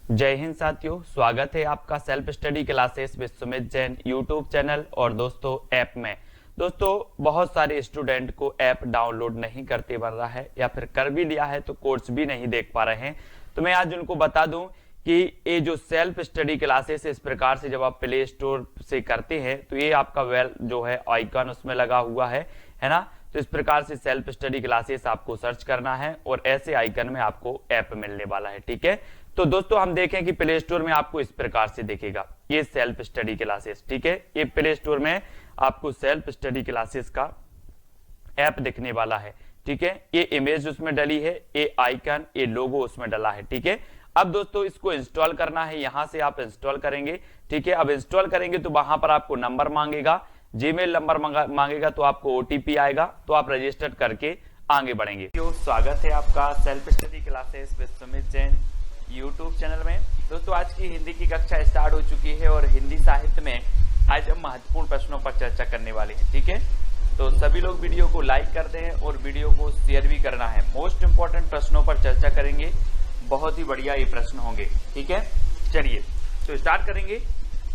जय हिंद साथियों, स्वागत है आपका self study classes Vishwamit Jain YouTube channel और दोस्तों ऐप में। दोस्तों बहुत सारे स्टूडेंट को ऐप डाउनलोड नहीं करते बन रहा है या फिर कर भी लिया है तो कोर्स भी नहीं देख पा रहे हैं। तो मैं आज उनको बता दूं कि ये जो सेल्फ स्टडी क्लासेस इस प्रकार से जब आप प्ले स्टोर से करते हैं तो ये आपका वेल जो है आइकन उसमें लगा हुआ है ना। तो इस प्रकार से सेल्फ स्टडी क्लासेस आपको सर्च करना है और ऐसे आइकन में आपको ऐप मिलने वाला है। ठीक है, तो दोस्तों हम देखें कि प्ले स्टोर में आपको इस प्रकार से दिखेगा ये सेल्फ स्टडी क्लासेस। ठीक है, ये प्ले स्टोर में आपको सेल्फ स्टडी क्लासेस का ऐप दिखने वाला है। ठीक है, ये इमेज उसमें डली है, ये आइकन, ये लोगो उसमें डला है। ठीक है, अब दोस्तों इसको इंस्टॉल करना है, यहां से आप इंस्टॉल करेंगे। ठीक है, अब इंस्टॉल करेंगे तो वहां पर आपको नंबर मांगेगा, जीमेल नंबर मांगेगा, तो आपको ओटीपी आएगा, तो आप रजिस्टर करके आगे बढ़ेंगे। स्वागत है आपका self study classes Vishwamit Jain YouTube channel में। दोस्तों आज की हिंदी की कक्षा स्टार्ट हो चुकी है और हिंदी साहित्य में आज हम महत्वपूर्ण प्रश्नों पर चर्चा करने वाले हैं। ठीक है, तो सभी लोग वीडियो को लाइक कर दें और वीडियो को शेयर भी करना है। मोस्ट इंपोर्टेंट प्रश्नों पर चर्चा करेंगे, बहुत ही बढ़िया ये प्रश्न होंगे। ठीक है, चलिए तो स्टार्ट करेंगे।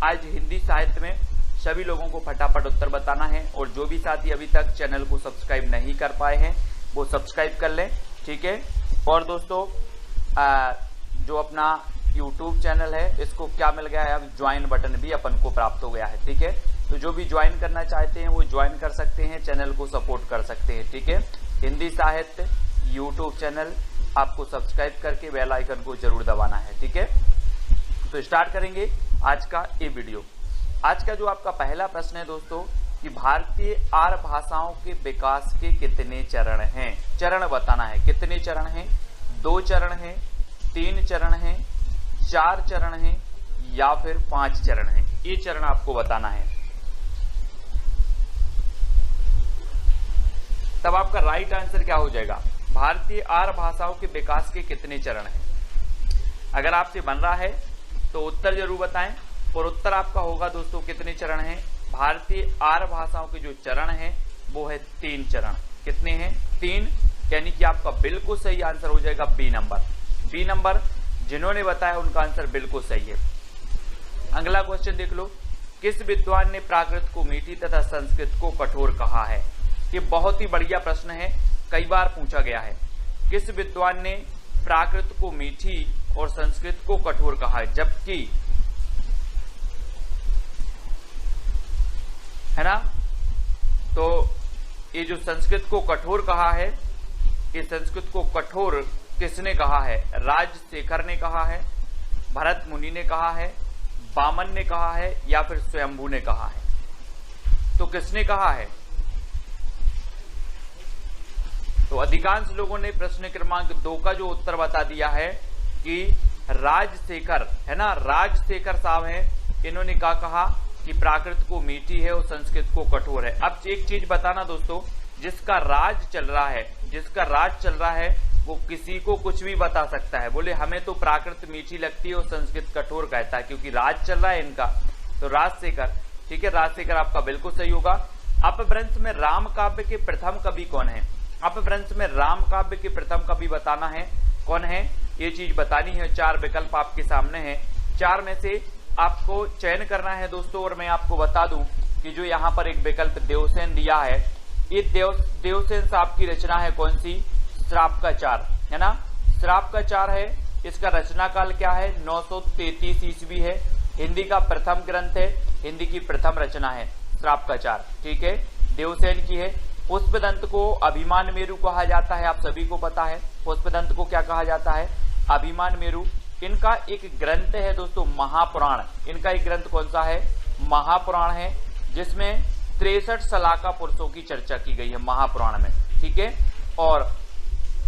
आज हिंदी साहित्य में सभी लोगों को फटाफट उत्तर बताना है और जो भी साथी अभी तक चैनल को सब्सक्राइब नहीं कर पाए हैं वो सब्सक्राइब कर लें। ठीक है, और दोस्तों जो अपना YouTube चैनल है इसको क्या मिल गया है, अब ज्वाइन बटन भी अपन को प्राप्त हो गया है। ठीक है, तो जो भी ज्वाइन करना चाहते हैं वो ज्वाइन कर सकते हैं, चैनल को सपोर्ट कर सकते हैं। ठीक है, हिंदी साहित्य YouTube चैनल आपको सब्सक्राइब करके बेल आइकन को जरूर दबाना है। ठीक है, तो स्टार्ट करेंगे आज का ये वीडियो। आज का जो आपका पहला प्रश्न है दोस्तों कि भारतीय आर्य भाषाओं के विकास के कितने चरण हैं। चरण बताना है, कितने चरण हैं, 2 चरण हैं, 3 चरण हैं, 4 चरण हैं या फिर 5 चरण हैं, ये चरण आपको बताना है। तब आपका राइट आंसर क्या हो जाएगा, भारतीय आर्य भाषाओं के विकास के कितने चरण हैं। अगर आपसे बन रहा है तो उत्तर जरूर बताएं और उत्तर आपका होगा दोस्तों कितने चरण हैं। भारतीय आर्य भाषाओं के जो चरण हैं वो है 3 चरण। कितने हैं, 3, यानी कि आपका बिल्कुल सही आंसर हो जाएगा बी नंबर। बी नंबर जिन्होंने बताया उनका आंसर बिल्कुल सही है। अगला क्वेश्चन देख लो, किस विद्वान ने प्राकृत को मीठी तथा संस्कृत को कठोर कहा है। ये बहुत ही बढ़िया प्रश्न है, कई बार पूछा गया है। किस विद्वान ने प्राकृत को मीठी और संस्कृत को कठोर कहा है, जबकि है ना, तो ये जो संस्कृत को कठोर कहा है, ये संस्कृत को कठोर किसने कहा है, राजशेखर ने कहा है, भरत मुनि ने कहा है, वामन ने कहा है या फिर स्वयंभू ने कहा है। तो किसने कहा है, तो अधिकांश लोगों ने प्रश्न क्रमांक 2 का जो उत्तर बता दिया है कि राजशेखर, है ना, राजशेखर साहब हैं, इन्होंने क्या कहा कि प्राकृत को मीठी है और संस्कृत को कठोर है। अब एक चीज बताना दोस्तों, जिसका राज चल रहा है, जिसका राज चल रहा है वो किसी को कुछ भी बता सकता है। बोले हमें तो प्राकृत मीठी लगती है और संस्कृत कठोर कहता है, क्योंकि राज चल रहा है इनका। तो राजशेखर, ठीक है, राजशेखर आपका बिल्कुल सही होगा। अपभ्रंश में राम काव्य के प्रथम कवि कौन है। अपभ्रंश में राम काव्य के प्रथम कवि बताना है कौन है, ये चीज बतानी है। 4 विकल्प आपके सामने है, 4 में से आपको चयन करना है दोस्तों। और मैं आपको बता दूं कि जो यहाँ पर एक विकल्प देवसेन दिया है, ये देवसेन साहब की रचना है कौन सी, श्राप का 4, है ना, श्राप का 4 है। इसका रचना काल क्या है, 933 ईस्वी है। हिंदी का प्रथम ग्रंथ है, हिंदी की प्रथम रचना है श्राप का 4। ठीक है, देवसेन की है। पुष्पदंत को अभिमान मेरु कहा जाता है, आप सभी को पता है पुष्पदंत को क्या कहा जाता है, अभिमान मेरु। इनका एक ग्रंथ है दोस्तों महापुराण, इनका एक ग्रंथ कौन सा है, महापुराण है, जिसमें 63 सलाका पुरुषों की चर्चा की गई है महापुराण में। ठीक है, और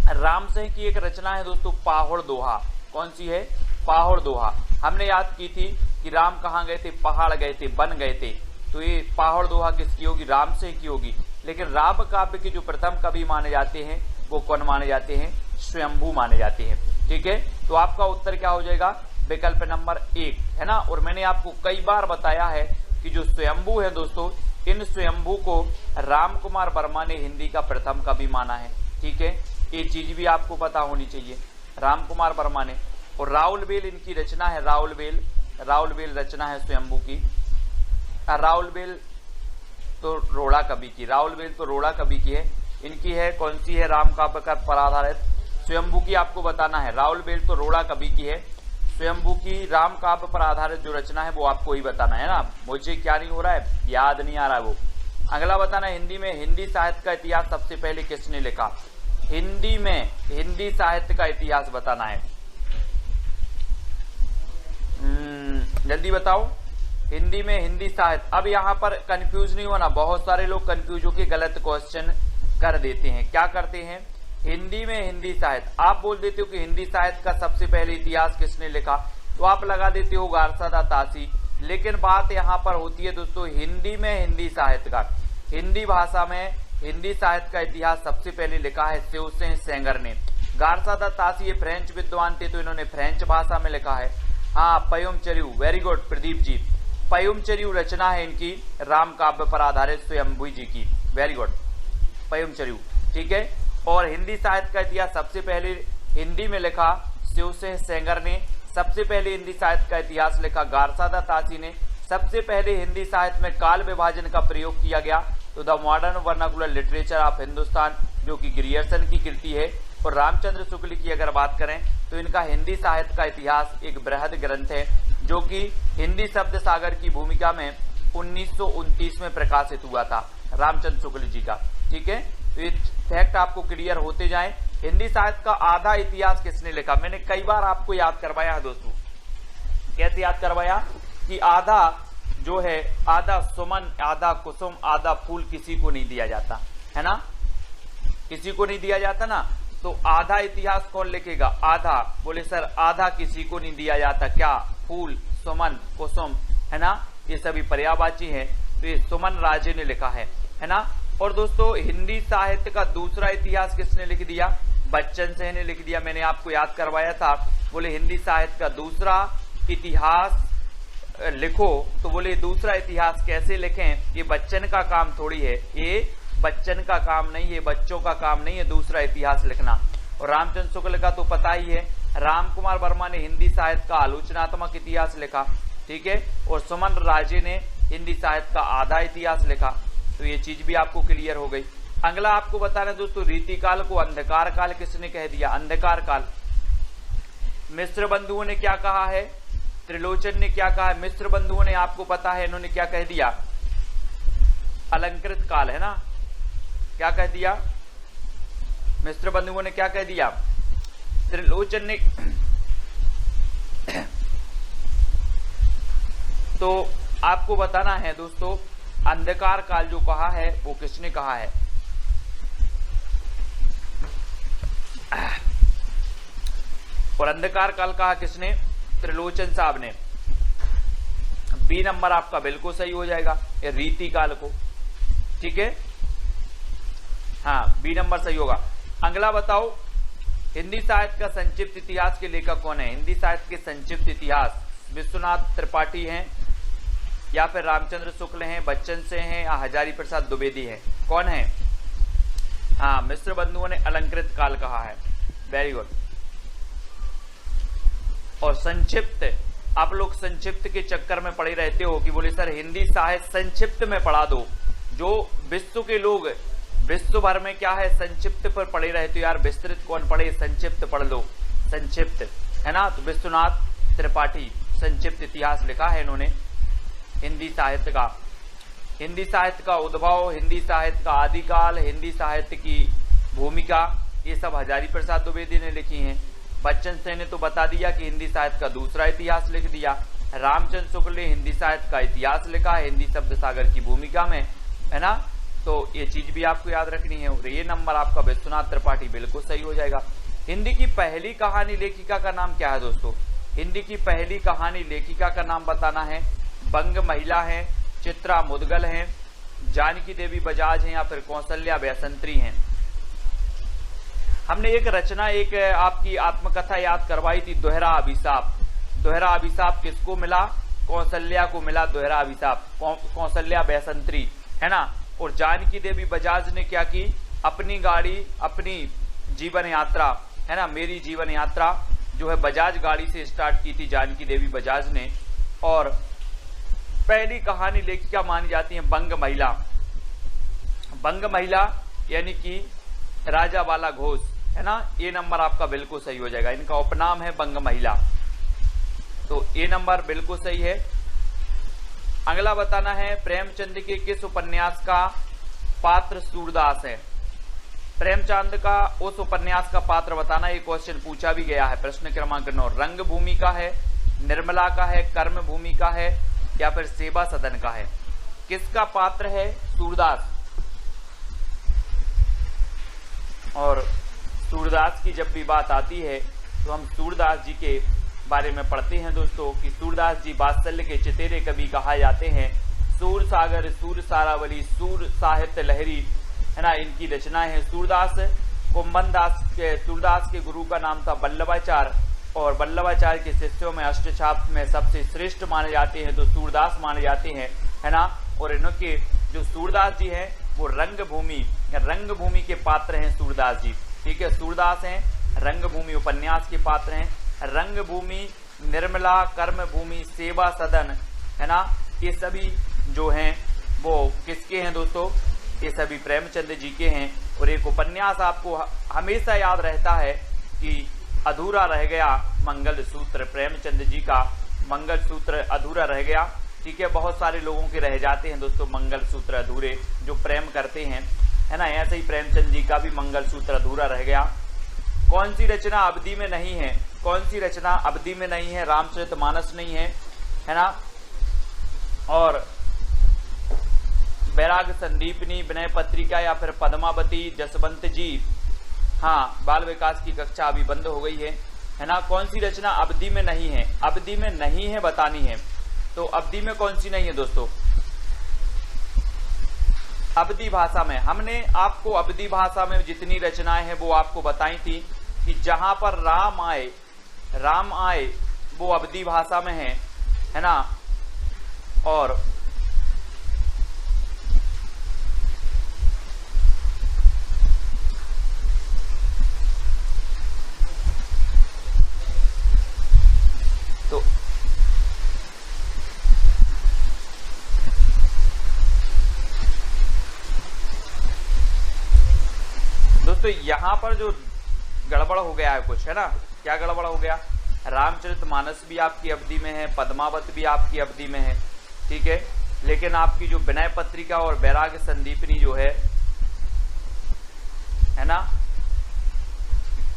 रामसिंह की एक रचना है दोस्तों पाहुड़ दोहा, कौन सी है, पाहुड़ दोहा। हमने याद की थी कि राम कहाँ गए थे, पहाड़ गए थे, बन गए थे, तो ये पाहुड़ दोहा किसकी होगी, रामसिंह की होगी। लेकिन राम काव्य के जो प्रथम कवि माने जाते हैं वो कौन माने जाते हैं, स्वयंभू माने जाते हैं। ठीक है, तो आपका उत्तर क्या हो जाएगा, विकल्प नंबर 1, है ना। और मैंने आपको कई बार बताया है कि जो स्वयंभू है दोस्तों, इन स्वयंभू को राम कुमार वर्मा ने हिंदी का प्रथम कवि माना है। ठीक है, ये चीज भी आपको पता होनी चाहिए, राम कुमार वर्मा ने और राउलवेल इनकी रचना है, राउलवेल रचना है स्वयंभू की। राउलवेल तो रोड़ा कवि की, राउलवेल तो रोड़ा कवि की है, इनकी है कौन सी है, राम काव्य पर आधारित। स्वयंभू की आपको बताना है, राउलवेल तो रोड़ा कवि की है, स्वयंभू की राम काव्य पर आधारित जो रचना है वो आपको ही बताना है ना। मुझे क्या नहीं हो रहा है, याद नहीं आ रहा है वो। अगला बताना है, हिंदी में हिंदी साहित्य का इतिहास सबसे पहले किसने लिखा। हिंदी में हिंदी साहित्य का इतिहास बताना है। जल्दी बताओ, हिंदी में हिंदी साहित्य। अब यहाँ पर कंफ्यूज नहीं होना, बहुत सारे लोग कंफ्यूज होकर गलत क्वेश्चन कर देते हैं। क्या करते हैं, हिंदी में हिंदी साहित्य, आप बोल देते हो कि हिंदी साहित्य का सबसे पहले इतिहास किसने लिखा, तो आप लगा देते हो गारसादा तासी। लेकिन बात यहाँ पर होती है दोस्तों, हिंदी में हिंदी साहित्य का, हिंदी भाषा में हिंदी साहित्य का इतिहास सबसे पहले लिखा है शिवसेन सेंगर ने। गारसादा तासी ये फ्रेंच विद्वान थे, तो इन्होंने फ्रेंच भाषा में लिखा है। हाँ, पयुमचर्यू, वेरी गुड प्रदीप जी, पयुमचर्यू रचना है इनकी राम काव्य पर आधारित स्वयंभू जी की, वेरी गुड पयुमचर्यू, ठीक है। और हिंदी साहित्य का इतिहास सबसे पहले हिंदी में लिखा शिवसेन सेंगर ने, सबसे पहले हिंदी साहित्य का इतिहास लिखा गारसादा तासी ने, सबसे पहले हिंदी साहित्य में काल विभाजन का प्रयोग किया गया तो the modern vernacular literature of Hindustan, जो कि ग्रियर्सन की कृति है। और रामचंद्र शुक्ल की अगर बात करें तो इनका हिंदी साहित्य का इतिहास एक बृहद ग्रंथ है, जो कि हिंदी शब्द सागर की भूमिका में 1929 में प्रकाशित हुआ था, रामचंद्र शुक्ल जी का, ठीक है। तो ये फैक्ट आपको क्लियर होते जाएं। हिंदी साहित्य का आधा इतिहास किसने लिखा, मैंने कई बार आपको याद करवाया है दोस्तों। कैसे याद करवाया कि आधा जो है, आधा सुमन, आधा कुसुम, आधा फूल किसी को नहीं दिया जाता है ना, किसी को नहीं दिया जाता ना। तो आधा इतिहास कौन लिखेगा, आधा, बोले सर आधा किसी को नहीं दिया जाता, क्या, फूल, सुमन, कुसुम, है ना, ये सभी पर्यायवाची हैं, तो ये सुमन राजे ने लिखा है ना। और दोस्तों हिंदी साहित्य का दूसरा इतिहास किसने लिख दिया, बच्चन सिंह ने लिख दिया। मैंने आपको याद करवाया था, बोले हिंदी साहित्य का दूसरा इतिहास लिखो, तो बोले दूसरा इतिहास कैसे लिखें, ये बच्चन का काम थोड़ी है, ये बच्चन का काम नहीं है, बच्चों का काम नहीं है दूसरा इतिहास लिखना। और रामचंद्र शुक्ल का तो पता ही है, राम कुमार वर्मा ने हिंदी साहित्य का आलोचनात्मक इतिहास लिखा, ठीक है। और सुमन राजे ने हिंदी साहित्य का आधा इतिहास लिखा, तो ये चीज भी आपको क्लियर हो गई। अगला आपको बताना दोस्तों, रीतिकाल को अंधकार काल किसने कह दिया, अंधकार काल। मिश्र बंधुओं ने क्या कहा है, त्रिलोचन ने क्या कहा है, मिश्र बंधुओं ने आपको पता है इन्होंने क्या कह दिया, अलंकृत काल, है ना, क्या कह दिया, मिश्र बंधुओं ने क्या कह दिया, त्रिलोचन ने। तो आपको बताना है दोस्तों, अंधकार काल जो कहा है वो किसने कहा है, और अंधकार काल कहा किसने, त्रिलोचन साहब ने। बी नंबर आपका बिल्कुल सही हो जाएगा, ये रीति काल को, ठीक है, हाँ बी नंबर सही होगा। अगला बताओ, हिंदी साहित्य का संक्षिप्त इतिहास के लेखक कौन है, हिंदी साहित्य के संक्षिप्त इतिहास विश्वनाथ त्रिपाठी हैं, या फिर रामचंद्र शुक्ल हैं, बच्चन से हैं, या हजारी प्रसाद द्विवेदी हैं, कौन है, हाँ मिश्र बंधुओं ने अलंकृत काल कहा है, वेरी गुड। और संक्षिप्त, आप लोग संक्षिप्त के चक्कर में पड़े रहते हो कि बोले सर हिंदी साहित्य संक्षिप्त में पढ़ा दो, जो विश्व के लोग विश्व भर में क्या है संक्षिप्त पर पड़े रहते हो, यार विस्तृत कौन पढ़े, संक्षिप्त पढ़ लो, संक्षिप्त, है ना। तो विश्वनाथ त्रिपाठी संक्षिप्त इतिहास लिखा है इन्होंने हिंदी साहित्य का। हिंदी साहित्य का उद्भव, हिंदी साहित्य का आदिकाल, हिंदी साहित्य की भूमिका, ये सब हजारी प्रसाद द्विवेदी ने लिखी हैं। बच्चन सिंह ने तो बता दिया कि हिंदी साहित्य का दूसरा इतिहास लिख दिया। रामचंद्र शुक्ल ने हिंदी साहित्य का इतिहास लिखा है हिंदी शब्द सागर की भूमिका में, है ना। तो ये चीज भी आपको याद रखनी है। और ये नंबर आपका विश्वनाथ त्रिपाठी बिल्कुल सही हो जाएगा। हिंदी की पहली कहानी लेखिका का नाम क्या है दोस्तों, हिंदी की पहली कहानी लेखिका का नाम बताना है। बंग महिला है, चित्रा मुदगल हैं, जानकी देवी बजाज हैं, या फिर कौशल्या वैसंत्री हैं। हमने एक रचना, एक आपकी आत्मकथा याद करवाई थी, दोहरा अभिशाप। दोहरा अभिशाप किसको मिला, कौशल्या को मिला दोहरा अभिशाप, कौशल्या वैसंत्री, है ना। और जानकी देवी बजाज ने क्या की, अपनी गाड़ी, अपनी जीवन यात्रा, है ना, मेरी जीवन यात्रा, जो है बजाज गाड़ी से स्टार्ट की थी जानकी देवी बजाज ने। और पहली कहानी लेखिका मानी जाती है बंग महिला। बंग महिला यानी कि राजा बाला घोष, है ना। ये नंबर आपका बिल्कुल सही हो जाएगा। इनका उपनाम है बंग महिला, तो ये नंबर बिल्कुल सही है। अगला बताना है प्रेमचंद के किस उपन्यास का पात्र सूरदास है। प्रेमचंद का उस उपन्यास का पात्र बताना, ये क्वेश्चन पूछा भी गया है। प्रश्न क्रमांक 9 रंगभूमि का है, निर्मला का है, कर्मभूमि का है या फिर सेवा सदन का है। किसका पात्र है सूरदास। और सूरदास की जब भी बात आती है तो हम सूरदास जी के बारे में पढ़ते हैं दोस्तों कि सूरदास जी वात्सल्य के चतेरे कवि कहा जाते हैं। सूर सागर, सूर सारावली, सूर साहित्य लहरी, है ना, इनकी रचनाएं हैं। सूरदास के गुरु का नाम था वल्लभाचार्य और वल्लभाचार्य के शिष्यों में अष्टछाप में सबसे श्रेष्ठ माने जाते हैं तो सूरदास माने जाते हैं, है ना। और इनके जो सूरदास जी हैं वो रंगभूमि के पात्र हैं सूरदास जी, ठीक है। सूरदास हैं रंगभूमि उपन्यास के पात्र हैं। रंगभूमि, निर्मला, कर्मभूमि, सेवा सदन, है ना, ये सभी जो हैं वो किसके हैं दोस्तों, ये सभी प्रेमचंद जी के हैं। और एक उपन्यास आपको हमेशा याद रहता है कि अधूरा रह गया मंगलसूत्र, प्रेमचंद जी का मंगलसूत्र अधूरा रह गया, ठीक है। बहुत सारे लोगों के रह जाते हैं दोस्तों मंगलसूत्र अधूरे, जो प्रेम करते हैं, है ना। ऐसे ही प्रेमचंद जी का भी मंगलसूत्र अधूरा रह गया। कौन सी रचना अवधि में नहीं है, कौन सी रचना अवधि में नहीं है। रामचरितमानस नहीं है ना। और बैराग संदीपनी, विनय पत्रिका या फिर पद्मावती, जसवंत जी, हाँ, बाल विकास की कक्षा अभी बंद हो गई है ना। कौन सी रचना अवधि में नहीं है, अवधि में नहीं है बतानी है। तो अवधि में कौन सी नहीं है दोस्तों, अवधि भाषा में। हमने आपको अवधि भाषा में जितनी रचनाएं हैं वो आपको बताई थी कि जहां पर राम आए वो अवधि भाषा में है ना। और तो दोस्तों यहां पर जो गड़बड़ हो गया है कुछ, है ना। क्या गड़बड़ हो गया, रामचरितमानस भी आपकी अवधि में है, पद्मावत भी आपकी अवधि में है, ठीक है। लेकिन आपकी जो विनय पत्रिका और बैराग संदीपनी जो है ना,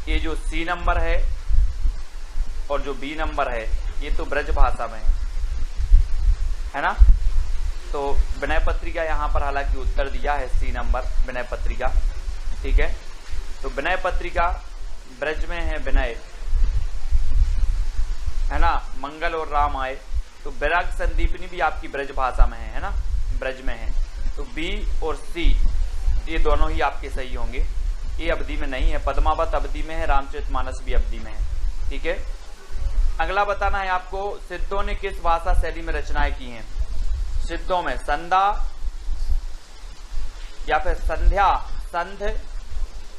ये जो सी नंबर है और जो बी नंबर है ये तो ब्रज भाषा में है ना। तो विनय पत्रिका यहाँ पर हालांकि उत्तर दिया है सी नंबर विनय पत्रिका, ठीक है। तो विनय पत्रिका ब्रज में है, विनय, है ना। मंगल और राम आए, तो बैराग संदीपनी भी आपकी ब्रज भाषा में है ना, ब्रज में है। तो बी और सी ये दोनों ही आपके सही होंगे। ये अवधि में नहीं है, पद्मावत अवधि में है, रामचरितमानस भी अवधि में है, ठीक है। अगला बताना है आपको सिद्धों ने किस भाषा शैली में रचनाएं की हैं। सिद्धों में संधा या फिर संध्या, संध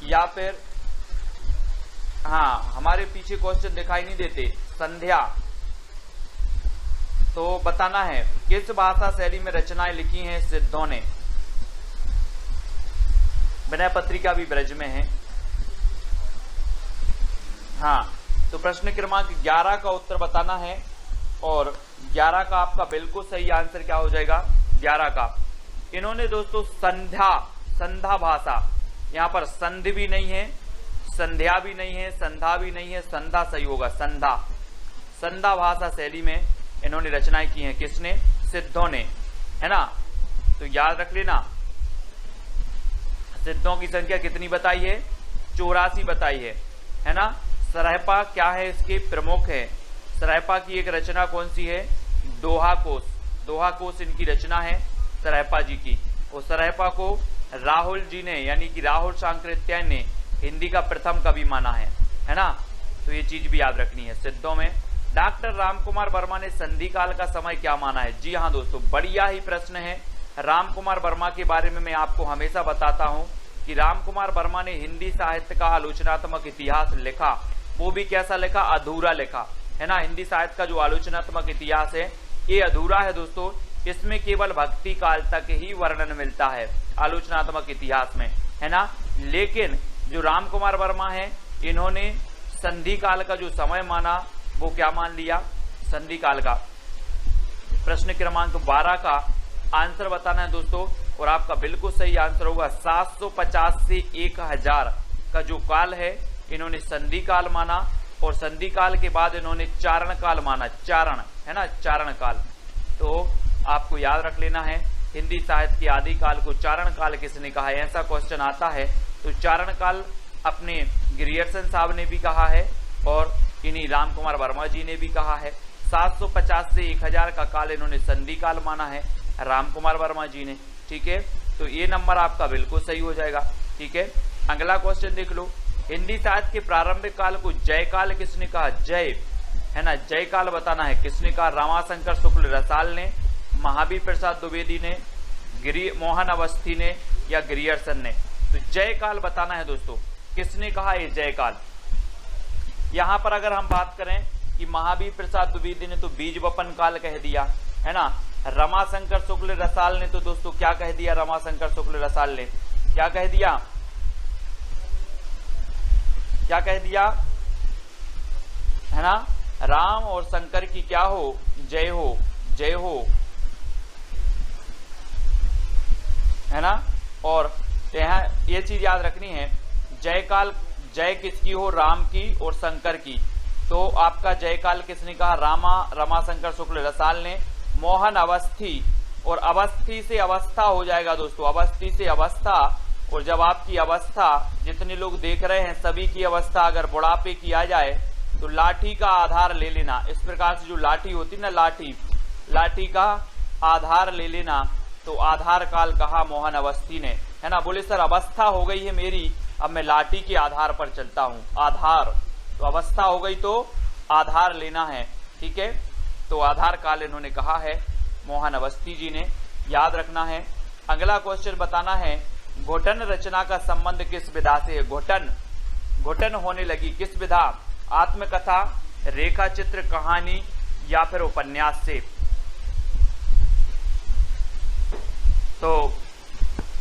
या फिर, हाँ हमारे पीछे क्वेश्चन दिखाई नहीं देते, संध्या। तो बताना है किस भाषा शैली में रचनाएं लिखी हैं सिद्धों ने। विनय पत्रिका भी ब्रज में है, हाँ। तो प्रश्न क्रमांक 11 का उत्तर बताना है और 11 का आपका बिल्कुल सही आंसर क्या हो जाएगा, 11 का। इन्होंने दोस्तों संधा भाषा, यहाँ पर संध भी नहीं है, संध्या भी नहीं है, संधा भी नहीं है, संधा सही होगा, संधा भाषा शैली में इन्होंने रचनाएं की हैं। किसने, सिद्धों ने, है ना। तो याद रख लेना सिद्धों की संख्या कितनी बताई है, 84 बताई है ना। सरहपा क्या है, इसके प्रमुख है। सरहपा की एक रचना कौन सी है, दोहा कोश इनकी रचना है सरहपा जी की। और सरहपा को राहुल जी ने, यानी कि राहुल सांकृत्यायन ने हिंदी का प्रथम कवि माना है ना। तो ये चीज भी याद रखनी है। सिद्धों में डॉक्टर रामकुमार वर्मा ने संधि काल का समय क्या माना है। जी हाँ दोस्तों, बढ़िया ही प्रश्न है। रामकुमार वर्मा के बारे में मैं आपको हमेशा बताता हूँ कि रामकुमार वर्मा ने हिंदी साहित्य का आलोचनात्मक इतिहास लिखा। वो भी कैसा लिखा, अधूरा लिखा है ना। हिंदी साहित्य का जो आलोचनात्मक इतिहास है ये अधूरा है दोस्तों, इसमें केवल भक्ति काल तक ही वर्णन मिलता है आलोचनात्मक इतिहास में, है ना। लेकिन जो राम कुमार वर्मा है इन्होंने संधि काल का जो समय माना वो क्या मान लिया, संधि काल का। प्रश्न क्रमांक 12 का आंसर बताना है दोस्तों, और आपका बिल्कुल सही आंसर होगा 750 से 1000 का जो काल है इन्होंने संधि काल माना, और संधि काल के बाद इन्होंने चारण काल माना, चारण है ना, चारण काल। तो आपको याद रख लेना है हिंदी साहित्य के आदि काल को चारण काल किसने कहा है, ऐसा क्वेश्चन आता है तो चारण काल अपने ग्रियर्सन साहब ने भी कहा है और इन्हीं राम कुमार वर्मा जी ने भी कहा है। 750 से 1000 का काल इन्होंने संधि काल माना है राम कुमार वर्मा जी ने, ठीक है। तो ये नंबर आपका बिल्कुल सही हो जाएगा, ठीक है। अगला क्वेश्चन देख लो, हिंदी साहित्य के प्रारंभिक काल को जय काल किसने कहा, जय है ना, जय काल बताना है किसने कहा, रमाशंकर शुक्ल रसाल ने, महावीर प्रसाद द्विवेदी ने, मोहन अवस्थी ने या ग्रियर्सन ने। तो जय काल बताना है दोस्तों, किसने कहा ये जय काल। यहां पर अगर हम बात करें कि महावीर प्रसाद द्विवेदी ने तो बीज वपन काल कह दिया है ना, रमाशंकर शुक्ल रसाल ने तो दोस्तों क्या कह दिया, रमाशंकर शुक्ल रसाल ने क्या कह दिया, क्या कह दिया है ना, राम और शंकर की क्या हो, जय हो, जय हो, है ना। और यहाँ ये चीज याद रखनी है, जय काल, जय किसकी हो, राम की और शंकर की। तो आपका जय काल किसने कहा, रमाशंकर शुक्ल रसाल ने। मोहन अवस्थी, और अवस्थी से अवस्था हो जाएगा दोस्तों, अवस्थी से अवस्था। और जब आपकी अवस्था, जितने लोग देख रहे हैं सभी की अवस्था अगर बुढ़ापे की आ जाए तो लाठी का आधार ले लेना। इस प्रकार से जो लाठी होती ना, लाठी, लाठी का आधार ले लेना। तो आधार काल कहा मोहन अवस्थी ने, है ना। बोले सर अवस्था हो गई है मेरी, अब मैं लाठी के आधार पर चलता हूं, आधार, तो अवस्था हो गई तो आधार लेना है, ठीक है। तो आधार काल इन्होंने कहा है मोहन अवस्थी जी ने, याद रखना है। अगला क्वेश्चन बताना है, घोटन रचना का संबंध किस विधा से है, घोटन, घोटन होने लगी किस विधा, आत्मकथा, रेखा चित्र, कहानी या फिर उपन्यास से। तो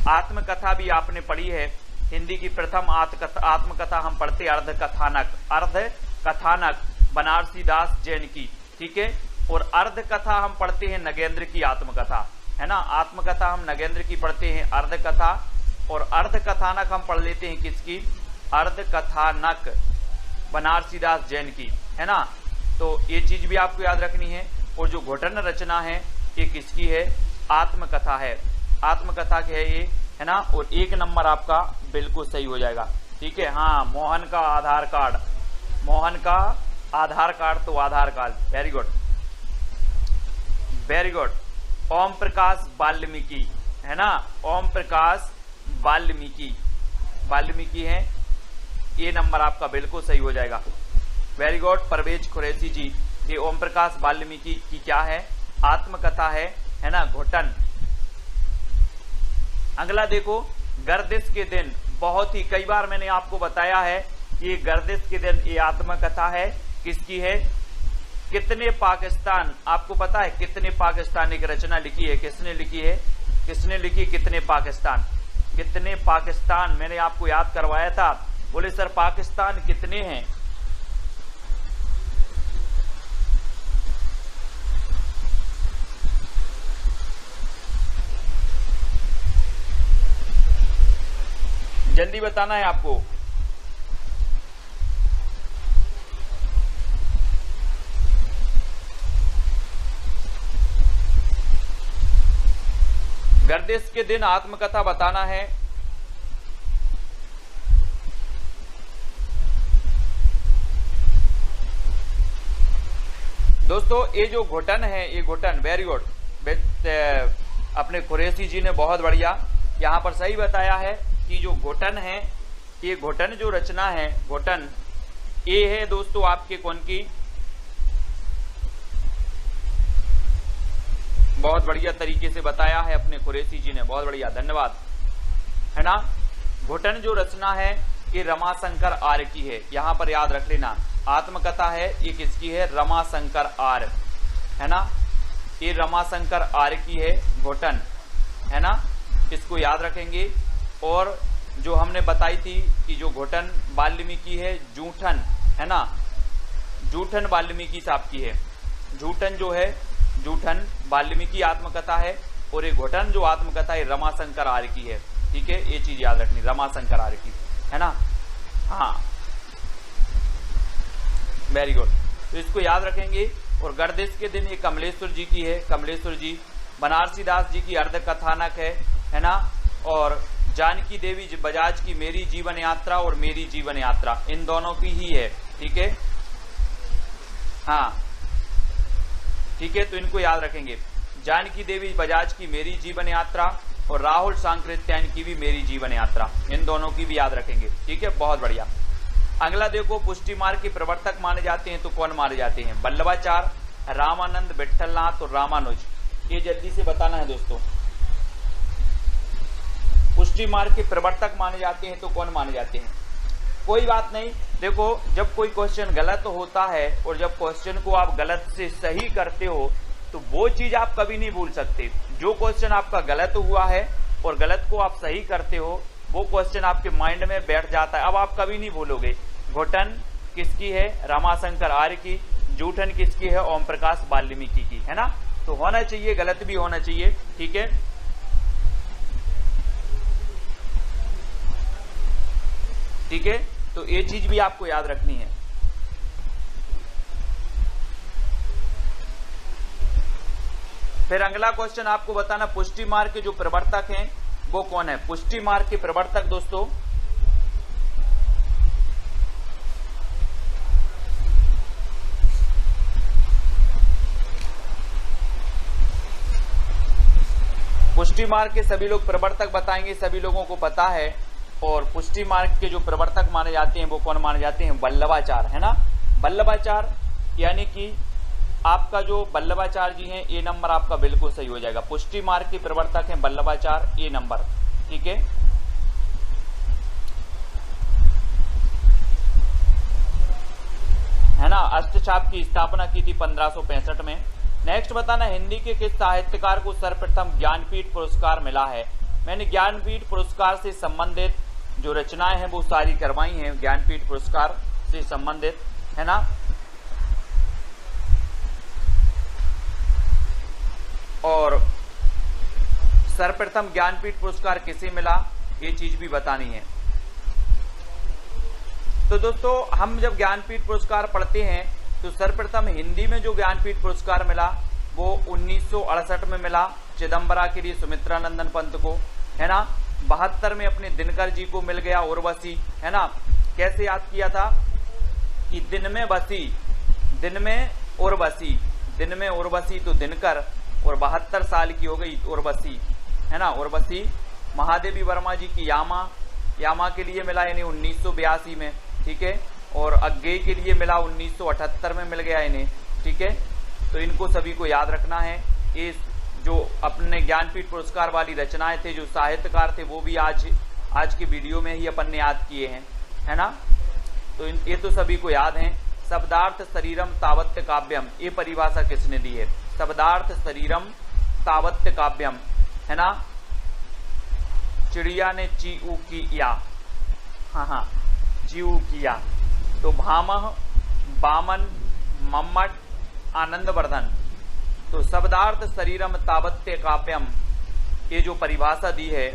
आत्मकथा भी आपने पढ़ी है, हिंदी की प्रथम आत्मकथा हम पढ़ते अर्धकथानक, अर्धकथानक बनारसी दास जैन की, ठीक है। और अर्धकथा हम पढ़ते हैं नगेंद्र की आत्मकथा, है ना। आत्मकथा हम नगेंद्र की पढ़ते हैं, अर्धकथा, और अर्धकथानक हम पढ़ लेते हैं किसकी, अर्धकथानक बनारसी दास जैन की, है ना। तो ये चीज भी आपको याद रखनी है। और जो घोटन रचना है ये किसकी है, आत्मकथा है, आत्मकथा की है ये, है ना। और 1 नंबर आपका बिल्कुल सही हो जाएगा, ठीक है। हाँ, मोहन का आधार कार्ड, मोहन का आधार कार्ड तो Aadhaar card, very good, very good. Om Prakash Valmiki, है ना, ओम प्रकाश वाल्मीकि, वाल्मीकि है, ये नंबर आपका बिल्कुल सही हो जाएगा, वेरी गुड। परवेज कुरैशी जी, ये ओम प्रकाश वाल्मीकि की क्या है, आत्मकथा है ना, घोटन। अगला देखो, गर्दिश के दिन, बहुत ही कई बार मैंने आपको बताया है ये गर्दिश के दिन ये आत्मकथा है, किसकी है, कितने पाकिस्तान, आपको पता है कितने पाकिस्तान एक रचना लिखी है, किसने लिखी है, किसने लिखी, कितने पाकिस्तान, कितने पाकिस्तान, मैंने आपको याद करवाया था। बोले सर पाकिस्तान कितने हैं, जल्दी बताना है आपको। गर्दिश के दिन आत्मकथा बताना है। दोस्तों ये जो घोटन है, ये घोटन, वेरी गुड, अपने कुरैशी जी ने बहुत बढ़िया यहां पर सही बताया है कि जो घोटन है, ये घोटन जो रचना है, घोटन ये है दोस्तों आपके कौन की, बहुत बढ़िया तरीके से बताया है अपने कुरैशी जी ने, बहुत बढ़िया, धन्यवाद, है ना। घोटन जो रचना है ये रमाशंकर आर्य की है, यहां पर याद रख लेना, आत्मकथा है ये किसकी है, रमाशंकर आर्य, है ना, ये रमाशंकर आर्य की है, घोटन, है ना, इसको याद रखेंगे। और जो हमने बताई थी कि जो घोटन वाल्मीकि है, जूठन, है ना, जूठन वाल्मीकि साहब की है, जूठन जो है, जूठन वाल्मीकि आत्मकथा है, और ये घोटन जो आत्मकथा है रमाशंकर आर्य की है, ठीक है, ये चीज याद रखनी, रमाशंकर आर्य की, है ना, हाँ, वेरी गुड, तो इसको याद रखेंगे। और गर्दिश के दिन ये कमलेश्वर जी की है, कमलेश्वर जी, बनारसी दास जी की अर्ध कथानक है ना, और जानकी देवी बजाज की मेरी जीवन यात्रा और मेरी जीवन यात्रा, इन दोनों की ही है, ठीक है, हाँ, ठीक है, तो इनको याद रखेंगे। जानकी देवी बजाज की मेरी जीवन यात्रा और राहुल सांकृत्यायन की भी मेरी जीवन यात्रा, इन दोनों की भी याद रखेंगे, ठीक है, बहुत बढ़िया। अगला देखो, पुष्टि मार्ग के प्रवर्तक माने जाते हैं तो कौन माने जाते हैं, वल्लभाचार्य, रामानंद, विट्ठलनाथ और रामानुज, ये जल्दी से बताना है दोस्तों। पुष्टि मार्ग के प्रवर्तक माने जाते हैं तो कौन माने जाते हैं, कोई बात नहीं, देखो जब कोई क्वेश्चन गलत होता है और जब क्वेश्चन को आप गलत से सही करते हो तो वो चीज आप कभी नहीं भूल सकते। जो क्वेश्चन आपका गलत हुआ है और गलत को आप सही करते हो वो क्वेश्चन आपके माइंड में बैठ जाता है, अब आप कभी नहीं भूलोगे। घोटन किसकी है, रमाशंकर आर्य की, जूठन किसकी है, ओम प्रकाश वाल्मीकि की, है ना, तो होना चाहिए, गलत भी होना चाहिए, ठीक है, ठीक है, तो ये चीज भी आपको याद रखनी है। फिर अगला क्वेश्चन आपको बताना, पुष्टि मार्ग के जो प्रवर्तक हैं वो कौन है, पुष्टि मार्ग के प्रवर्तक दोस्तों, पुष्टि मार्ग के सभी लोग प्रवर्तक बताएंगे, सभी लोगों को पता है। और पुष्टि मार्ग के जो प्रवर्तक माने जाते हैं वो कौन माने जाते हैं, वल्लभाचार्य, है ना, वल्लभाचार्य, यानी कि आपका जो वल्लभाचार्य जी हैं ये नंबर आपका बिल्कुल सही हो जाएगा। पुष्टि मार्ग के प्रवर्तक हैं वल्लभाचार्य, ये नंबर, ठीक है, है ना, अष्टछाप की स्थापना की थी 1565 में। नेक्स्ट बताना, हिंदी के किस साहित्यकार को सर्वप्रथम ज्ञानपीठ पुरस्कार मिला है। मैंने ज्ञानपीठ पुरस्कार से संबंधित जो रचनाएं हैं वो सारी करवाई हैं, ज्ञानपीठ पुरस्कार से संबंधित, है ना, और सर्वप्रथम ज्ञानपीठ पुरस्कार किसे मिला ये चीज भी बतानी है। तो दोस्तों हम जब ज्ञानपीठ पुरस्कार पढ़ते हैं तो सर्वप्रथम हिंदी में जो ज्ञानपीठ पुरस्कार मिला वो 1968 में मिला चिदम्बरा के लिए सुमित्रानंदन पंत को, है ना, 72 में अपने दिनकर जी को मिल गया, उर्वशी, है ना, कैसे याद किया था कि दिन में बसी, दिन में उर्वशी, दिन में उर्वशी तो दिनकर, और 72 साल की हो गई उर्वशी, है ना, उर्वशी। महादेवी वर्मा जी की यामा, यामा के लिए मिला यानी 1982 में, ठीक है, और अज्ञेय के लिए मिला 1978 में मिल गया इन्हें, ठीक है, तो इनको सभी को याद रखना है। ये जो अपने ज्ञानपीठ पुरस्कार वाली रचनाएं थे, जो साहित्यकार थे वो भी आज के वीडियो में ही अपन ने याद किए हैं, है ना, तो ये तो सभी को याद हैं। शब्दार्थ शरीरम तावत्य काव्यम, ये परिभाषा किसने दी है, शब्दार्थ शरीरम तावत्य काव्यम, है ना, चिड़िया ने चीऊ किया, हाँ चीऊ किया, तो भामह, बामन, मम्मट, आनंदवर्धन, तो शब्दार्थ शरीरम तावत्य काव्यम ये जो परिभाषा दी है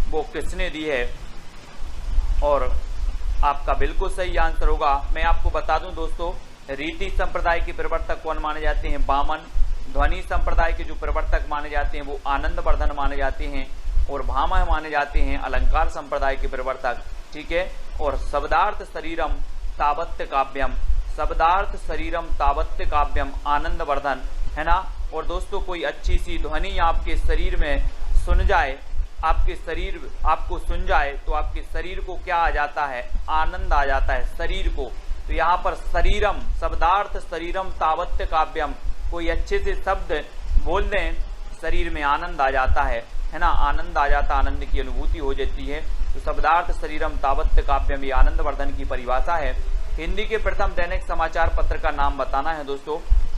वो किसने दी है, और आपका बिल्कुल सही आंसर होगा। मैं आपको बता दूं दोस्तों, रीति संप्रदाय के प्रवर्तक कौन माने जाते हैं, बामन। ध्वनि संप्रदाय के जो प्रवर्तक माने जाते हैं वो आनंदवर्धन माने जाते हैं, और भामह माने जाते हैं अलंकार संप्रदाय के प्रवर्तक, ठीक है। और शब्दार्थ शरीरम तावत्य काव्यम, शब्दार्थ शरीरम तावत्य काव्यम आनंदवर्धन, है ना। और दोस्तों कोई अच्छी सी ध्वनि आपके शरीर में सुन जाए, आपके शरीर आपको सुन जाए तो आपके शरीर को क्या आ जाता है, आनंद आ जाता है शरीर को। तो यहाँ पर शरीरम, शब्दार्थ शरीरम तावत्य काव्यम, कोई अच्छे से शब्द बोल दें शरीर में आनंद आ जाता है ना, आनंद आ जाता, आनंद की अनुभूति हो जाती है। तो शब्दार्थ शरीरम तावत्य काव्यम ये आनंदवर्धन की परिभाषा है। हिंदी के प्रथम दैनिक समाचार पत्र का नाम बताना है दोस्तों।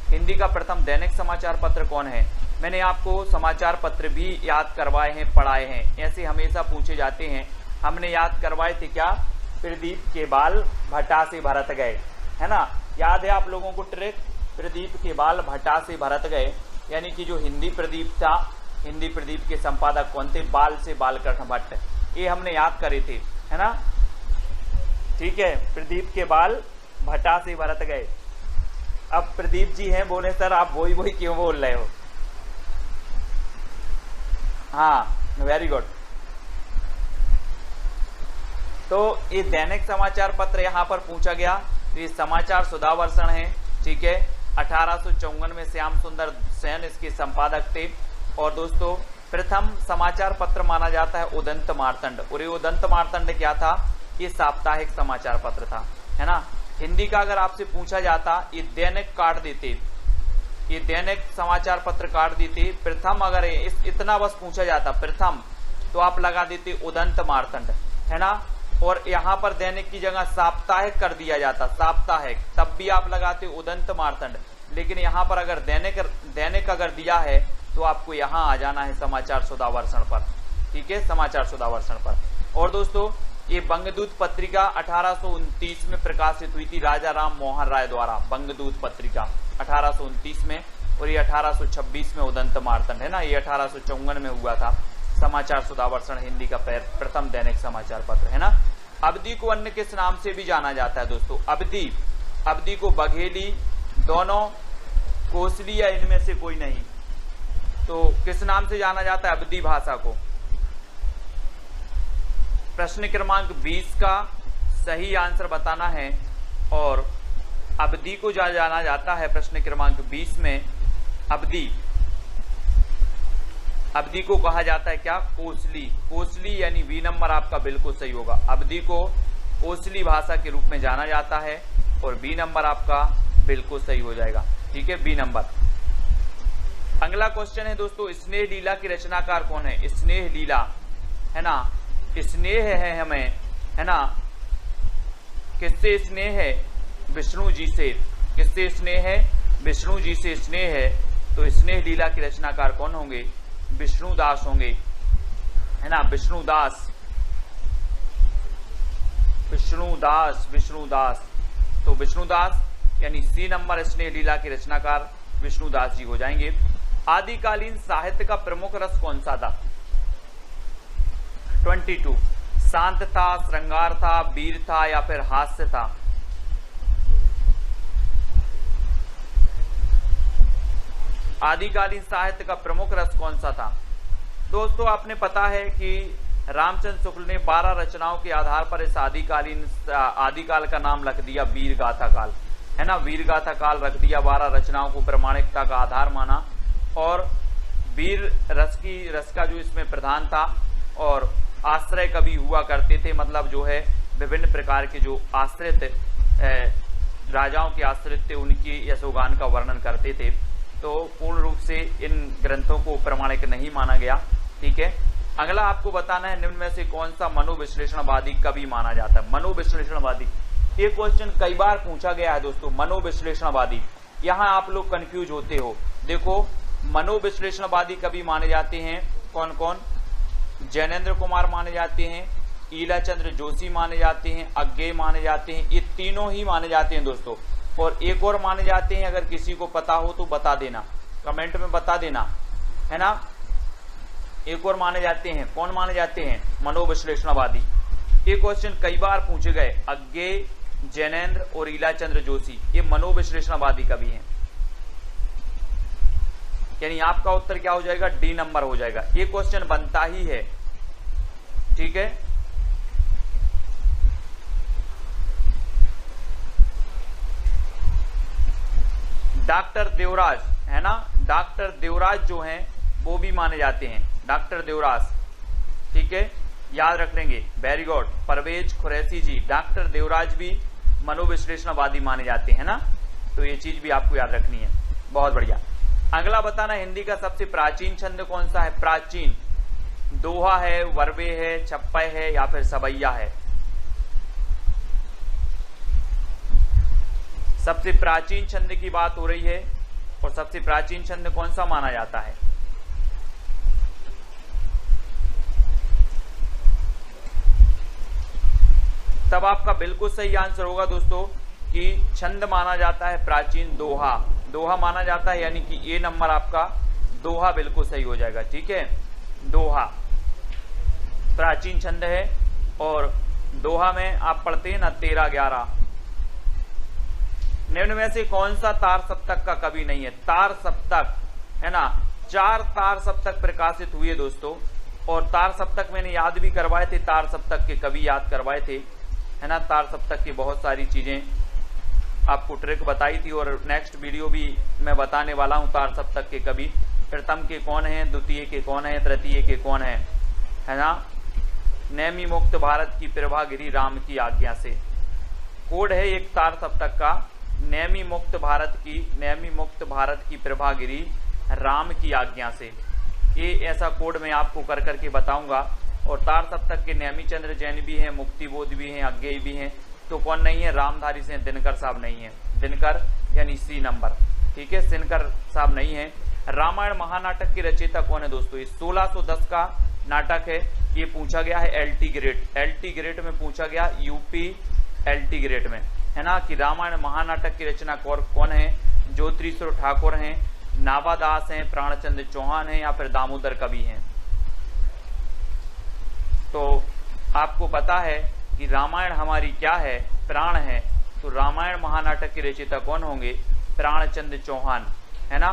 हिंदी का प्रथम दैनिक समाचार पत्र कौन है? मैंने आपको समाचार पत्र भी याद करवाए हैं, पढ़ाए हैं, ऐसे हमेशा पूछे जाते हैं। हमने याद करवाए थे क्या? प्रदीप के बाल भटा से भरत गए, है ना? याद है आप लोगों को ट्रिक? प्रदीप के बाल भटा से भरत गए, यानी कि जो हिंदी प्रदीप था, हिंदी प्रदीप के संपादक कौन थे? बाल से बालकृष्ण भट्ट। ये हमने याद करे थे, है ना? ठीक है, प्रदीप के बाल भटा से भरत गए। अब प्रदीप जी हैं, बोले सर आप वही वही क्यों बोल रहे हो? हाँ, वेरी गुड। तो ये दैनिक समाचार पत्र यहाँ पर पूछा गया, ये समाचार सुधावर्षण है, ठीक है। 1854 में श्याम सुंदर सेन इसके संपादक थे। और दोस्तों प्रथम समाचार पत्र माना जाता है उदंत मार्तंड। और ये उदंत मार्तंड क्या था? ये साप्ताहिक समाचार पत्र था, है ना? हिंदी का अगर आपसे पूछा जाता, ये दैनिक काट देते, ये दैनिक समाचार पत्र काट देते। प्रथम अगर इतना बस पूछा जाता प्रथम, तो आप लगा देते उदंत मार्तंड, है ना? और यहाँ पर दैनिक की जगह साप्ताहिक कर दिया जाता, साप्ताहिक, तब भी आप लगाते उदंत मार्तंड। लेकिन यहाँ पर अगर दैनिक अगर दिया है तो आपको यहाँ आ जाना है समाचार सुधावर्षण पर, ठीक है, समाचार सुधावर्षण पर। और दोस्तों ये बंगदूत पत्रिका 1829 में प्रकाशित हुई थी राजा राम मोहन राय द्वारा, बंगदूत पत्रिका 1829 में। और ये 1826 में उदंत मार्तंड, है ना, ये 1854 में हुआ था समाचार सुधावर्षण, हिंदी का प्रथम दैनिक समाचार पत्र, है ना। अवधि को अन्य किस नाम से भी जाना जाता है दोस्तों? अवधि को बघेली, दोनों, कोसली या इनमें से कोई नहीं, तो किस नाम से जाना जाता है अवधि भाषा को? प्रश्न क्रमांक 20 का सही आंसर बताना है। और अवधि को जाना जाता है प्रश्न क्रमांक 20 में, अवधि को कहा जाता है क्या? कोसली। कोसली यानी बी नंबर आपका बिल्कुल सही होगा। अवधि को कोसली भाषा के रूप में जाना जाता है और बी नंबर आपका बिल्कुल सही हो जाएगा, ठीक है, बी नंबर। अगला क्वेश्चन है दोस्तों, स्नेह लीला की रचनाकार कौन है? स्नेह लीला, है ना, स्नेह है हमें, है ना, किससे स्नेह है? विष्णु जी से। किससे स्नेह है? विष्णु जी से स्नेह है। तो स्नेह लीला के रचनाकार कौन होंगे? विष्णुदास होंगे, है ना, विष्णुदास, विष्णुदास, विष्णुदास। तो विष्णुदास यानी सी नंबर स्नेह लीला के रचनाकार विष्णुदास जी हो जाएंगे। आदिकालीन साहित्य का प्रमुख रस कौन सा था? 22। शांत था, श्रृंगार था, वीर था या फिर हास्य था? आदिकालीन साहित्य का प्रमुख रस कौन सा था? दोस्तों आपने पता है कि रामचंद्र शुक्ल ने 12 रचनाओं के आधार पर इस आदिकाल का नाम रख दिया वीर गाथा काल, है ना, वीर गाथा काल रख दिया। 12 रचनाओं को प्रामाणिकता का आधार माना और वीर रस का जो इसमें प्रधान था। और आश्रय कवि हुआ करते थे, मतलब जो है विभिन्न प्रकार के जो आश्रित राजाओं के आश्रित थे उनकी यशोगान का वर्णन करते थे। तो पूर्ण रूप से इन ग्रंथों को प्रामाणिक नहीं माना गया, ठीक है। अगला आपको बताना है निम्न में से कौन सा मनोविश्लेषणवादी कवि माना जाता है? मनोविश्लेषणवादी, ये क्वेश्चन कई बार पूछा गया है दोस्तों। मनोविश्लेषणवादी, यहाँ आप लोग कंफ्यूज होते हो। देखो मनोविश्लेषणवादी कवि माने जाते हैं कौन कौन? जैनेन्द्र कुमार माने जाते हैं, ईलाचंद्र जोशी माने जाते हैं, अज्ञेय माने जाते हैं, ये तीनों ही माने जाते हैं दोस्तों। और एक और माने जाते हैं, अगर किसी को पता हो तो बता देना, कमेंट में बता देना, है ना। एक और माने जाते हैं, कौन माने जाते हैं? मनोविश्लेषणवादी। ये क्वेश्चन कई बार पूछे गए। अज्ञेय, जैनेन्द्र और ईलाचंद्र जोशी, ये मनोविश्लेषणवादी कवि हैं। यानी आपका उत्तर क्या हो जाएगा? डी नंबर हो जाएगा। ये क्वेश्चन बनता ही है, ठीक है। डॉक्टर देवराज, है ना, डॉक्टर देवराज जो हैं वो भी माने जाते हैं, डॉक्टर देवराज, ठीक है, याद रख लेंगे, वेरी गुड। परवेज खुरैशी जी, डॉक्टर देवराज भी मनोविश्लेषणवादी माने जाते हैं ना, तो ये चीज भी आपको याद रखनी है, बहुत बढ़िया। अगला बताना, हिंदी का सबसे प्राचीन छंद कौन सा है? प्राचीन, दोहा है, वर्बे है, छप्पय है या फिर सबैया है? सबसे प्राचीन छंद की बात हो रही है, और सबसे प्राचीन छंद कौन सा माना जाता है? तब आपका बिल्कुल सही आंसर होगा दोस्तों कि छंद माना जाता है प्राचीन दोहा। दोहा माना जाता है, यानी कि ये नंबर आपका दोहा बिल्कुल सही हो जाएगा। ठीक है, दोहा प्राचीन छंद है, और दोहा में आप पढ़ते हैं ना 13-11। निम्न में से कौन सा तार सप्तक का कवि नहीं है? तार सप्तक है ना, 4 तार सप्तक प्रकाशित हुए दोस्तों, और तार सप्तक मैंने याद भी करवाए थे, तार सप्तक के कवि याद करवाए थे, है ना। तार सप्तक की बहुत सारी चीजें आपको ट्रिक बताई थी, और नेक्स्ट वीडियो भी मैं बताने वाला हूं तार सप्तक के कवि। प्रथम के कौन है, द्वितीय के कौन है, तृतीय के कौन है ना। नेमी मुक्त भारत की प्रभा गिरी राम की आज्ञा से, कोड है एक तार सप्तक का, नेमी मुक्त भारत की प्रभा गिरी राम की आज्ञा से। ये ऐसा कोड मैं आपको कर करके बताऊंगा। और तार सप्तक के नेमीचंद्र जैन भी हैं, मुक्तिबोध भी हैं, अज्ञेय भी हैं। तो कौन नहीं है? रामधारी से दिनकर साहब नहीं है। दिनकर यानी सी नंबर, ठीक है, दिनकर साहब नहीं है। रामायण महानाटक के रचयिता कौन है दोस्तों? ये 1610 का नाटक है। ये पूछा गया है LT ग्रेड में पूछा गया, यूपी LT ग्रेड में, है ना, कि रामायण महानाटक की रचना कौन है? ज्योतिश्वर ठाकुर हैं, नावादास हैं, प्राणचंद्र चौहान हैं, या फिर दामोदर कवि हैं। तो आपको पता है कि रामायण हमारी क्या है? प्राण है। तो रामायण महानाटक के रचयिता कौन होंगे? प्राणचंद्र चौहान, है ना।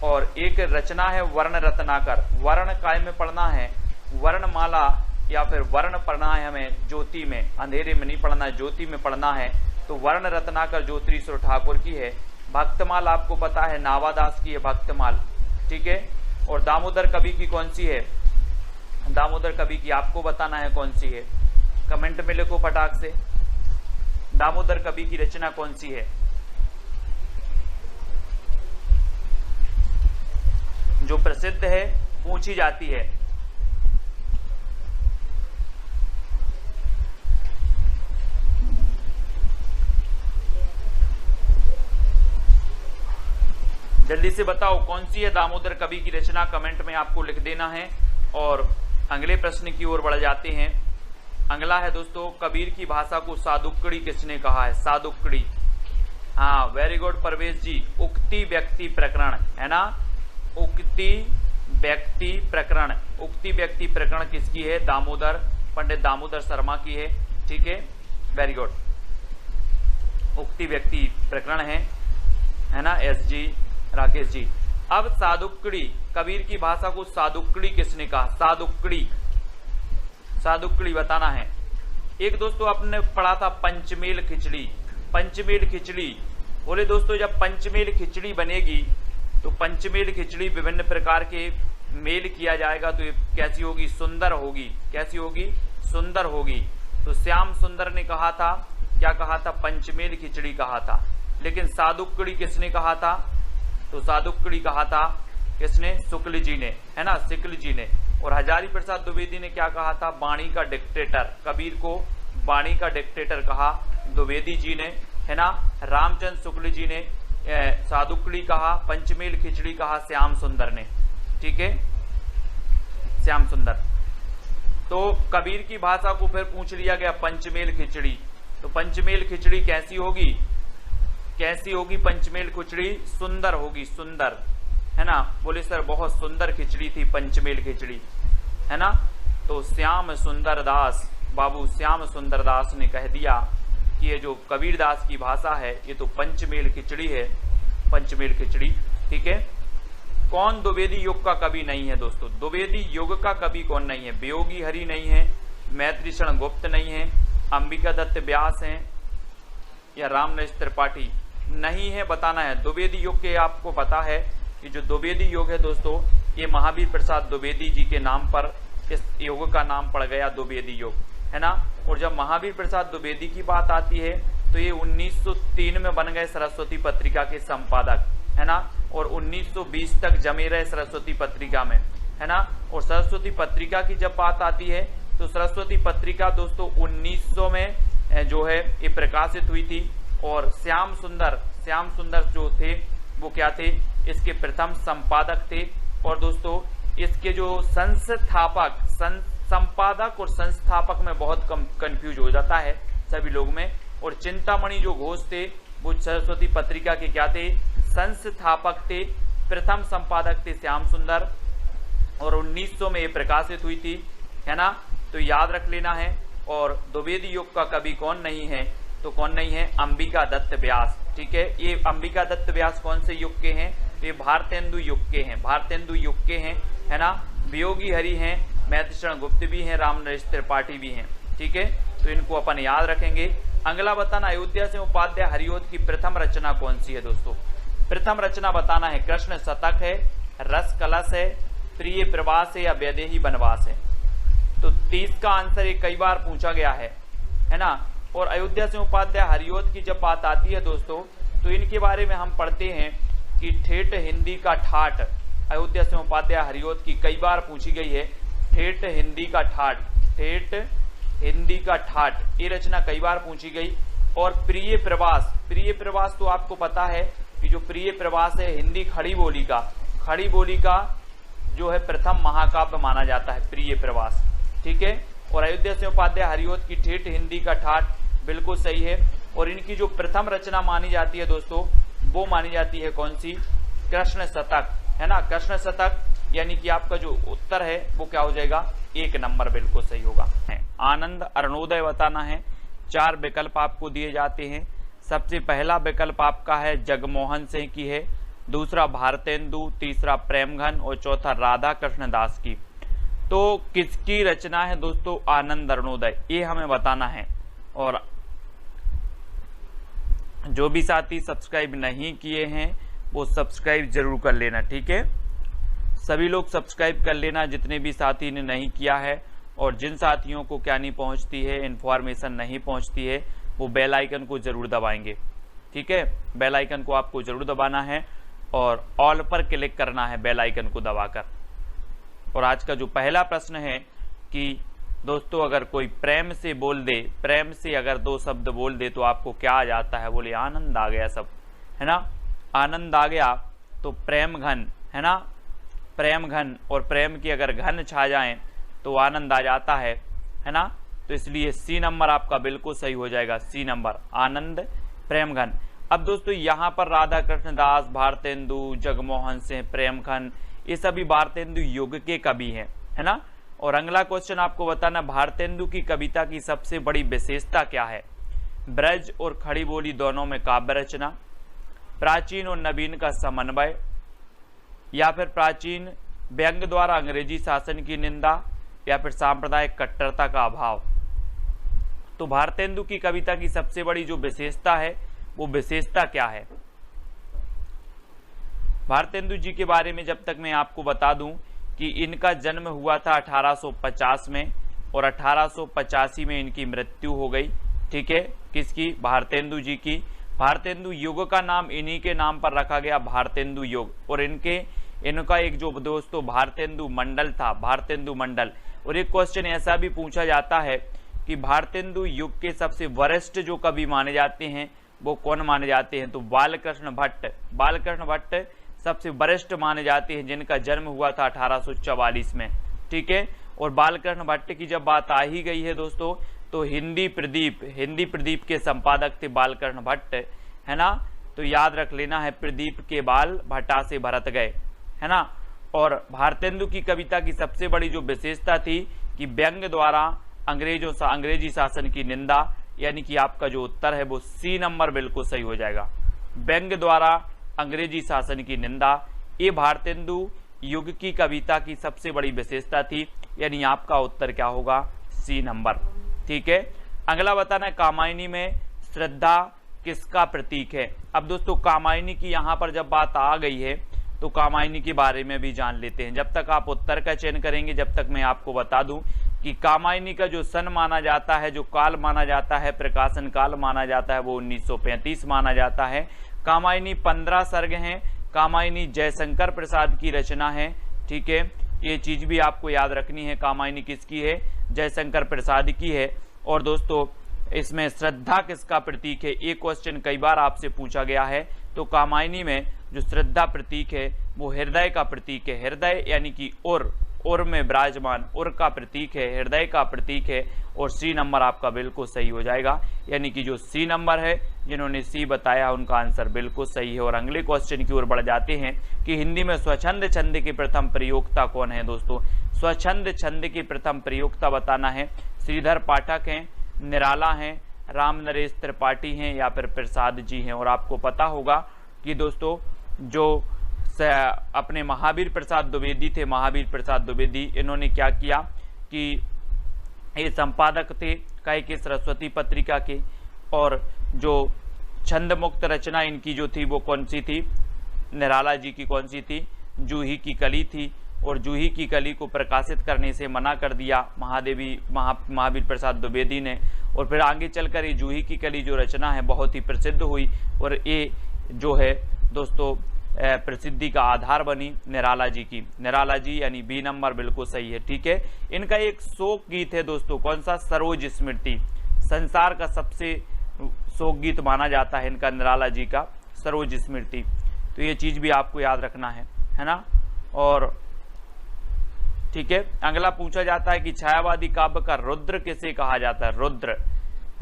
और एक रचना है वर्ण रत्नाकर। वर्ण काय में पढ़ना है? वर्णमाला या फिर वर्ण पढ़ना है हमें ज्योति में, अंधेरे में नहीं पढ़ना है, ज्योति में पढ़ना है। तो वर्ण रत्नाकर ज्योतिश्वर ठाकुर की है। भक्तमाल आपको पता है नावादास की है भक्तमाल, ठीक है। और दामोदर कवि की कौन सी है? दामोदर कवि की आपको बताना है कौन सी है, कमेंट में लिखो फटाक से। दामोदर कवि की रचना कौन सी है जो प्रसिद्ध है, पूछी जाती है? जल्दी से बताओ कौन सी है दामोदर कवि की रचना, कमेंट में आपको लिख देना है। और अगले प्रश्न की ओर बढ़ जाते हैं। अगला है दोस्तों, कबीर की भाषा को सादुक्कड़ी किसने कहा है? सादुक्कड़ी, हाँ वेरी गुड परवेश जी। उक्ति व्यक्ति प्रकरण, है ना, उक्ति व्यक्ति प्रकरण। उक्ति व्यक्ति प्रकरण किसकी है? दामोदर, पंडित दामोदर शर्मा की है, ठीक है, वेरी गुड। उक्ति व्यक्ति प्रकरण है ना, SG राकेश जी। अब सादुक्कड़ी, कबीर की भाषा को सादुक्कड़ी किसने कहा? सादुक्कड़ी, सादुक्कड़ी बताना है। एक दोस्तों आपने पढ़ा था पंचमेल खिचड़ी। पंचमेल खिचड़ी बोले दोस्तों, जब पंचमेल खिचड़ी बनेगी तो पंचमेल खिचड़ी विभिन्न प्रकार के मेल किया जाएगा, तो ये कैसी होगी? सुंदर होगी। कैसी होगी? सुंदर होगी। तो श्याम सुंदर ने कहा था, क्या कहा था? पंचमेल खिचड़ी कहा था। लेकिन सादुक्कड़ी किसने कहा था? तो सादुक्कड़ी कहा था किसने? शुक्ल जी ने, है ना, शुक्ल जी ने। और हजारी प्रसाद द्विवेदी ने क्या कहा था? वाणी का डिक्टेटर। कबीर को वाणी का डिक्टेटर कहा द्विवेदी जी ने, है ना। रामचंद्र शुक्ल जी ने सादुक्कड़ी कहा, पंचमेल खिचड़ी कहा श्याम सुंदर ने, ठीक है, श्याम सुंदर। तो कबीर की भाषा को फिर पूछ लिया गया पंचमेल खिचड़ी। तो पंचमेल खिचड़ी कैसी होगी? कैसी होगी पंचमेल खिचड़ी? सुंदर होगी, सुंदर, है ना। बोले सर बहुत सुंदर खिचड़ी थी पंचमेल खिचड़ी, है ना। तो श्याम सुंदर दास, बाबू श्याम सुंदर दास ने कह दिया कि ये जो कबीर दास की भाषा है ये तो पंचमेल खिचड़ी है, पंचमेल खिचड़ी, ठीक है। कौन द्विवेदी युग का कवि नहीं है दोस्तों? द्विवेदी युग का कवि कौन नहीं है? वियोगी हरि नहीं है, मैत्रीशरण गुप्त नहीं है, अंबिका दत्त व्यास हैं, या रामनरेश त्रिपाठी नहीं है, बताना है। द्विवेदी युग के आपको पता है कि जो द्विवेदी योग है दोस्तों, ये महावीर प्रसाद द्विवेदी जी के नाम पर इस योग का नाम पड़ गया द्विवेदी योग, है ना। और जब महावीर प्रसाद द्विवेदी की बात आती है तो ये 1903 में बन गए सरस्वती पत्रिका के संपादक, है ना। और 1920 तक जमे रहे सरस्वती पत्रिका में, है ना। और सरस्वती पत्रिका की जब बात आती है तो सरस्वती पत्रिका दोस्तों 1900 में जो है ये प्रकाशित हुई थी, और श्याम सुंदर जो थे वो क्या थे, इसके प्रथम संपादक थे। और दोस्तों इसके जो संपादक और संस्थापक में बहुत कम कंफ्यूज हो जाता है सभी लोग में। और चिंतामणि जो घोष थे वो सरस्वती पत्रिका के क्या थे, संस्थापक थे। प्रथम संपादक थे श्याम सुंदर और 1900 में ये प्रकाशित हुई थी, है ना, तो याद रख लेना है। और द्विवेदी युग का कवि कौन नहीं है, तो कौन नहीं है, अंबिका दत्त व्यास। ठीक है, ये अंबिका दत्त व्यास कौन से युग के हैं, ये भारतेंदु युग के हैं, भारतेंदु युग के हैं, है ना। वियोगी हरि हैं, मैथिशरण गुप्त भी हैं, रामनरेश त्रिपाठी भी हैं। ठीक है, तो इनको अपन याद रखेंगे। अगला बताना, अयोध्या से उपाध्याय हरिओद की प्रथम रचना कौन सी है दोस्तों। प्रथम रचना बताना है, कृष्ण शतक है, रस कलश है, प्रिय प्रवास है या वैदेही वनवास है। तो 30 का आंसर ये कई बार पूछा गया है ना। और अयोध्या से उपाध्याय हरिओद की जब बात आती है दोस्तों, तो इनके बारे में हम पढ़ते हैं कि ठेठ हिंदी का ठाठ, अयोध्या से उपाध्याय हरिओद की कई बार पूछी गई है। ठेठ हिंदी का ठाठ, ठेठ हिंदी का ठाठ, ये रचना कई बार पूछी गई। और प्रिय प्रवास तो आपको पता है कि जो प्रिय प्रवास है हिंदी खड़ी बोली का जो है प्रथम महाकाव्य माना जाता है प्रिय प्रवास। ठीक है, और अयोध्या से उपाध्याय हरिओद की ठेठ हिंदी का ठाठ बिल्कुल सही है। और इनकी जो प्रथम रचना मानी जाती है दोस्तों, वो मानी जाती है कौन सी, कृष्ण शतक, है ना, कृष्ण शतक। यानी कि आपका जो उत्तर है वो क्या हो जाएगा, 1 नंबर बिल्कुल सही होगा। आनंद अरुणोदय बताना है। 4 विकल्प आपको दिए जाते हैं। सबसे पहला विकल्प आपका है जगमोहन सिंह की है, दूसरा भारतेंदु, तीसरा प्रेमघन और चौथा राधा कृष्ण दास की। तो किसकी रचना है दोस्तों आनंद अरुणोदय, ये हमें बताना है। और जो भी साथी सब्सक्राइब नहीं किए हैं वो सब्सक्राइब जरूर कर लेना। ठीक है, सभी लोग सब्सक्राइब कर लेना जितने भी साथी ने नहीं किया है। और जिन साथियों को क्या नहीं पहुंचती है, इन्फॉर्मेशन नहीं पहुंचती है, वो बेल आइकन को जरूर दबाएंगे। ठीक है, बेल आइकन को आपको जरूर दबाना है और ऑल पर क्लिक करना है बेल आइकन को दबाकर। और आज का जो पहला प्रश्न है कि दोस्तों अगर कोई प्रेम से बोल दे, प्रेम से अगर 2 शब्द बोल दे तो आपको क्या आ जाता है, बोले आनंद आ गया सब, है ना, आनंद आ गया। तो प्रेम घन, है ना, प्रेम घन, और प्रेम की अगर घन छा जाए तो आनंद आ जाता है ना। तो इसलिए सी नंबर आपका बिल्कुल सही हो जाएगा, सी नंबर, आनंद प्रेमघन। अब दोस्तों यहाँ पर राधा कृष्ण दास, भारतेंदु, जगमोहन सिंह, प्रेमघन, ये सभी भारतेंदु युग के कवि हैं, है ना। और अगला क्वेश्चन आपको बताना, भारतेंदु की कविता की सबसे बड़ी विशेषता क्या है। ब्रज और खड़ी बोली दोनों में काव्य रचना, प्राचीन और नवीन का समन्वय, या फिर प्राचीन व्यंग द्वारा अंग्रेजी शासन की निंदा, या फिर सांप्रदायिक कट्टरता का अभाव। तो भारतेंदु की कविता की सबसे बड़ी जो विशेषता है वो विशेषता क्या है। भारतेंदु जी के बारे में जब तक मैं आपको बता दूं कि इनका जन्म हुआ था 1850 में और 1885 में इनकी मृत्यु हो गई। ठीक है, किसकी, भारतेंदु जी की। भारतेंदु युग का नाम इन्हीं के नाम पर रखा गया, भारतेंदु युग। और इनका एक जो दोस्तों भारतेंदु मंडल था, भारतेंदु मंडल। और एक क्वेश्चन ऐसा भी पूछा जाता है कि भारतेंदु युग के सबसे वरिष्ठ जो कवि माने जाते हैं वो कौन माने जाते हैं, तो बालकृष्ण भट्ट। बालकृष्ण भट्ट सबसे वरिष्ठ माने जाते हैं जिनका जन्म हुआ था 1844 में। ठीक है, और बालकृष्ण भट्ट की जब बात आ ही गई है दोस्तों, तो हिंदी प्रदीप के संपादक थे बालकृष्ण भट्ट, है ना। तो याद रख लेना है, प्रदीप के बाल भट्टा से भरत गए, है ना। और भारतेंदु की कविता की सबसे बड़ी जो विशेषता थी कि व्यंग द्वारा अंग्रेजी शासन की निंदा, यानी कि आपका जो उत्तर है वो सी नंबर बिल्कुल सही हो जाएगा। व्यंग द्वारा अंग्रेजी शासन की निंदा, ये भारतेंदु युग की कविता की सबसे बड़ी विशेषता थी, यानी आपका उत्तर क्या होगा, सी नंबर। ठीक है, अगला बताना है कामायनी में श्रद्धा किसका प्रतीक है। अब दोस्तों कामायनी की यहाँ पर जब बात आ गई है तो कामायनी के बारे में भी जान लेते हैं। जब तक आप उत्तर का चयन करेंगे जब तक मैं आपको बता दूं कि कामायनी का जो सन माना जाता है, जो काल माना जाता है, प्रकाशन काल माना जाता है, वो 1935 माना जाता है। कामायनी 15 सर्ग हैं। कामायनी जयशंकर प्रसाद की रचना है। ठीक है, ये चीज भी आपको याद रखनी है, कामायनी किसकी है, जयशंकर प्रसाद की है। और दोस्तों इसमें श्रद्धा किसका प्रतीक है? एक क्वेश्चन कई बार आपसे पूछा गया है। तो कामायनी में जो श्रद्धा प्रतीक है वो हृदय का प्रतीक है। हृदय यानी कि उर में विराजमान उर का प्रतीक है, हृदय का प्रतीक है। और सी नंबर आपका बिल्कुल सही हो जाएगा, यानी कि जो सी नंबर है, जिन्होंने सी बताया उनका आंसर बिल्कुल सही है। और अगले क्वेश्चन की ओर बढ़ जाते हैं कि हिंदी में स्वच्छंद छंद की प्रथम प्रयोक्ता कौन है दोस्तों? स्वच्छंद छंद की प्रथम प्रयोक्ता बताना है। श्रीधर पाठक हैं, निराला हैं, राम नरेश त्रिपाठी हैं या फिर प्रसाद जी हैं। और आपको पता होगा कि दोस्तों जो अपने महावीर प्रसाद द्विवेदी थे, महावीर प्रसाद द्विवेदी, इन्होंने क्या किया कि ये संपादक थे कई के सरस्वती पत्रिका के। और जो छंद मुक्त रचना इनकी जो थी वो कौन सी थी? निराला जी की कौन सी थी? जूही की कली थी। और जूही की कली को प्रकाशित करने से मना कर दिया महावीर प्रसाद द्विवेदी ने। और फिर आगे चलकर ये जूही की कली जो रचना है बहुत ही प्रसिद्ध हुई और ये जो है दोस्तों प्रसिद्धि का आधार बनी निराला जी की। निराला जी यानी बी नंबर बिल्कुल सही है। ठीक है, इनका एक शोक गीत है दोस्तों, कौन सा? सरोज स्मृति। संसार का सबसे शोक गीत माना जाता है इनका, निराला जी का सरोज स्मृति। तो ये चीज भी आपको याद रखना है ना। और ठीक है, अगला पूछा जाता है कि छायावादी काव्य का रुद्र किसे कहा जाता है?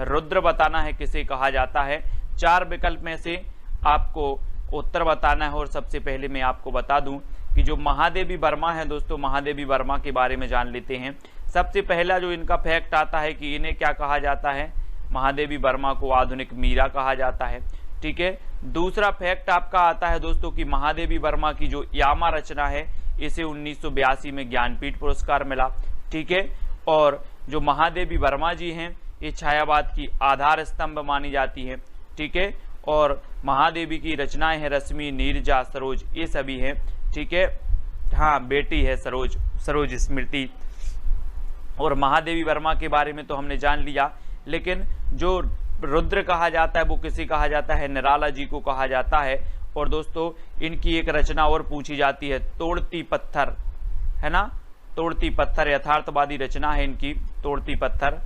रुद्र बताना है किसे कहा जाता है। 4 विकल्प में से आपको उत्तर बताना है। और सबसे पहले मैं आपको बता दूं कि जो महादेवी वर्मा है दोस्तों, महादेवी वर्मा के बारे में जान लेते हैं। सबसे पहला जो इनका फैक्ट आता है कि इन्हें क्या कहा जाता है? महादेवी वर्मा को आधुनिक मीरा कहा जाता है। ठीक है, दूसरा फैक्ट आपका आता है दोस्तों कि महादेवी वर्मा की जो यामा रचना है इसे 1982 में ज्ञानपीठ पुरस्कार मिला। ठीक है, और जो महादेवी वर्मा जी हैं ये छायावाद की आधार स्तंभ मानी जाती है। ठीक है, और महादेवी की रचनाएं हैं रश्मि, नीरजा, सरोज, ये सभी हैं। ठीक है, हाँ बेटी है सरोज स्मृति। और महादेवी वर्मा के बारे में तो हमने जान लिया, लेकिन जो रुद्र कहा जाता है वो किसे कहा जाता है? निराला जी को कहा जाता है। और दोस्तों इनकी एक रचना और पूछी जाती है, तोड़ती पत्थर, है ना। तोड़ती पत्थर यथार्थवादी रचना है इनकी, तोड़ती पत्थर,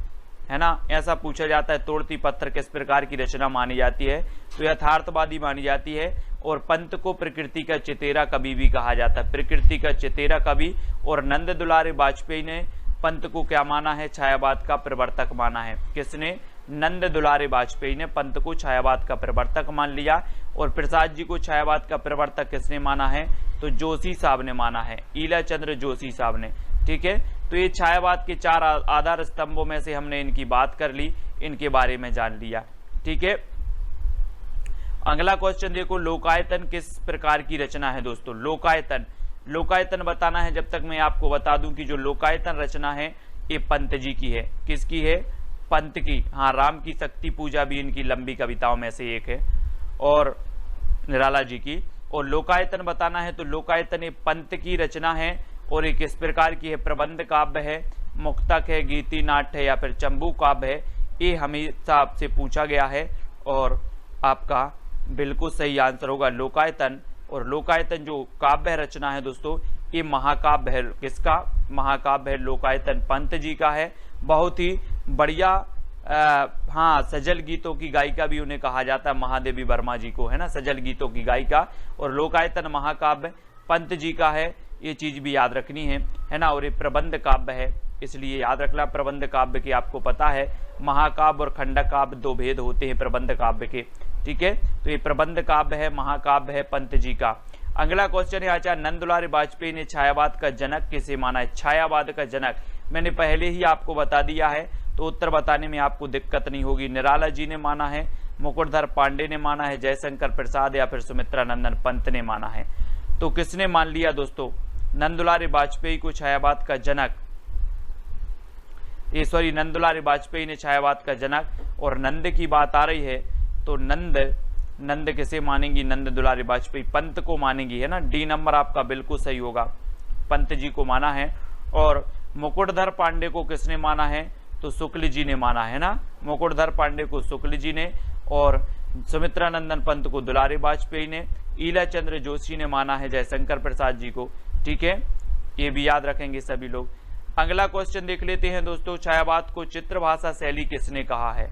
है ना। ऐसा पूछा जाता है तोड़ती पत्थर किस प्रकार की रचना मानी जाती है? तो यथार्थवादी मानी जाती है। और पंत को प्रकृति का चितेरा कवि भी कहा जाता है, प्रकृति का चितेरा कवि। और नंद दुलारे वाजपेयी ने पंत को क्या माना है? छायावाद का प्रवर्तक माना है। किसने? नंद दुलारे वाजपेयी ने पंत को छायावाद का प्रवर्तक मान लिया। और प्रसाद जी को छायावाद का प्रवर्तक किसने माना है? तो जोशी साहब ने माना है, ईला चंद्र जोशी साहब ने। ठीक है, तो ये छायावाद के 4 आधार स्तंभों में से हमने इनकी बात कर ली, इनके बारे में जान लिया। ठीक है, अगला क्वेश्चन देखो, लोकायतन किस प्रकार की रचना है दोस्तों? लोकायतन बताना है। जब तक मैं आपको बता दूं कि जो लोकायतन रचना है ये पंत जी की है। किसकी है? पंत की। हाँ, राम की शक्ति पूजा भी इनकी लंबी कविताओं में से एक है, और निराला जी की। और लोकायतन बताना है तो लोकायतन ये पंत की रचना है। और एक किस प्रकार की है? प्रबंध काव्य है, मुक्तक है, गीति नाट्य है या फिर चंबू काव्य है? ये हमेशा आपसे पूछा गया है और आपका बिल्कुल सही आंसर होगा लोकायतन। और लोकायतन जो काव्य रचना है दोस्तों ये महाकाव्य है। किसका महाकाव्य है? लोकायतन पंत जी का है। बहुत ही बढ़िया हाँ, सजल गीतों की गायिका भी उन्हें कहा जाता है, महादेवी वर्मा जी को, है ना, सजल गीतों की गायिका। और लोकायतन महाकाव्य पंत जी का है, ये चीज भी याद रखनी है ना। और ये प्रबंध काव्य है, इसलिए याद रखना प्रबंध काव्य के। आपको पता है महाकाव्य और खंडक काव्य 2 भेद होते हैं प्रबंध काव्य के। ठीक है, तो ये प्रबंध काव्य है, महाकाव्य है पंत जी का। अगला क्वेश्चन है आचार्य नंद दुलारे वाजपेयी ने छायावाद का जनक किसे माना है? छायावाद का जनक मैंने पहले ही आपको बता दिया है, तो उत्तर बताने में आपको दिक्कत नहीं होगी। निराला जी ने माना है, मुकुटधर पांडे ने माना है, जयशंकर प्रसाद या फिर सुमित्रा नंदन पंत ने माना है। तो किसने मान लिया दोस्तों? नंद दुलारे वाजपेयी को छायावाद का जनक, नंद दुलारे वाजपेयी ने छायावाद का जनक। और नंद की बात आ रही है तो नंद किसे मानेंगी? नंद दुलारे वाजपेयी पंत को मानेंगी, है ना। डी नंबर आपका बिल्कुल सही होगा, पंत जी को माना है। और मुकुटधर पांडे को किसने माना है? तो शुक्ल जी ने माना है ना, मुकुटधर पांडे को शुक्ल जी ने। और सुमित्रा नंदन पंत को दुलारे वाजपेयी ने। ईला चंद्र जोशी ने माना है जयशंकर प्रसाद जी को। ठीक है, ये भी याद रखेंगे सभी लोग। अगला क्वेश्चन देख लेते हैं दोस्तों, छायावाद को चित्रभाषा शैली किसने कहा है?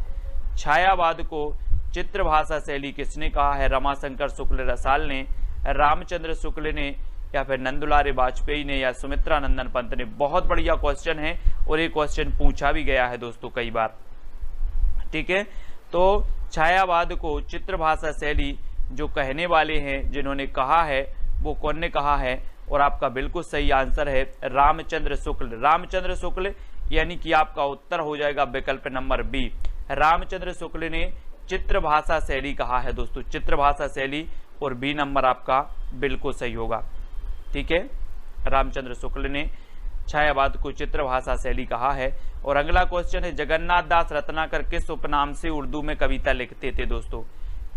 छायावाद को चित्र भाषा शैली किसने कहा है? रमाशंकर शुक्ल रसाल ने, रामचंद्र शुक्ल ने, या फिर नंदुलारे वाजपेयी ने, या सुमित्रा नंदन पंत ने। बहुत बढ़िया क्वेश्चन है और ये क्वेश्चन पूछा भी गया है दोस्तों कई बार। ठीक है, तो छायावाद को चित्र भाषा शैली जो कहने वाले हैं, जिन्होंने कहा है, वो कौन ने कहा है? और आपका बिल्कुल सही आंसर है रामचंद्र शुक्ल। रामचंद्र शुक्ल, यानी कि आपका उत्तर हो जाएगा विकल्प नंबर बी। रामचंद्र शुक्ल ने चित्र भाषा शैली कहा है दोस्तों, चित्र भाषा शैली, और बी नंबर आपका बिल्कुल सही होगा। ठीक है, रामचंद्र शुक्ल ने छायावाद को चित्र भाषा शैली कहा है। और अगला क्वेश्चन है, जगन्नाथ दास रत्नाकर किस उपनाम से उर्दू में कविता लिखते थे दोस्तों?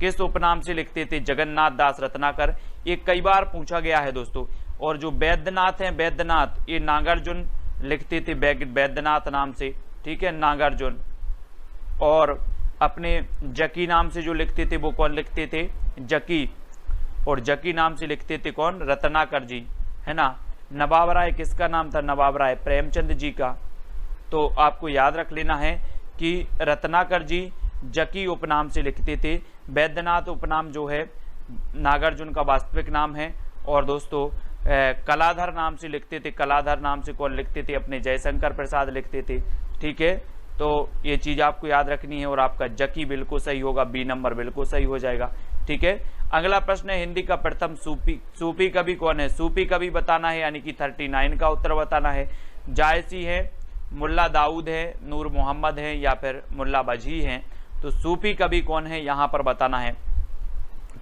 किस उपनाम से लिखते थे जगन्नाथ दास रत्नाकर? ये कई बार पूछा गया है दोस्तों। और जो वैद्यनाथ हैं, वैद्यनाथ, ये नागार्जुन लिखते थे वैद्यनाथ नाम से। ठीक है, नागार्जुन। और अपने जकी नाम से जो लिखते थे वो कौन लिखते थे? जकी। और जकी नाम से लिखते थे कौन? रत्नाकर जी, है ना। नवाब राय किसका नाम था? नवाब राय प्रेमचंद जी का। तो आपको याद रख लेना है कि रत्नाकर जी जकी उपनाम से लिखते थे। वैद्यनाथ उपनाम जो है नागार्जुन का वास्तविक नाम है। और दोस्तों कलाधर नाम से लिखते थे। कलाधर नाम से कौन लिखते थे? अपने जयशंकर प्रसाद लिखते थे। ठीक है, तो ये चीज आपको याद रखनी है। और आपका जकी बिल्कुल सही होगा, बी नंबर बिल्कुल सही हो जाएगा। ठीक है, अगला प्रश्न है, हिंदी का प्रथम सूफी कवि कौन है? सूफी कवि बताना है, यानी कि 39 का उत्तर बताना है। जायसी है, मुल्ला दाऊद है, नूर मोहम्मद है, या फिर मुल्ला बजी हैं। तो सूफी कवि कौन है यहाँ पर बताना है,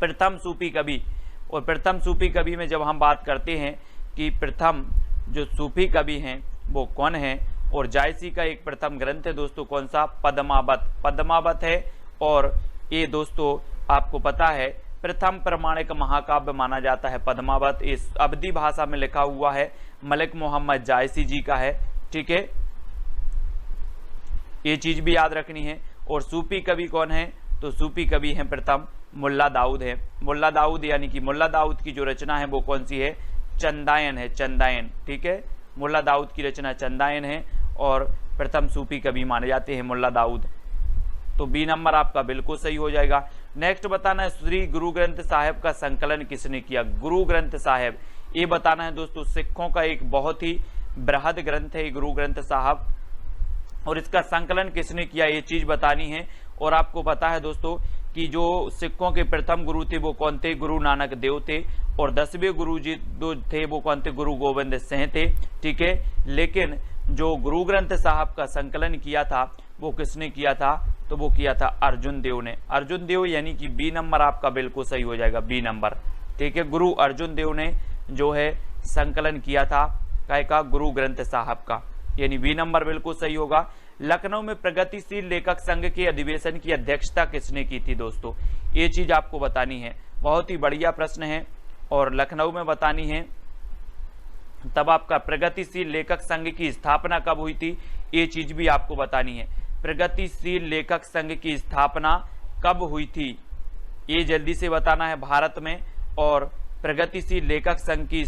प्रथम सूफी कवि। और प्रथम सूफी कवि में जब हम बात करते हैं कि प्रथम जो सूफी कवि हैं वो कौन है, और जायसी का एक प्रथम ग्रंथ है दोस्तों, कौन सा? पद्मावत। पद्मावत है। और ये दोस्तों आपको पता है प्रथम प्रमाणिक महाकाव्य माना जाता है पद्मावत। इस अवधी भाषा में लिखा हुआ है, मलिक मोहम्मद जायसी जी का है। ठीक है, ये चीज भी याद रखनी है। और सूफी कवि कौन है? तो सूफी कवि हैं प्रथम मुल्ला दाऊद है। मुल्ला दाऊद, यानी कि मुल्ला दाऊद की जो रचना है वो कौन सी है? चंदायन है, चंदायन। ठीक है, मुल्ला दाऊद की रचना चंदायन है। और प्रथम सूफी कवि माने जाते हैं मुल्ला दाऊद। तो बी नंबर आपका बिल्कुल सही हो जाएगा। नेक्स्ट बताना है, श्री गुरु ग्रंथ साहिब का संकलन किसने किया? गुरु ग्रंथ साहिब, ये बताना है दोस्तों। सिखों का एक बहुत ही बृहद ग्रंथ है गुरु ग्रंथ साहिब, और इसका संकलन किसने किया ये चीज बतानी है। और आपको पता है दोस्तों कि जो सिखों के प्रथम गुरु थे वो कौन थे? गुरु नानक देव थे। और 10वें गुरु जी जो थे वो कौन थे? गुरु गोविंद सिंह थे। ठीक है, लेकिन जो गुरु ग्रंथ साहब का संकलन किया था वो किसने किया था? तो वो किया था अर्जुन देव ने। अर्जुन देव, यानी कि बी नंबर आपका बिल्कुल सही हो जाएगा, बी नंबर। ठीक है, गुरु अर्जुन देव ने जो है संकलन किया था काय का? गुरु ग्रंथ साहब का, यानी बी नंबर बिल्कुल सही होगा। लखनऊ में प्रगतिशील लेखक संघ के अधिवेशन की अध्यक्षता किसने की थी दोस्तों? ये चीज आपको बतानी है। बहुत ही बढ़िया प्रश्न है और लखनऊ में बतानी है। तब आपका प्रगतिशील लेखक संघ की स्थापना कब हुई थी? ये चीज भी आपको बतानी है। प्रगतिशील लेखक संघ की स्थापना कब हुई थी? ये जल्दी से बताना है भारत में। और प्रगतिशील लेखक संघ की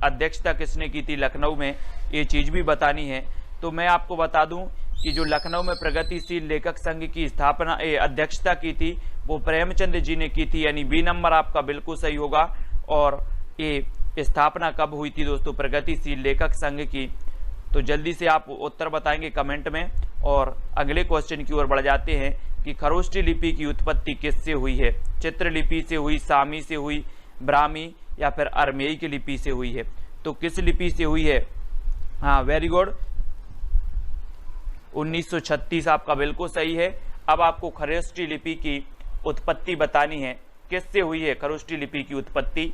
अध्यक्षता किसने की थी लखनऊ में? ये चीज भी बतानी है। तो मैं आपको बता दूं कि जो लखनऊ में प्रगतिशील लेखक संघ की स्थापना अध्यक्षता की थी वो प्रेमचंद जी ने की थी, यानी बी नंबर आपका बिल्कुल सही होगा। और ये स्थापना कब हुई थी दोस्तों प्रगतिशील लेखक संघ की? तो जल्दी से आप उत्तर बताएंगे कमेंट में। और अगले क्वेश्चन की ओर बढ़ जाते हैं कि खरोष्ठी लिपि की उत्पत्ति किससे हुई है? चित्रलिपि से हुई, सामी से हुई, ब्राह्मी, या फिर अरमेई की लिपि से हुई है? तो किस लिपि से हुई है? हाँ, वेरी गुड, 1936 आपका बिल्कुल सही है। अब आपको खरोष्ठी लिपि की उत्पत्ति बतानी है, किससे हुई है खरोष्ठी लिपि की उत्पत्ति?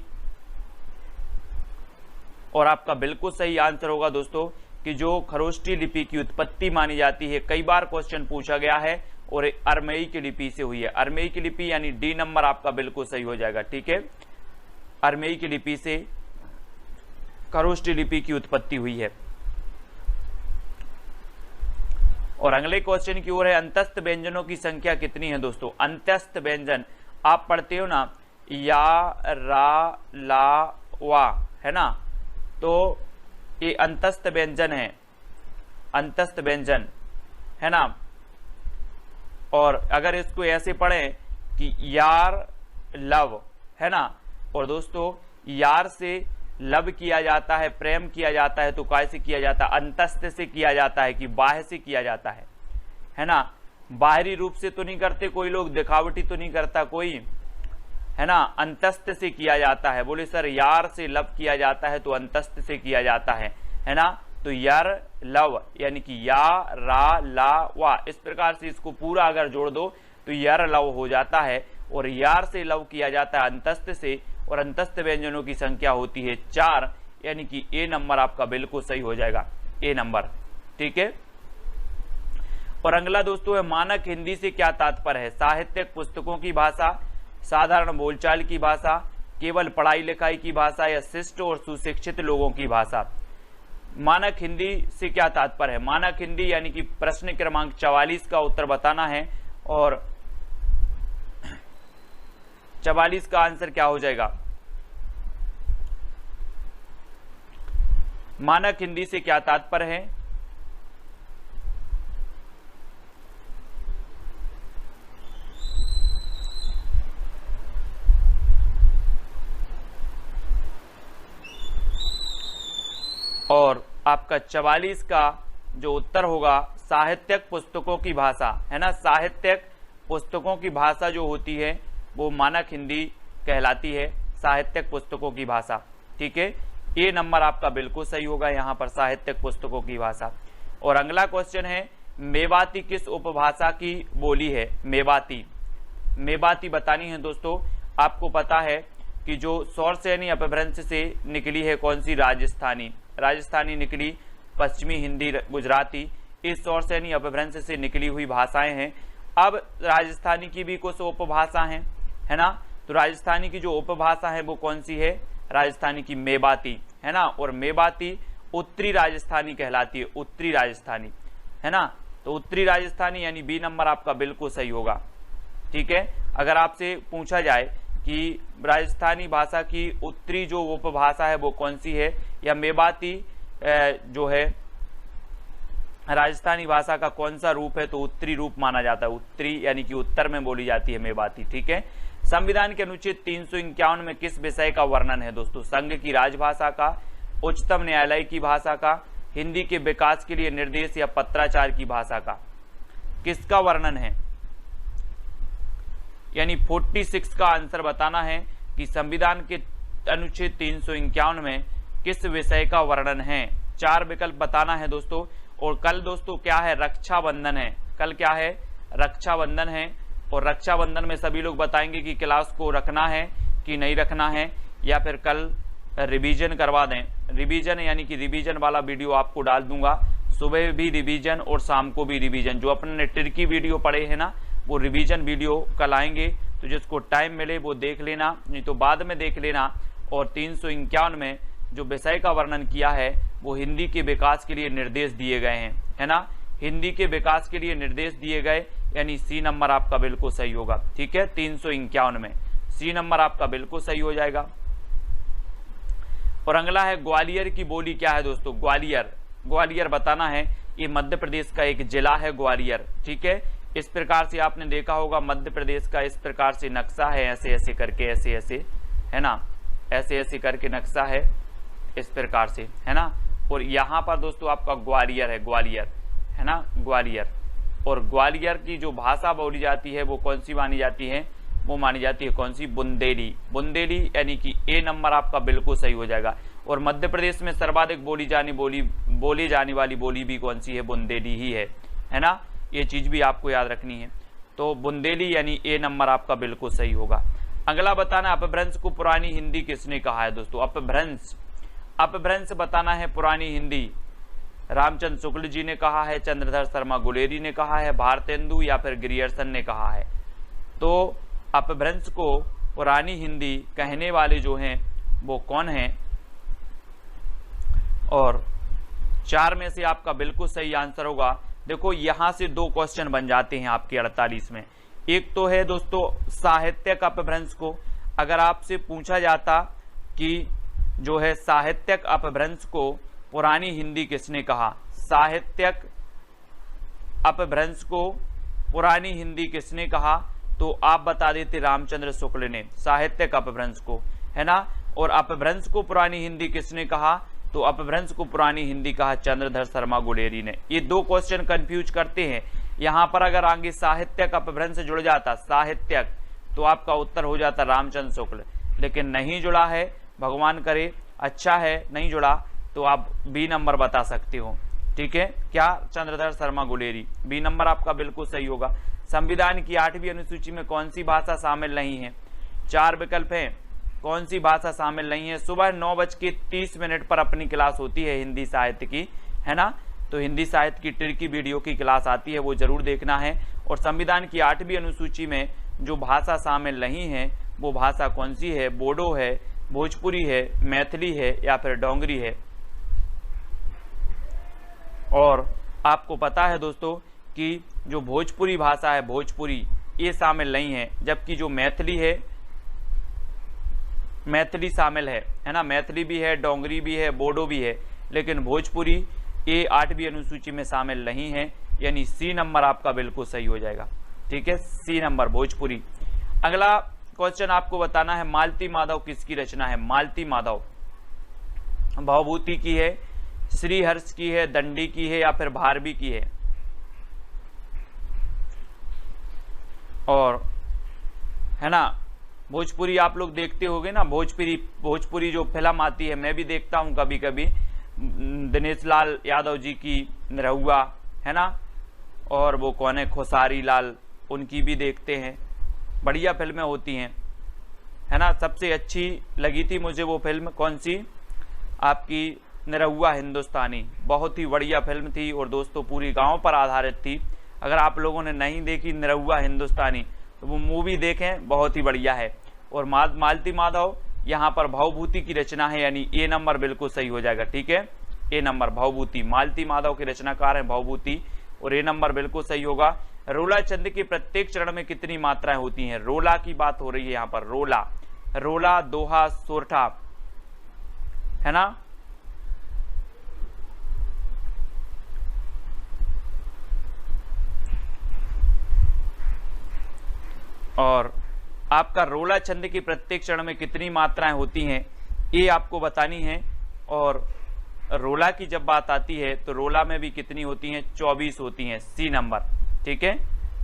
और आपका बिल्कुल सही आंसर होगा दोस्तों कि जो खरोष्ठी लिपि की उत्पत्ति मानी जाती है, कई बार क्वेश्चन पूछा गया है, और अरमेई की लिपि से हुई है। अरमेई की लिपि, यानी डी नंबर आपका बिल्कुल सही हो जाएगा। ठीक है, अरमेई की लिपि से खरोष्ठी लिपि की उत्पत्ति हुई है। और अगले क्वेश्चन की ओर है, अंतस्थ व्यंजनों की संख्या कितनी है दोस्तों? अंतस्थ व्यंजन आप पढ़ते हो ना, या, रा, ला, वा, है ना? तो ये अंतस्थ व्यंजन है, अंतस्थ व्यंजन है ना। और अगर इसको ऐसे पढ़ें कि यार लव, है ना, और दोस्तों यार से लव किया जाता है, प्रेम किया जाता है, तो कैसे किया जाता है? अंतस्थ से किया जाता है कि बाह्य से किया जाता है ना। बाहरी रूप से तो नहीं करते कोई लोग, दिखावटी तो नहीं करता कोई, है ना, अंतस्थ से किया जाता है। बोले सर यार से लव किया जाता है तो अंतस्थ से किया जाता है ना। तो यार लव यानी कि या रा ला वा, इस प्रकार से इसको पूरा अगर जोड़ दो तो यार लव हो जाता है। और यार से लव किया जाता है अंतस्थ से, और अंतस्थ व्यंजनों की संख्या होती है 4, यानी कि ए नंबर आपका बिल्कुल सही हो जाएगा, ए नंबर। ठीक है। और अगला दोस्तों है मानक हिंदी से क्या तात्पर्य है? साहित्यिक पुस्तकों की भाषा, साधारण बोलचाल की भाषा, केवल पढ़ाई लिखाई की भाषा, या शिष्ट और सुशिक्षित लोगों की भाषा। मानक हिंदी से क्या तात्पर्य है? मानक हिंदी यानी कि प्रश्न क्रमांक 44 का उत्तर बताना है, और 44 का आंसर क्या हो जाएगा? मानक हिंदी से क्या तात्पर्य है? और आपका 44 का जो उत्तर होगा साहित्यिक पुस्तकों की भाषा, है ना। साहित्यिक पुस्तकों की भाषा जो होती है वो मानक हिंदी कहलाती है, साहित्यिक पुस्तकों की भाषा। ठीक है, ए नंबर आपका बिल्कुल सही होगा यहाँ पर, साहित्यिक पुस्तकों की भाषा। और अगला क्वेश्चन है मेवाती किस उपभाषा की बोली है? मेवाती, मेवाती बतानी है दोस्तों। आपको पता है कि जो सौरसेनी अपभ्रंश से निकली है कौन सी? राजस्थानी, राजस्थानी निकली, पश्चिमी हिंदी, गुजराती, इस सौरसेनी अपभ्रंश से निकली हुई भाषाएं हैं। अब राजस्थानी की भी कुछ उपभाषा हैं, है ना। तो राजस्थानी की जो उपभाषा है वो कौन सी है? राजस्थानी की मेवाती, है ना। और मेवाती उत्तरी राजस्थानी कहलाती है, उत्तरी राजस्थानी, है ना। तो उत्तरी राजस्थानी यानी बी नंबर आपका बिल्कुल सही होगा। ठीक है, अगर आपसे पूछा जाए कि राजस्थानी भाषा की उत्तरी जो उपभाषा है वो कौन सी है, या मेवाती जो है राजस्थानी भाषा का कौन सा रूप है, तो उत्तरी रूप माना जाता है, उत्तरी यानी कि उत्तर में बोली जाती है मेवाती। ठीक है। संविधान के अनुच्छेद 351 में किस विषय का वर्णन है दोस्तों? संघ की राजभाषा का, उच्चतम न्यायालय की भाषा का, हिंदी के विकास के लिए निर्देश, या पत्राचार की भाषा का? किसका वर्णन है? यानी 46 का आंसर बताना है कि संविधान के अनुच्छेद 351 में किस विषय का वर्णन है। 4 विकल्प बताना है दोस्तों। और कल दोस्तों क्या है? रक्षाबंधन है। कल क्या है? रक्षाबंधन है। और रक्षाबंधन में सभी लोग बताएंगे कि क्लास को रखना है कि नहीं रखना है, या फिर कल रिवीजन करवा दें। रिवीजन यानी कि रिवीजन वाला वीडियो आपको डाल दूंगा, सुबह भी रिवीजन और शाम को भी रिवीजन। जो अपने ने ट्रिकी वीडियो पढ़े हैं ना, वो रिवीजन वीडियो कल आएंगे, तो जिसको टाइम मिले वो देख लेना, नहीं तो बाद में देख लेना। और 351 में जो विषय का वर्णन किया है वो हिंदी के विकास के लिए निर्देश दिए गए हैं, है ना। हिंदी के विकास के लिए निर्देश दिए गए, यानी सी नंबर आपका बिल्कुल सही होगा। ठीक है, 351 में सी नंबर आपका बिल्कुल सही हो जाएगा। और अगला है ग्वालियर की बोली क्या है दोस्तों? ग्वालियर, ग्वालियर बताना है। ये मध्य प्रदेश का एक जिला है ग्वालियर। ठीक है, इस प्रकार से आपने देखा होगा मध्य प्रदेश का इस प्रकार से नक्शा है, ऐसे ऐसे करके, ऐसे ऐसे, है ना, ऐसे ऐसे करके नक्शा है इस प्रकार से, है ना। और यहाँ पर दोस्तों आपका ग्वालियर है, ग्वालियर, है ना, ग्वालियर। और ग्वालियर की जो भाषा बोली जाती है वो कौन सी मानी जाती है? वो मानी जाती है कौन सी? बुंदेली, बुंदेली यानी कि ए नंबर आपका बिल्कुल सही हो जाएगा। और मध्य प्रदेश में सर्वाधिक बोली जाने वाली बोली भी कौन सी है? बुंदेली ही है ना। ये चीज भी आपको याद रखनी है। तो बुंदेली यानी ए नंबर आपका बिल्कुल सही होगा। अगला बताना अपभ्रंश को पुरानी हिंदी किसने कहा है दोस्तों? अपभ्रंश, अपभ्रंश बताना है पुरानी हिंदी। रामचंद्र शुक्ल जी ने कहा है, चंद्रधर शर्मा गुलेरी ने कहा है, भारतेंदु या फिर ग्रियर्सन ने कहा है। तो अपभ्रंश को पुरानी हिंदी कहने वाले जो हैं वो कौन हैं? और 4 में से आपका बिल्कुल सही आंसर होगा। देखो यहां से 2 क्वेश्चन बन जाते हैं आपके 48 में। एक तो है दोस्तों साहित्यिक अपभ्रंश को, अगर आपसे पूछा जाता कि जो है साहित्यिक अपभ्रंश को पुरानी हिंदी किसने कहा? साहित्यिक अपभ्रंश को पुरानी हिंदी किसने कहा, तो आप बता देते रामचंद्र शुक्ल ने, साहित्यिक अपभ्रंश को, है ना। और अपभ्रंश को पुरानी हिंदी किसने कहा, तो अपभ्रंश को पुरानी हिंदी कहा चंद्रधर शर्मा गुलेरी ने। ये दो क्वेश्चन कंफ्यूज करते हैं। यहां पर अगर आगे साहित्यिक अपभ्रंश जुड़ जाता, साहित्यिक, तो आपका उत्तर हो जाता रामचंद्र शुक्ल, लेकिन नहीं जुड़ा है, भगवान करे, अच्छा है नहीं जुड़ा, तो आप बी नंबर बता सकते हो। ठीक है, क्या, चंद्रधर शर्मा गुलेरी, बी नंबर आपका बिल्कुल सही होगा। संविधान की 8वीं अनुसूची में कौन सी भाषा शामिल नहीं है, 4 विकल्प हैं, कौन सी भाषा शामिल नहीं है। सुबह 9:30 पर अपनी क्लास होती है हिंदी साहित्य की, है ना, तो हिंदी साहित्य की ट्रिकी वीडियो की क्लास आती है, वो जरूर देखना है। और संविधान की 8वीं अनुसूची में जो भाषा शामिल नहीं है वो भाषा कौन सी है, बोडो है, भोजपुरी है, मैथिली है या फिर डोंगरी है। और आपको पता है दोस्तों कि जो भोजपुरी भाषा है, भोजपुरी, ये शामिल नहीं है, जबकि जो मैथिली है, मैथिली शामिल है ना, मैथिली भी है, डोंगरी भी है, बोडो भी है, लेकिन भोजपुरी ये 8वीं अनुसूची में शामिल नहीं है, यानी सी नंबर आपका बिल्कुल सही हो जाएगा। ठीक है, सी नंबर भोजपुरी। अगला क्वेश्चन आपको बताना है, मालती माधव किसकी रचना है। मालती माधव भवभूति की है, श्रीहर्ष की है, दंडी की है या फिर भारवी की है। और है ना, भोजपुरी आप लोग देखते होंगे ना, भोजपुरी जो फिल्म आती है, मैं भी देखता हूं कभी कभी, दिनेश लाल यादव जी की निरहुआ, है ना, और वो कौन है, खेसारी लाल, उनकी भी देखते हैं, बढ़िया फिल्में होती हैं, है ना। सबसे अच्छी लगी थी मुझे वो फिल्म कौन सी, आपकी निरहुआ हिंदुस्तानी, बहुत ही बढ़िया फिल्म थी और दोस्तों पूरी गांव पर आधारित थी। अगर आप लोगों ने नहीं देखी निरहुआ हिंदुस्तानी तो वो मूवी देखें, बहुत ही बढ़िया है। और मालती माधव यहाँ पर भवभूति की रचना है, यानी ए नंबर बिल्कुल सही हो जाएगा। ठीक है, ए नंबर भवभूति, मालती माधव के रचनाकार है भवभूति, और ए नंबर बिल्कुल सही होगा। रोला छंद के प्रत्येक चरण में कितनी मात्राएं होती हैं, रोला की बात हो रही है यहाँ पर, रोला, रोला, दोहा, सोरठा, है ना। और आपका रोला छंद की प्रत्येक चरण में कितनी मात्राएं होती हैं ये आपको बतानी है। और रोला की जब बात आती है तो रोला में भी कितनी होती हैं, 24 होती हैं, सी नंबर। ठीक है,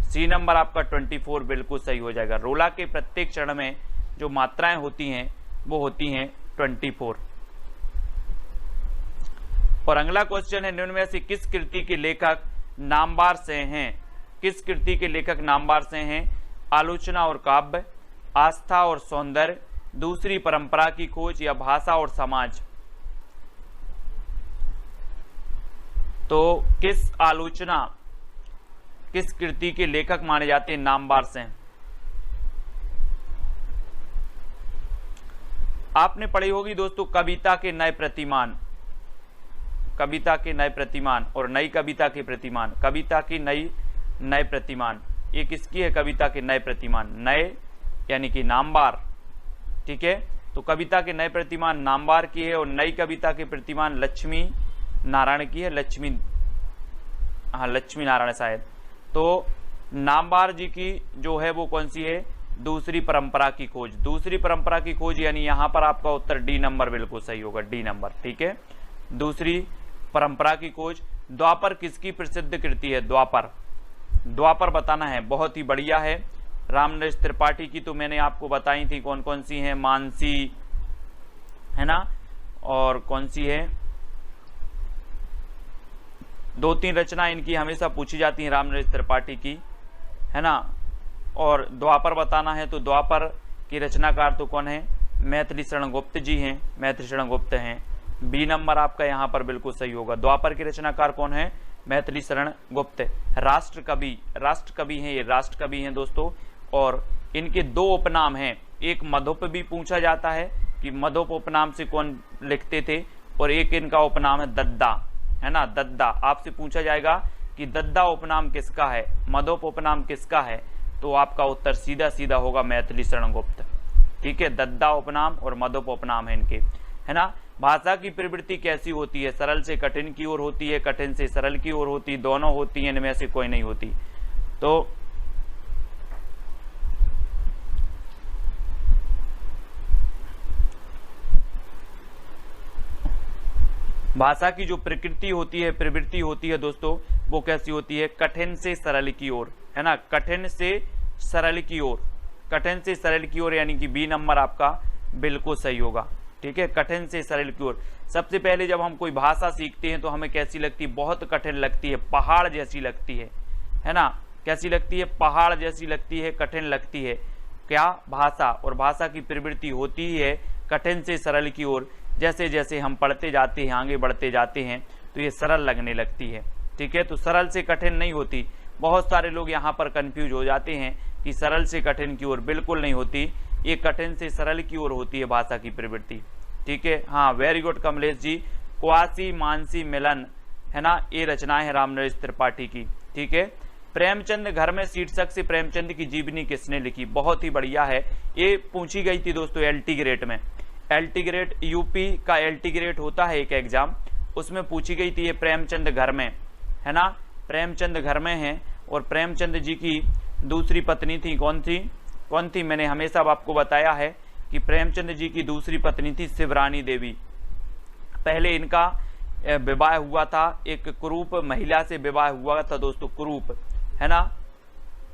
सी नंबर आपका 24 बिल्कुल सही हो जाएगा। रोला के प्रत्येक चरण में जो मात्राएं होती हैं वो होती हैं 24। और अगला क्वेश्चन है, निम्न में से किस कृति के लेखक नामवार से हैं, किस कृति के लेखक नामवार से हैं। आलोचना और काव्य, आस्था और सौंदर्य, दूसरी परंपरा की खोज या भाषा और समाज। तो किस आलोचना, किस कृति के लेखक माने जाते हैं नामवार से। आपने पढ़ी होगी दोस्तों कविता के नए प्रतिमान, कविता के नए प्रतिमान और नई कविता के प्रतिमान। कविता की नए प्रतिमान, ये किसकी है, कविता के नए प्रतिमान, नए यानी कि नामवार। ठीक है, तो कविता के नए प्रतिमान नामवार की है और नई कविता के प्रतिमान लक्ष्मी नारायण की है, लक्ष्मी नारायण शायद। तो नामवार जी की जो है वो कौन सी है, दूसरी परंपरा की खोज, दूसरी परंपरा की खोज, यानी यहां पर आपका उत्तर डी नंबर बिल्कुल सही होगा, डी नंबर। ठीक है, दूसरी परंपरा की खोज। द्वापर किसकी प्रसिद्ध कृति है, द्वापर, द्वापर बताना है, बहुत ही बढ़िया है। रामनरेश त्रिपाठी की तो मैंने आपको बताई थी कौन कौन सी है, मानसी, है ना, और कौन सी है, 2-3 रचना इनकी हमेशा पूछी जाती है रामनरेश त्रिपाठी की, है ना। और द्वापर बताना है तो द्वापर की रचनाकार तो कौन है, मैथिली शरण गुप्त जी हैं, मैथिली शरण गुप्त हैं, बी नंबर आपका यहाँ पर बिल्कुल सही होगा। द्वापर के रचनाकार कौन है, मैथिली शरण गुप्त। राष्ट्र कवि हैं, ये राष्ट्र कवि हैं दोस्तों। और इनके 2 उपनाम हैं, एक मधुप भी पूछा जाता है कि मधुप उपनाम से कौन लिखते थे, और एक इनका उपनाम है दद्दा, है ना, दद्दा। आपसे पूछा जाएगा कि दद्दा उपनाम किसका है, मधुप उपनाम किसका है, तो आपका उत्तर सीधा सीधा होगा मैथिली शरण गुप्त। ठीक है, दद्दा उपनाम और मधुप उपनाम है इनके, है ना। भाषा की प्रवृत्ति कैसी होती है, सरल से कठिन की ओर होती है, कठिन से सरल की ओर होती है, दोनों होती है, इनमें से कोई नहीं होती। तो भाषा की जो प्रकृति होती है, प्रवृत्ति होती है दोस्तों, वो कैसी होती है? कठिन से सरल की ओर, है ना, कठिन से सरल की ओर, कठिन से सरल की ओर, यानी कि बी नंबर आपका बिल्कुल सही होगा। ठीक है, कठिन से सरल की ओर। सबसे पहले जब हम कोई भाषा सीखते हैं तो हमें कैसी लगती है? बहुत कठिन लगती है, पहाड़ जैसी लगती है ना, कैसी लगती है? पहाड़ जैसी लगती है, कठिन लगती है। क्या? भाषा। और भाषा की प्रवृत्ति होती ही है कठिन से सरल की ओर। जैसे जैसे हम पढ़ते जाते हैं, आगे बढ़ते जाते हैं, तो ये सरल लगने लगती है। ठीक है, तो सरल से कठिन नहीं होती। बहुत सारे लोग यहाँ पर कंफ्यूज हो जाते हैं कि सरल से कठिन की ओर, बिल्कुल नहीं होती, ये कठिन से सरल की ओर होती है भाषा की प्रवृत्ति। ठीक है, हाँ, very good Kamlesh ji. Quasi Mansi मिलन, है ना, ये रचना है रामनरेश त्रिपाठी की। ठीक है, प्रेमचंद घर में शीर्षक से प्रेमचंद की जीवनी किसने लिखी? बहुत ही बढ़िया है, ये पूछी गई थी दोस्तों एलटी ग्रेड में। एलटी ग्रेड, यूपी का एलटी ग्रेड होता है एक एग्जाम, उसमें पूछी गई थी ये प्रेमचंद घर में, है ना, प्रेमचंद घर में है। और प्रेमचंद जी की दूसरी पत्नी थी, कौन थी? कौन थी? मैंने हमेशा आपको बताया है कि प्रेमचंद जी की दूसरी पत्नी थी शिवरानी देवी। पहले इनका विवाह हुआ था, एक कुरूप महिला से विवाह हुआ था दोस्तों, कुरूप, है ना।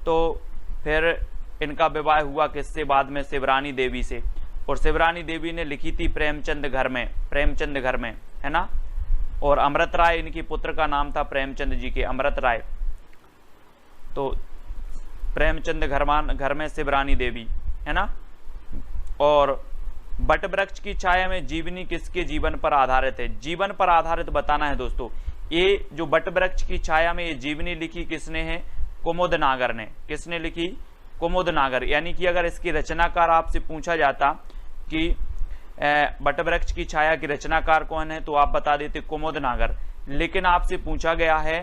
तो फिर इनका विवाह हुआ किससे? बाद में शिवरानी देवी से। और शिवरानी देवी ने लिखी थी प्रेमचंद घर में, प्रेमचंद घर में, है ना। और अमृत राय इनके पुत्र का नाम था, प्रेमचंद जी के, अमृत राय। तो प्रेमचंद घर में शिवरानी देवी, है ना। और बट वृक्ष की छाया में जीवनी किसके जीवन पर आधारित है? जीवन पर आधारित बताना है दोस्तों। ये जो बट वृक्ष की छाया में ये जीवनी लिखी किसने है? कुमुद नागर ने। किसने लिखी? कुमुद नागर। यानी कि अगर इसकी रचनाकार आपसे पूछा जाता कि बट वृक्ष की छाया की रचनाकार कौन है, तो आप बता देते कुमुद नागर। लेकिन आपसे पूछा गया है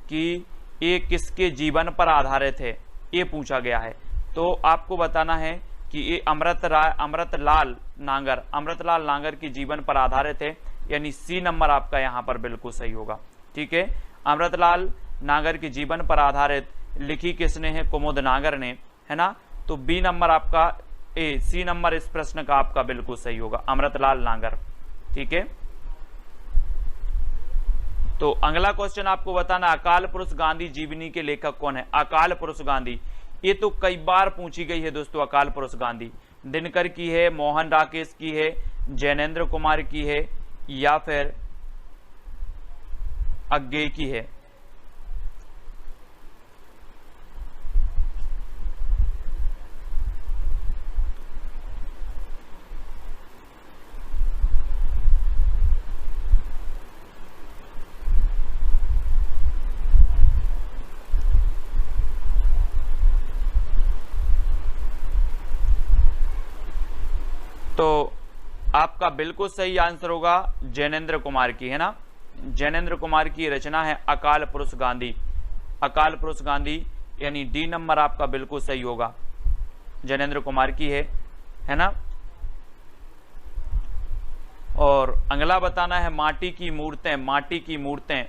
कि ये किसके जीवन पर आधारित है, ये पूछा गया है, तो आपको बताना है कि ये अमृतलाल नागर के जीवन पर आधारित है, यानी सी नंबर आपका यहाँ पर बिल्कुल सही होगा। ठीक है, अमृतलाल नागर के जीवन पर आधारित लिखी किसने है? कुमुद नागर ने, है ना। तो बी नंबर आपका, सी नंबर इस प्रश्न का आपका बिल्कुल सही होगा, अमृतलाल नागर। ठीक है, तो अगला क्वेश्चन आपको बताना, अकाल पुरुष गांधी जीवनी के लेखक कौन है? अकाल पुरुष गांधी, ये तो कई बार पूछी गई है दोस्तों। अकाल पुरुष गांधी दिनकर की है, मोहन राकेश की है, जैनेन्द्र कुमार की है, या फिर अज्ञे की है? तो आपका बिल्कुल सही आंसर होगा जैनेन्द्र कुमार की, है ना। जैनेन्द्र कुमार की रचना है अकाल पुरुष गांधी। अकाल पुरुष गांधी, यानी डी नंबर आपका बिल्कुल सही होगा, जैनेन्द्र कुमार की है ना। और अगला बताना है माटी की मूर्तें। माटी की मूर्तें